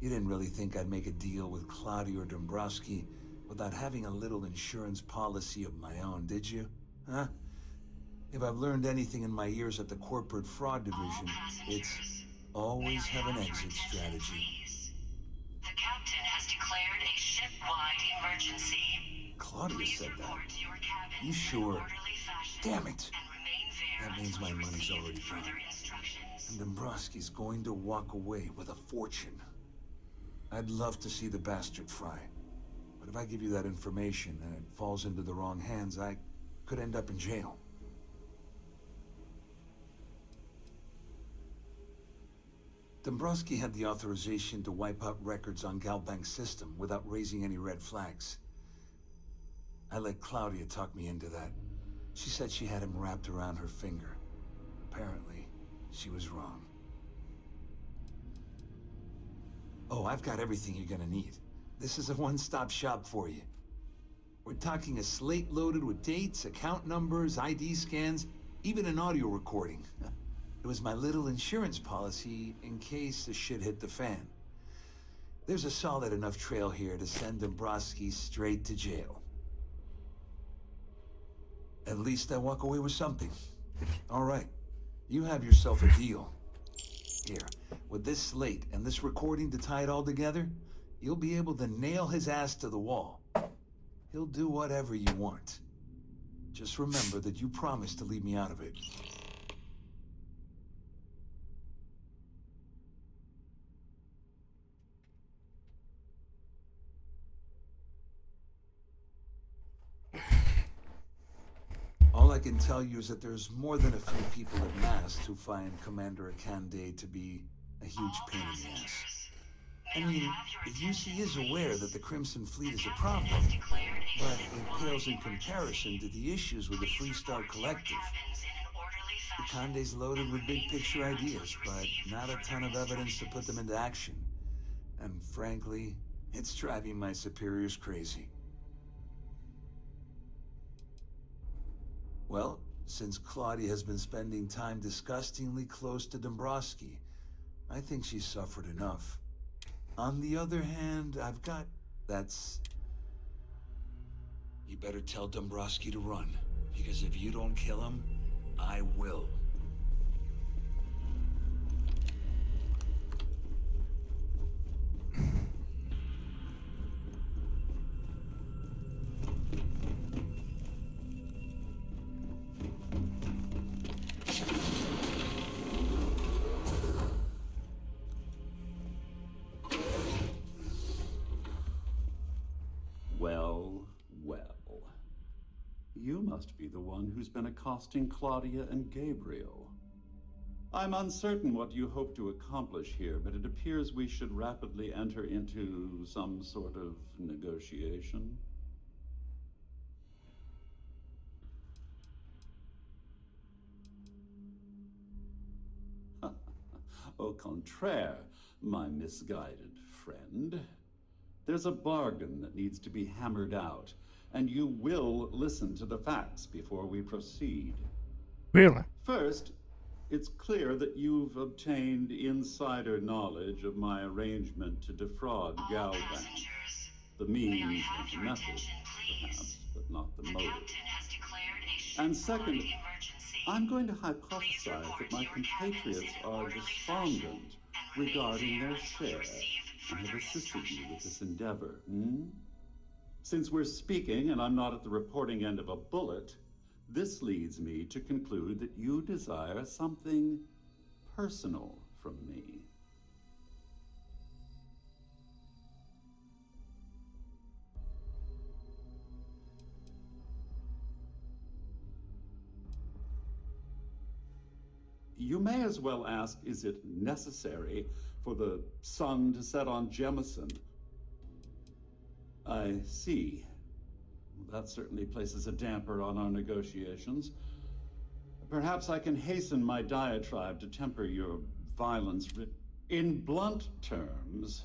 You didn't really think I'd make a deal with Claudia or Dombrowski without having a little insurance policy of my own, did you? Huh? If I've learned anything in my years at the corporate fraud division, it's always have an exit strategy. The captain has declared a ship-wide emergency. Claudia said that. You sure? Damn it! That means my money's already gone. And Dombrowski's going to walk away with a fortune. I'd love to see the bastard fry. But if I give you that information and it falls into the wrong hands, I could end up in jail. Dombrowski had the authorization to wipe out records on Galbank's system without raising any red flags. I let Claudia talk me into that. She said she had him wrapped around her finger. Apparently, she was wrong. Oh, I've got everything you're gonna need. This is a one-stop shop for you. We're talking a slate loaded with dates, account numbers, ID scans, even an audio recording. It was my little insurance policy in case the shit hit the fan. There's a solid enough trail here to send Dombrowski straight to jail. At least I walk away with something. All right, you have yourself a deal. Here, with this slate and this recording to tie it all together, you'll be able to nail his ass to the wall. He'll do whatever you want. Just remember that you promised to leave me out of it. All I can tell you is that there's more than a few people at Mast who find Commander Akande to be a huge pain in the ass. I mean, the UC is aware that the Crimson Fleet is a problem, but it pales in comparison to the issues with the Freestar Collective. Akande's loaded with big-picture ideas, but not a ton of evidence to put them into action. And frankly, it's driving my superiors crazy. Well, since Claudia has been spending time disgustingly close to Dombrowski, I think she's suffered enough. On the other hand, I've got... You better tell Dombrowski to run, because if you don't kill him, I will. Well, well. You must be the one who's been accosting Claudia and Gabriel. I'm uncertain what you hope to accomplish here, but it appears we should rapidly enter into some sort of negotiation. Au contraire, my misguided friend. There's a bargain that needs to be hammered out, and you will listen to the facts before we proceed. Really? First, it's clear that you've obtained insider knowledge of my arrangement to defraud Galbank. The means and the method, perhaps, but not the motive. And second, I'm going to hypothesize that my compatriots are despondent regarding their share and have assisted you with this endeavor, Since we're speaking and I'm not at the reporting end of a bullet, this leads me to conclude that you desire something personal from me. You may as well ask, is it necessary for the sun to set on Jemison? I see. That certainly places a damper on our negotiations. Perhaps I can hasten my diatribe to temper your violence. In blunt terms,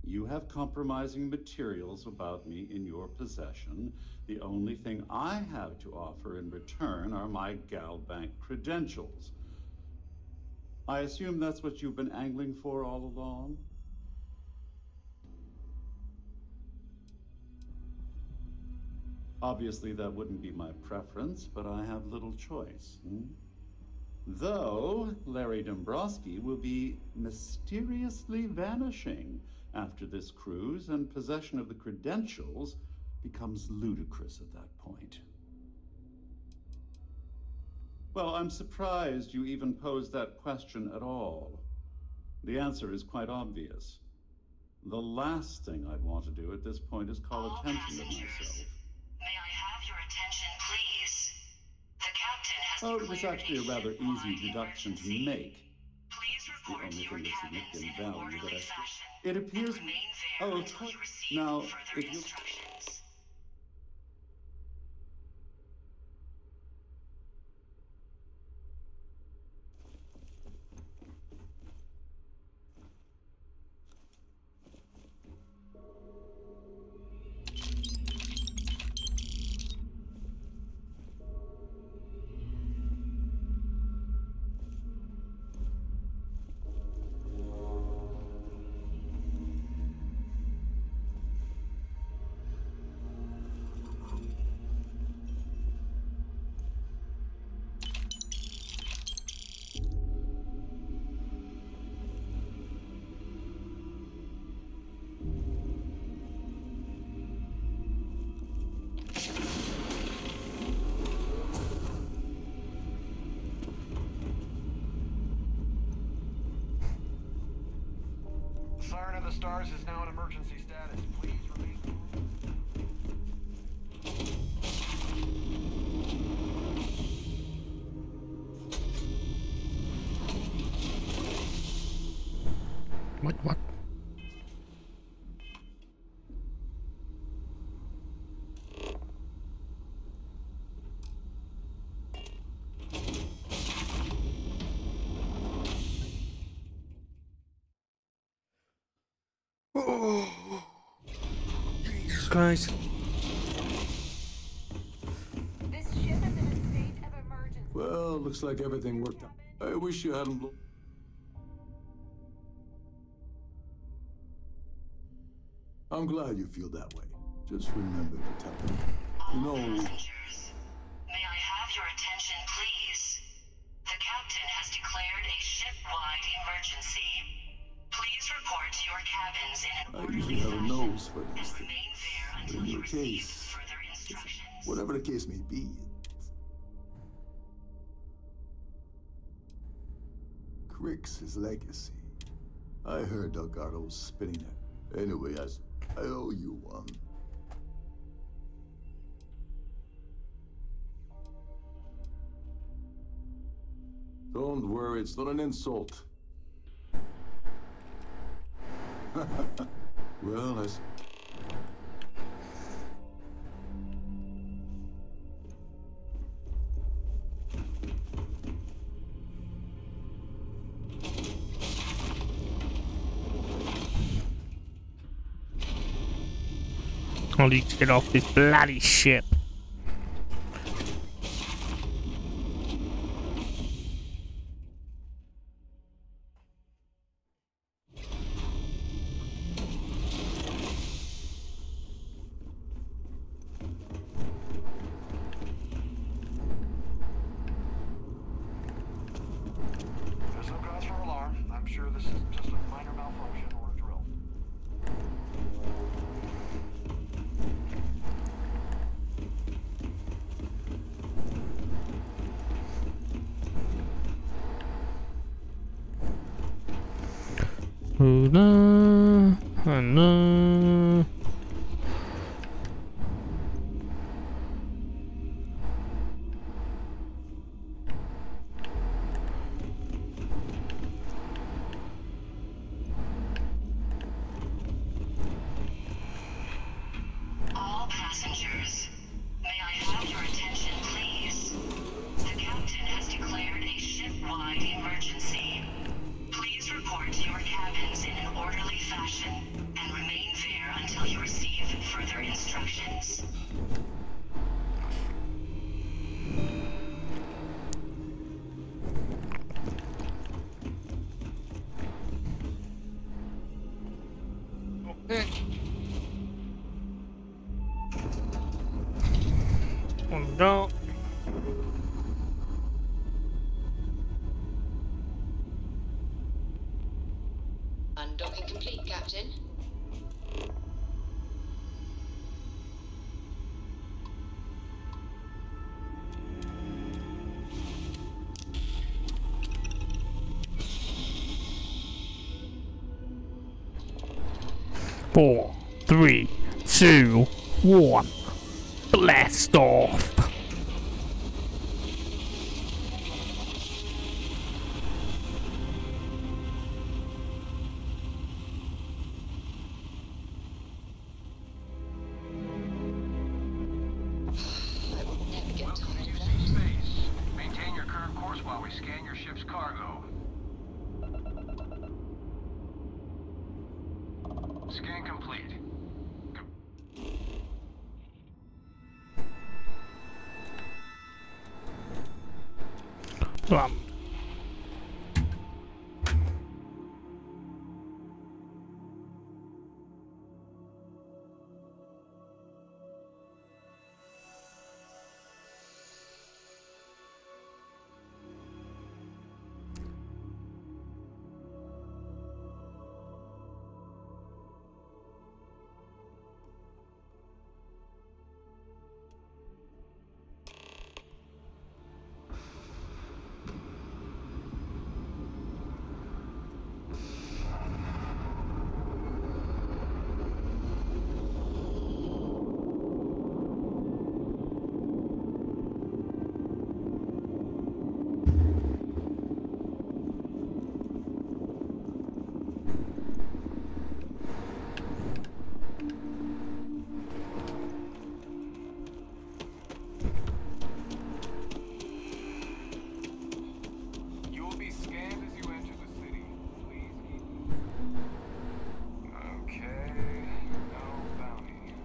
you have compromising materials about me in your possession. The only thing I have to offer in return are my GalBank credentials. I assume that's what you've been angling for all along? Obviously, that wouldn't be my preference, but I have little choice. Though Larry Dombrowski will be mysteriously vanishing after this cruise, and possession of the credentials becomes ludicrous at that point. Well, I'm surprised you even posed that question at all. The answer is quite obvious. The last thing I'd want to do at this point is call attention to myself. May I have your attention, please? The captain has Oh, it was actually a rather easy deduction to make. It's the only thing of significant value that I... It appears... Oh, of course. Now, if you... Siren of the Stars is now in emergency status. Please remain What? Oh, Jesus Christ. This ship is in a state of emergency. Well, looks like everything worked out. I wish you hadn't blown. I'm glad you feel that way. Just remember to tell them. You know... May I have your attention, please? The captain has declared a ship-wide emergency. Please report to your cabins in an I orderly usually have a fashion nose for and these remain things. there But until in you your receive case, further instructions. whatever the case may be, Crick's his legacy. I heard Delgado was spinning it. Anyway, I owe you one. Don't worry, it's not an insult. Well, I need to get off this bloody ship. There's no cause for alarm. I'm sure this is just a minor malfunction or a drill. All passengers, may I have your attention, please? The captain has declared a ship-wide emergency. Please report to your cabins in an orderly fashion and remain there until you receive further instructions. Okay. No. Undocking complete, Captain. Four, three, two, one. Blast off. Maintain your current course while we scan your ship's cargo. Scan complete. Plum. You will be scanned as you enter the city. Please keep. Okay. No bounty.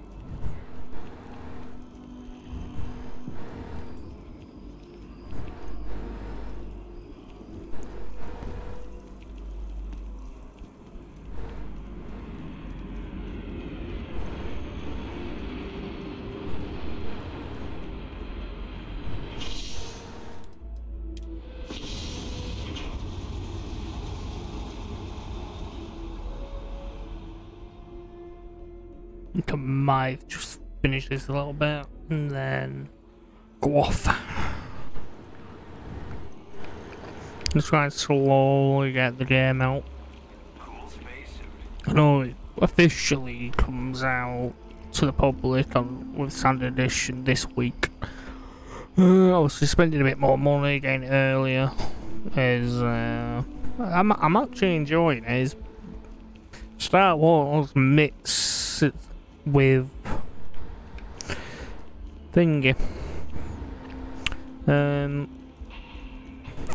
I might just finish this a little bit and then go off. Just try and slowly get the game out. I know it officially comes out to the public on with Standard Edition this week. I was just spending a bit more money getting it earlier. I'm actually enjoying it. It's Star Wars mixed with thingy.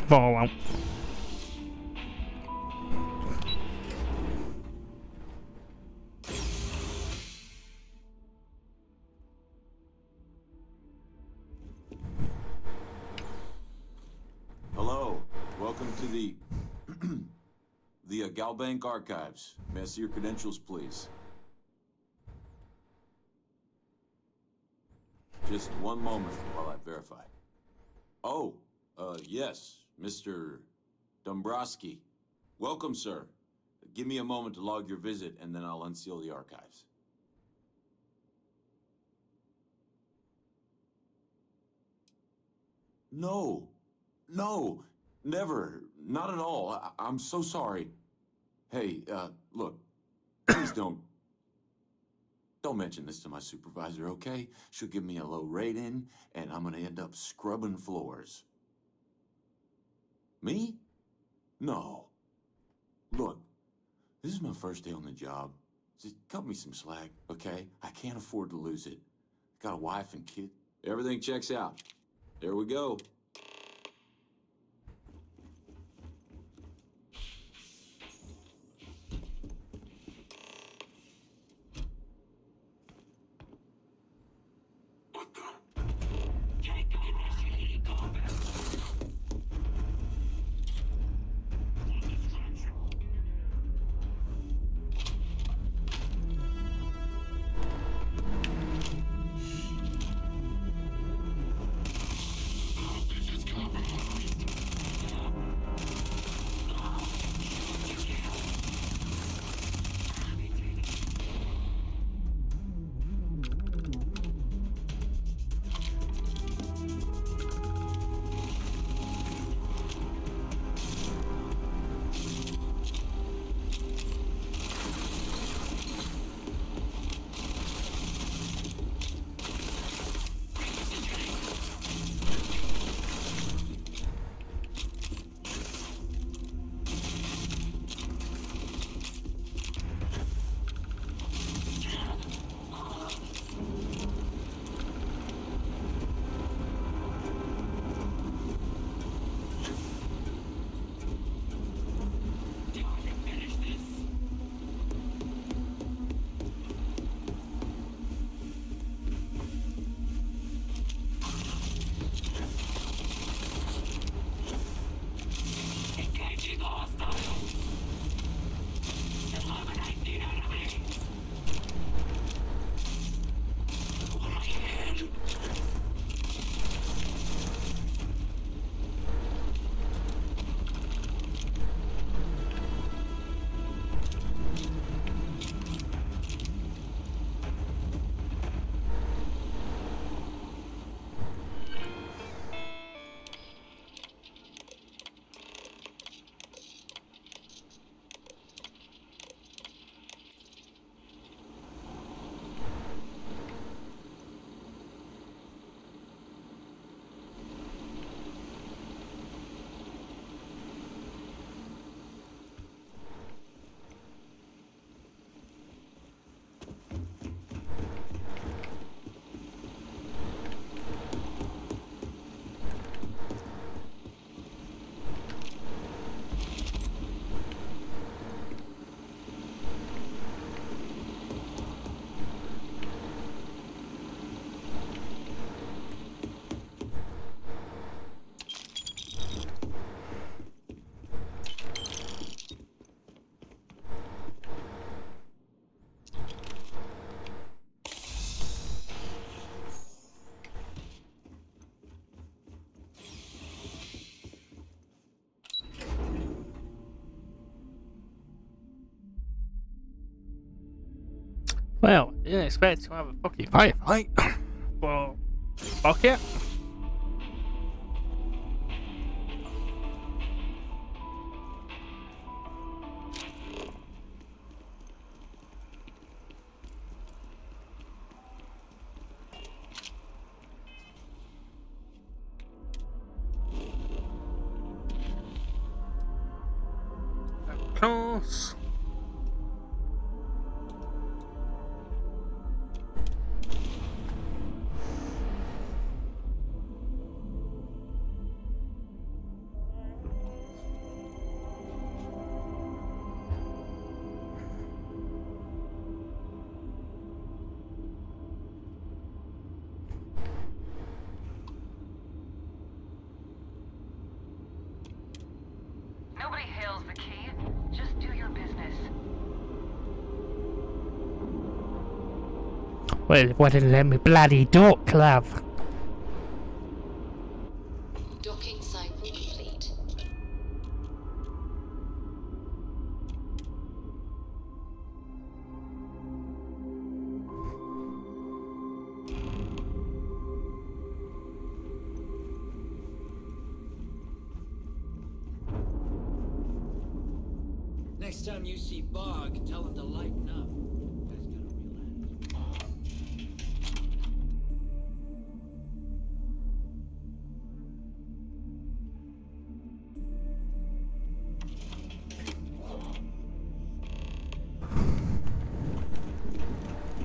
Fallout. Hello, welcome to the Galbank Archives. May I see your credentials, please? Just one moment while I verify. Oh, yes, Mr. Dombrowski. Welcome, sir. Give me a moment to log your visit, and then I'll unseal the archives. No, never, not at all. I'm so sorry. Hey, look, please don't mention this to my supervisor, okay? She'll give me a low rating, and I'm gonna end up scrubbing floors. Me? No. Look, this is my first day on the job. Just cut me some slack, okay? I can't afford to lose it. Got a wife and kid. Everything checks out. There we go. Well, didn't expect to have a fucking firefight. Well, fuck it. Of course. Nobody hails the key. Just do your business. Well, why didn't let me bloody dock, love? Docking cycle complete. Next time you see Bog, tell him to lighten up.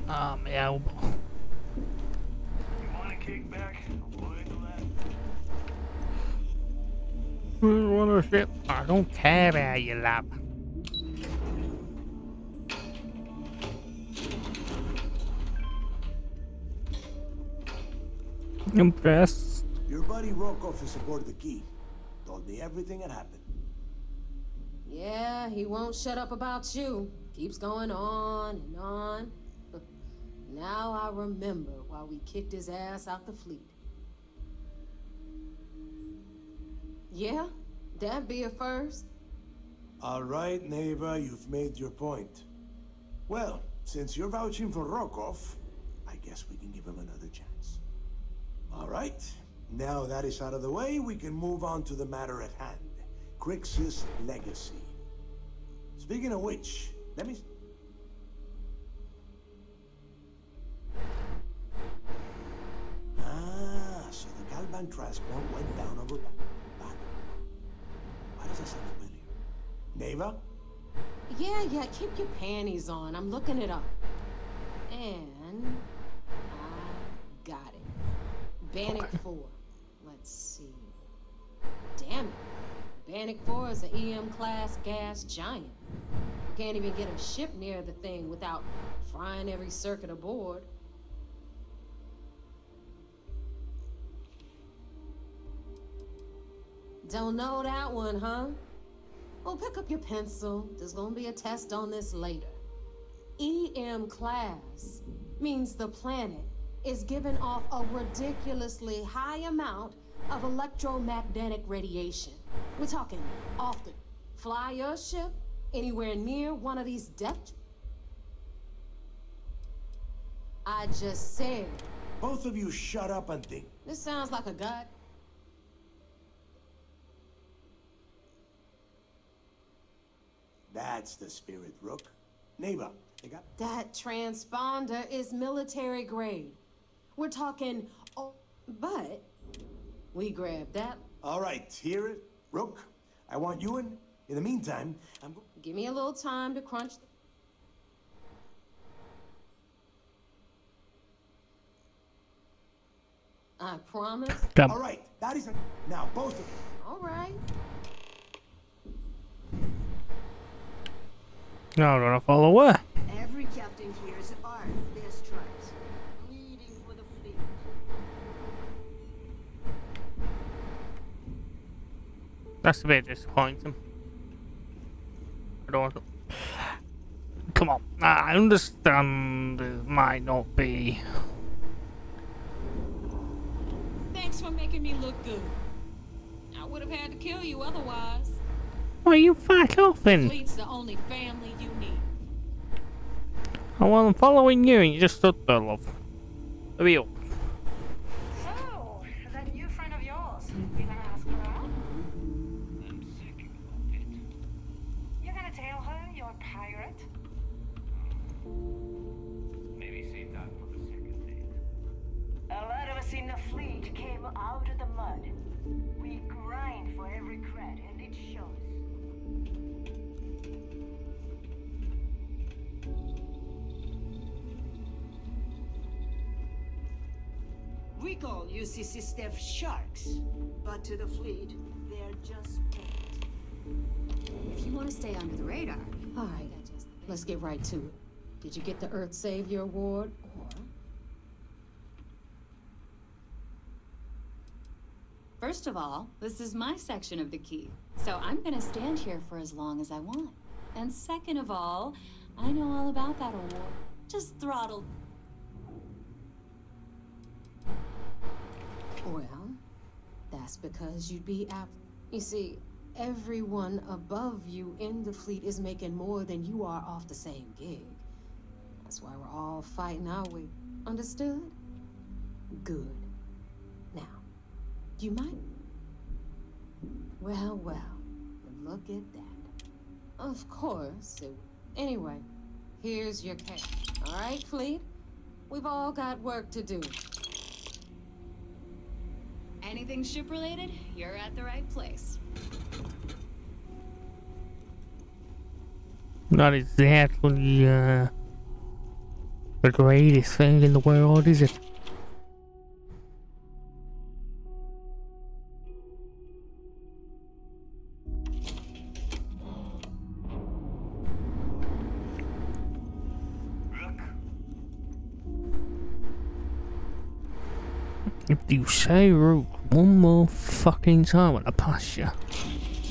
Ah, my elbow. You want a kickback? What a shit. I don't care about you, lab. Impressed. Your buddy Rokov is aboard the Key. Told me everything that happened. Yeah, he won't shut up about you. Keeps going on and on. Now I remember why we kicked his ass out the fleet. Yeah, that'd be a first. All right, Neva, you've made your point. Well, since you're vouching for Rokov, I guess we can give him another chance. All right, now that is out of the way, we can move on to the matter at hand. Crix's legacy. Speaking of which, let me... So the Galban transport went down over... Why does that sound familiar? Neva? Yeah, keep your panties on. I'm looking it up. And... I got it. Bannock 4. Let's see. Damn it. Bannock 4 is an EM-class gas giant. Can't even get a ship near the thing without frying every circuit aboard. Don't know that one, huh? Well, pick up your pencil. There's gonna be a test on this later. EM class means the planet is giving off a ridiculously high amount of electromagnetic radiation. We're talking often. Fly your ship anywhere near one of these depths. I just said. Both of you shut up and think. This sounds like a gut. That's the spirit, Rook. Neva, they got... That transponder is military grade. We're talking... Oh, but... we grabbed that. All right, hear it? Rook, I want you in. In the meantime, I'm... Give me a little time to crunch... I promise. All right, that is... Now, both of you. All right. No, I'm gonna follow her. Every captain here is armed with their stripes, bleeding for the fleet. That's a bit disappointing. I don't want to... Come on, I understand it might not be... Thanks for making me look good. I would have had to kill you otherwise. Why you fuck off then? Fleet's the only family you need. Oh, well, I'm following you and you just stood there, love. There we go. So, that new friend of yours, you gonna ask her out? I'm sick of it. You gonna tell her you're a pirate? Maybe save that for the second date. A lot of us in the fleet came out of the mud. We grind for every cred, and it shows. We call UCC staff sharks, but to the fleet, they're just bait. If you want to stay under the radar. All right, let's get right to it. Did you get the Earth Savior Award? Or... First of all, this is my section of the key, so I'm gonna stand here for as long as I want. And second of all, I know all about that award. Just throttle. Well, that's because you'd be apt. You see, everyone above you in the fleet is making more than you are off the same gig. That's why we're all fighting our way. Understood? Good. Now, you might... Well, look at that. Of course. Anyway, here's your cash. All right, Fleet? We've all got work to do. Anything ship-related, you're at the right place. Not exactly, the greatest thing in the world, is it? If you say Rook one more fucking time when I pass you,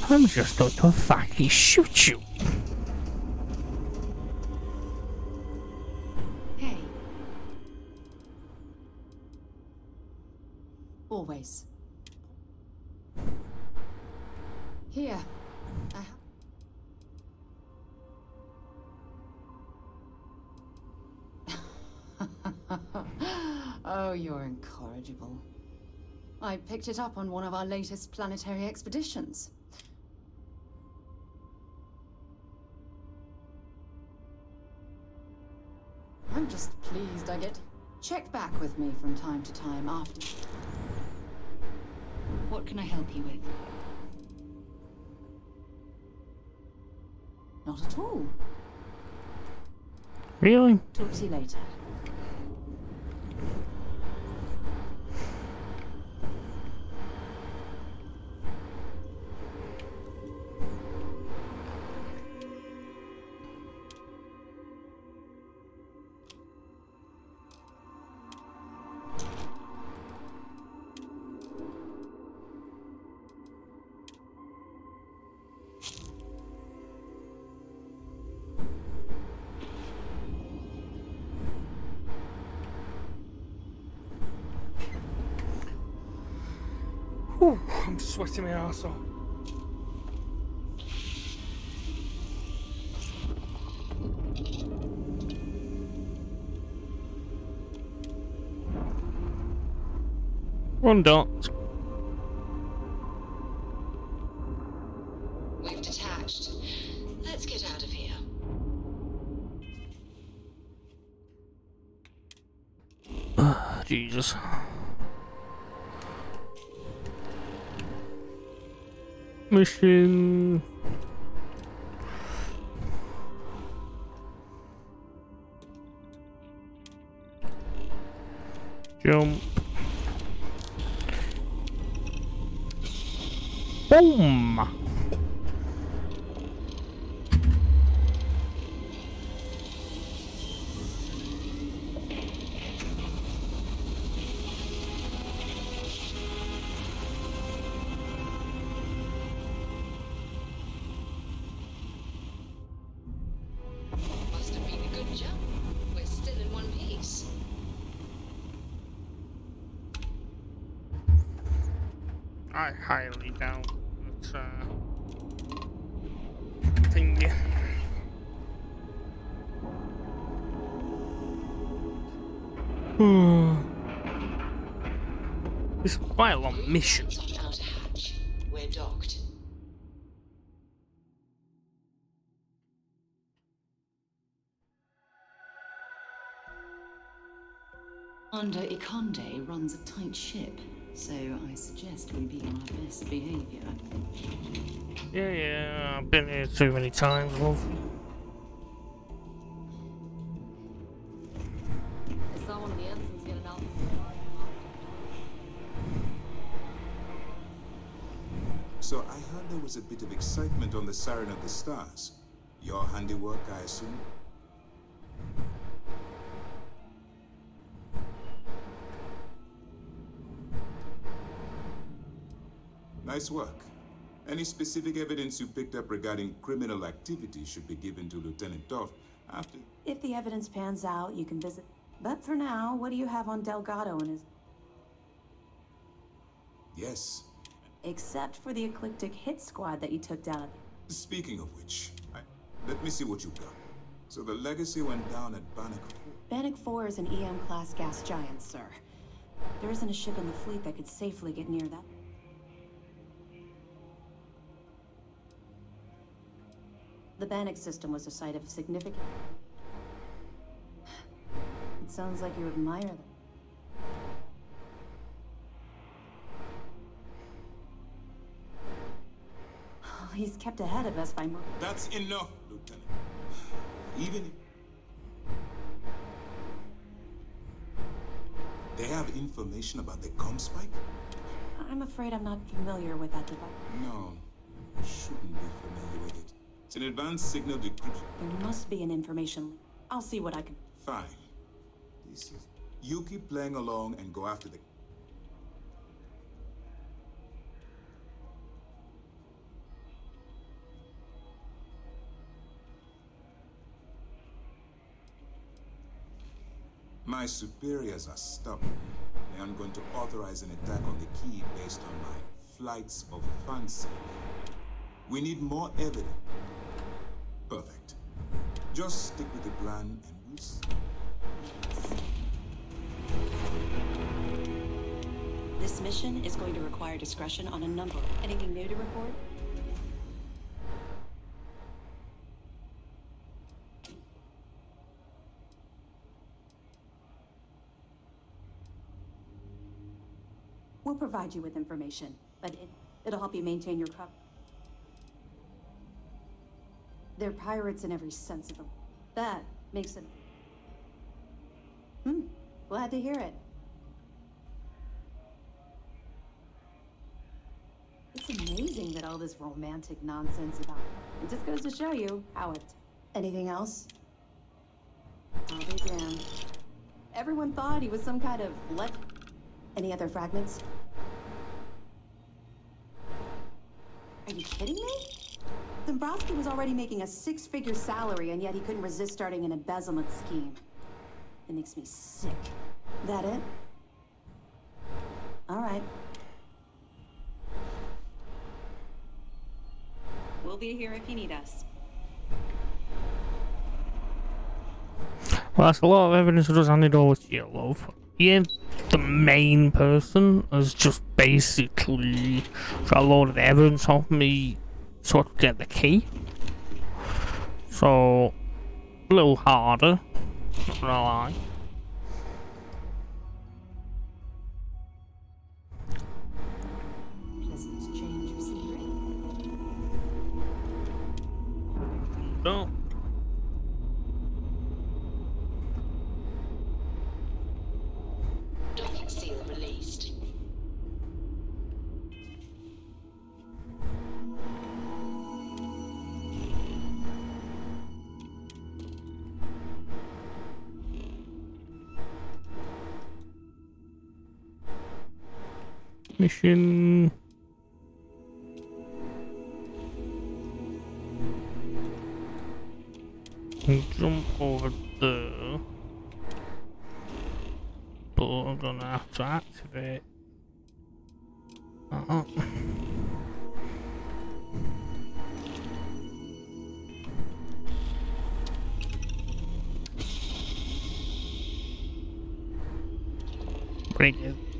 I'm just going to fucking shoot you. Hey. Always. Here. Oh, you're incorrigible. I picked it up on one of our latest planetary expeditions. I'm just pleased I get... Check back with me from time to time after... What can I help you with? Not at all. Really? Talk to you later. Whew, I'm sweating my arse off. One dot. We've detached. Let's get out of here. Jesus. Mission. Jump. Boom. Must have been a good jump. We're still in one piece. I highly doubt that, thing. This is quite a long mission. On outer hatch. We're docked. Under Ikonde runs a tight ship, so I suggest we be on our best behavior. Yeah, I've been here too many times, love. I saw one of the ensigns get an alpha. So I heard there was a bit of excitement on the Siren of the Stars. Your handiwork, I assume? Nice work. Any specific evidence you picked up regarding criminal activity should be given to Lieutenant Toft after... If the evidence pans out, you can visit. But for now, what do you have on Delgado and his... Yes. Except for the eclectic hit squad that you took down at... Speaking of which, let me see what you've got. So the Legacy went down at Bannock 4. Bannock 4 is an EM-class gas giant, sir. There isn't a ship in the fleet that could safely get near that. The Bannock system was a site of significant... It sounds like you admire them. Oh, he's kept ahead of us by more... That's enough, Lieutenant. Even... They have information about the comm spike? I'm afraid I'm not familiar with that device. No, you shouldn't be familiar with it. It's an advanced signal decryption. There must be an information link. I'll see what I can... Fine. This is... You keep playing along and go after the... My superiors are stubborn. They aren't going to authorize an attack on the key based on my flights of fancy. We need more evidence. Perfect. Just stick with the plan and we'll see. This mission is going to require discretion on a number. Anything new to report? We'll provide you with information, but it'll help you maintain your cover. They're pirates in every sense of the... That makes it... Glad to hear it. It's amazing that all this romantic nonsense about... It just goes to show you how it... Anything else? I'll be damned. Everyone thought he was some kind of... Any other fragments? Are you kidding me? Dombrowski was already making a 6-figure salary, and yet he couldn't resist starting an embezzlement scheme. It makes me sick. That it? All right. We'll be here if you need us. Well, that's a lot of evidence that does hand it over to you, love. Yeah, the main person has just basically got a load of evidence off me so I could get the key. So, a little harder, not gonna lie. Pleasant change of scenery. No. Docking seal released. Mission. Jump over there. But I'm gonna have to activate.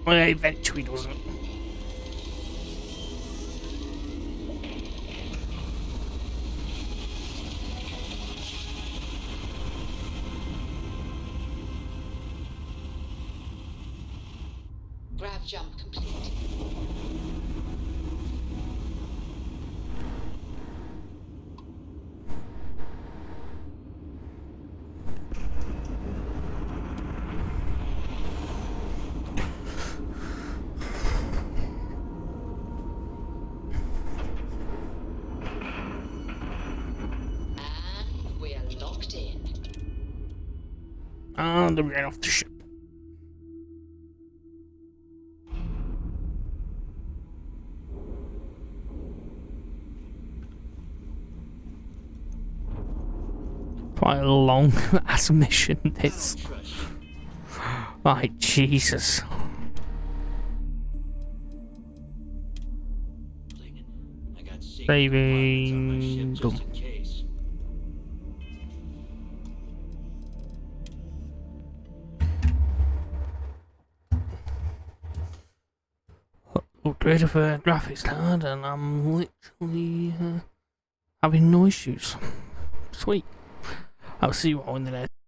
But it eventually doesn't. Grav jump complete. And we're locked in. And then we get off the ship. Quite a long ass mission, this. Like, Jesus. Saving. Done. Upgraded for graphics card, and I'm literally having no issues. Sweet. I'll see you all in the next.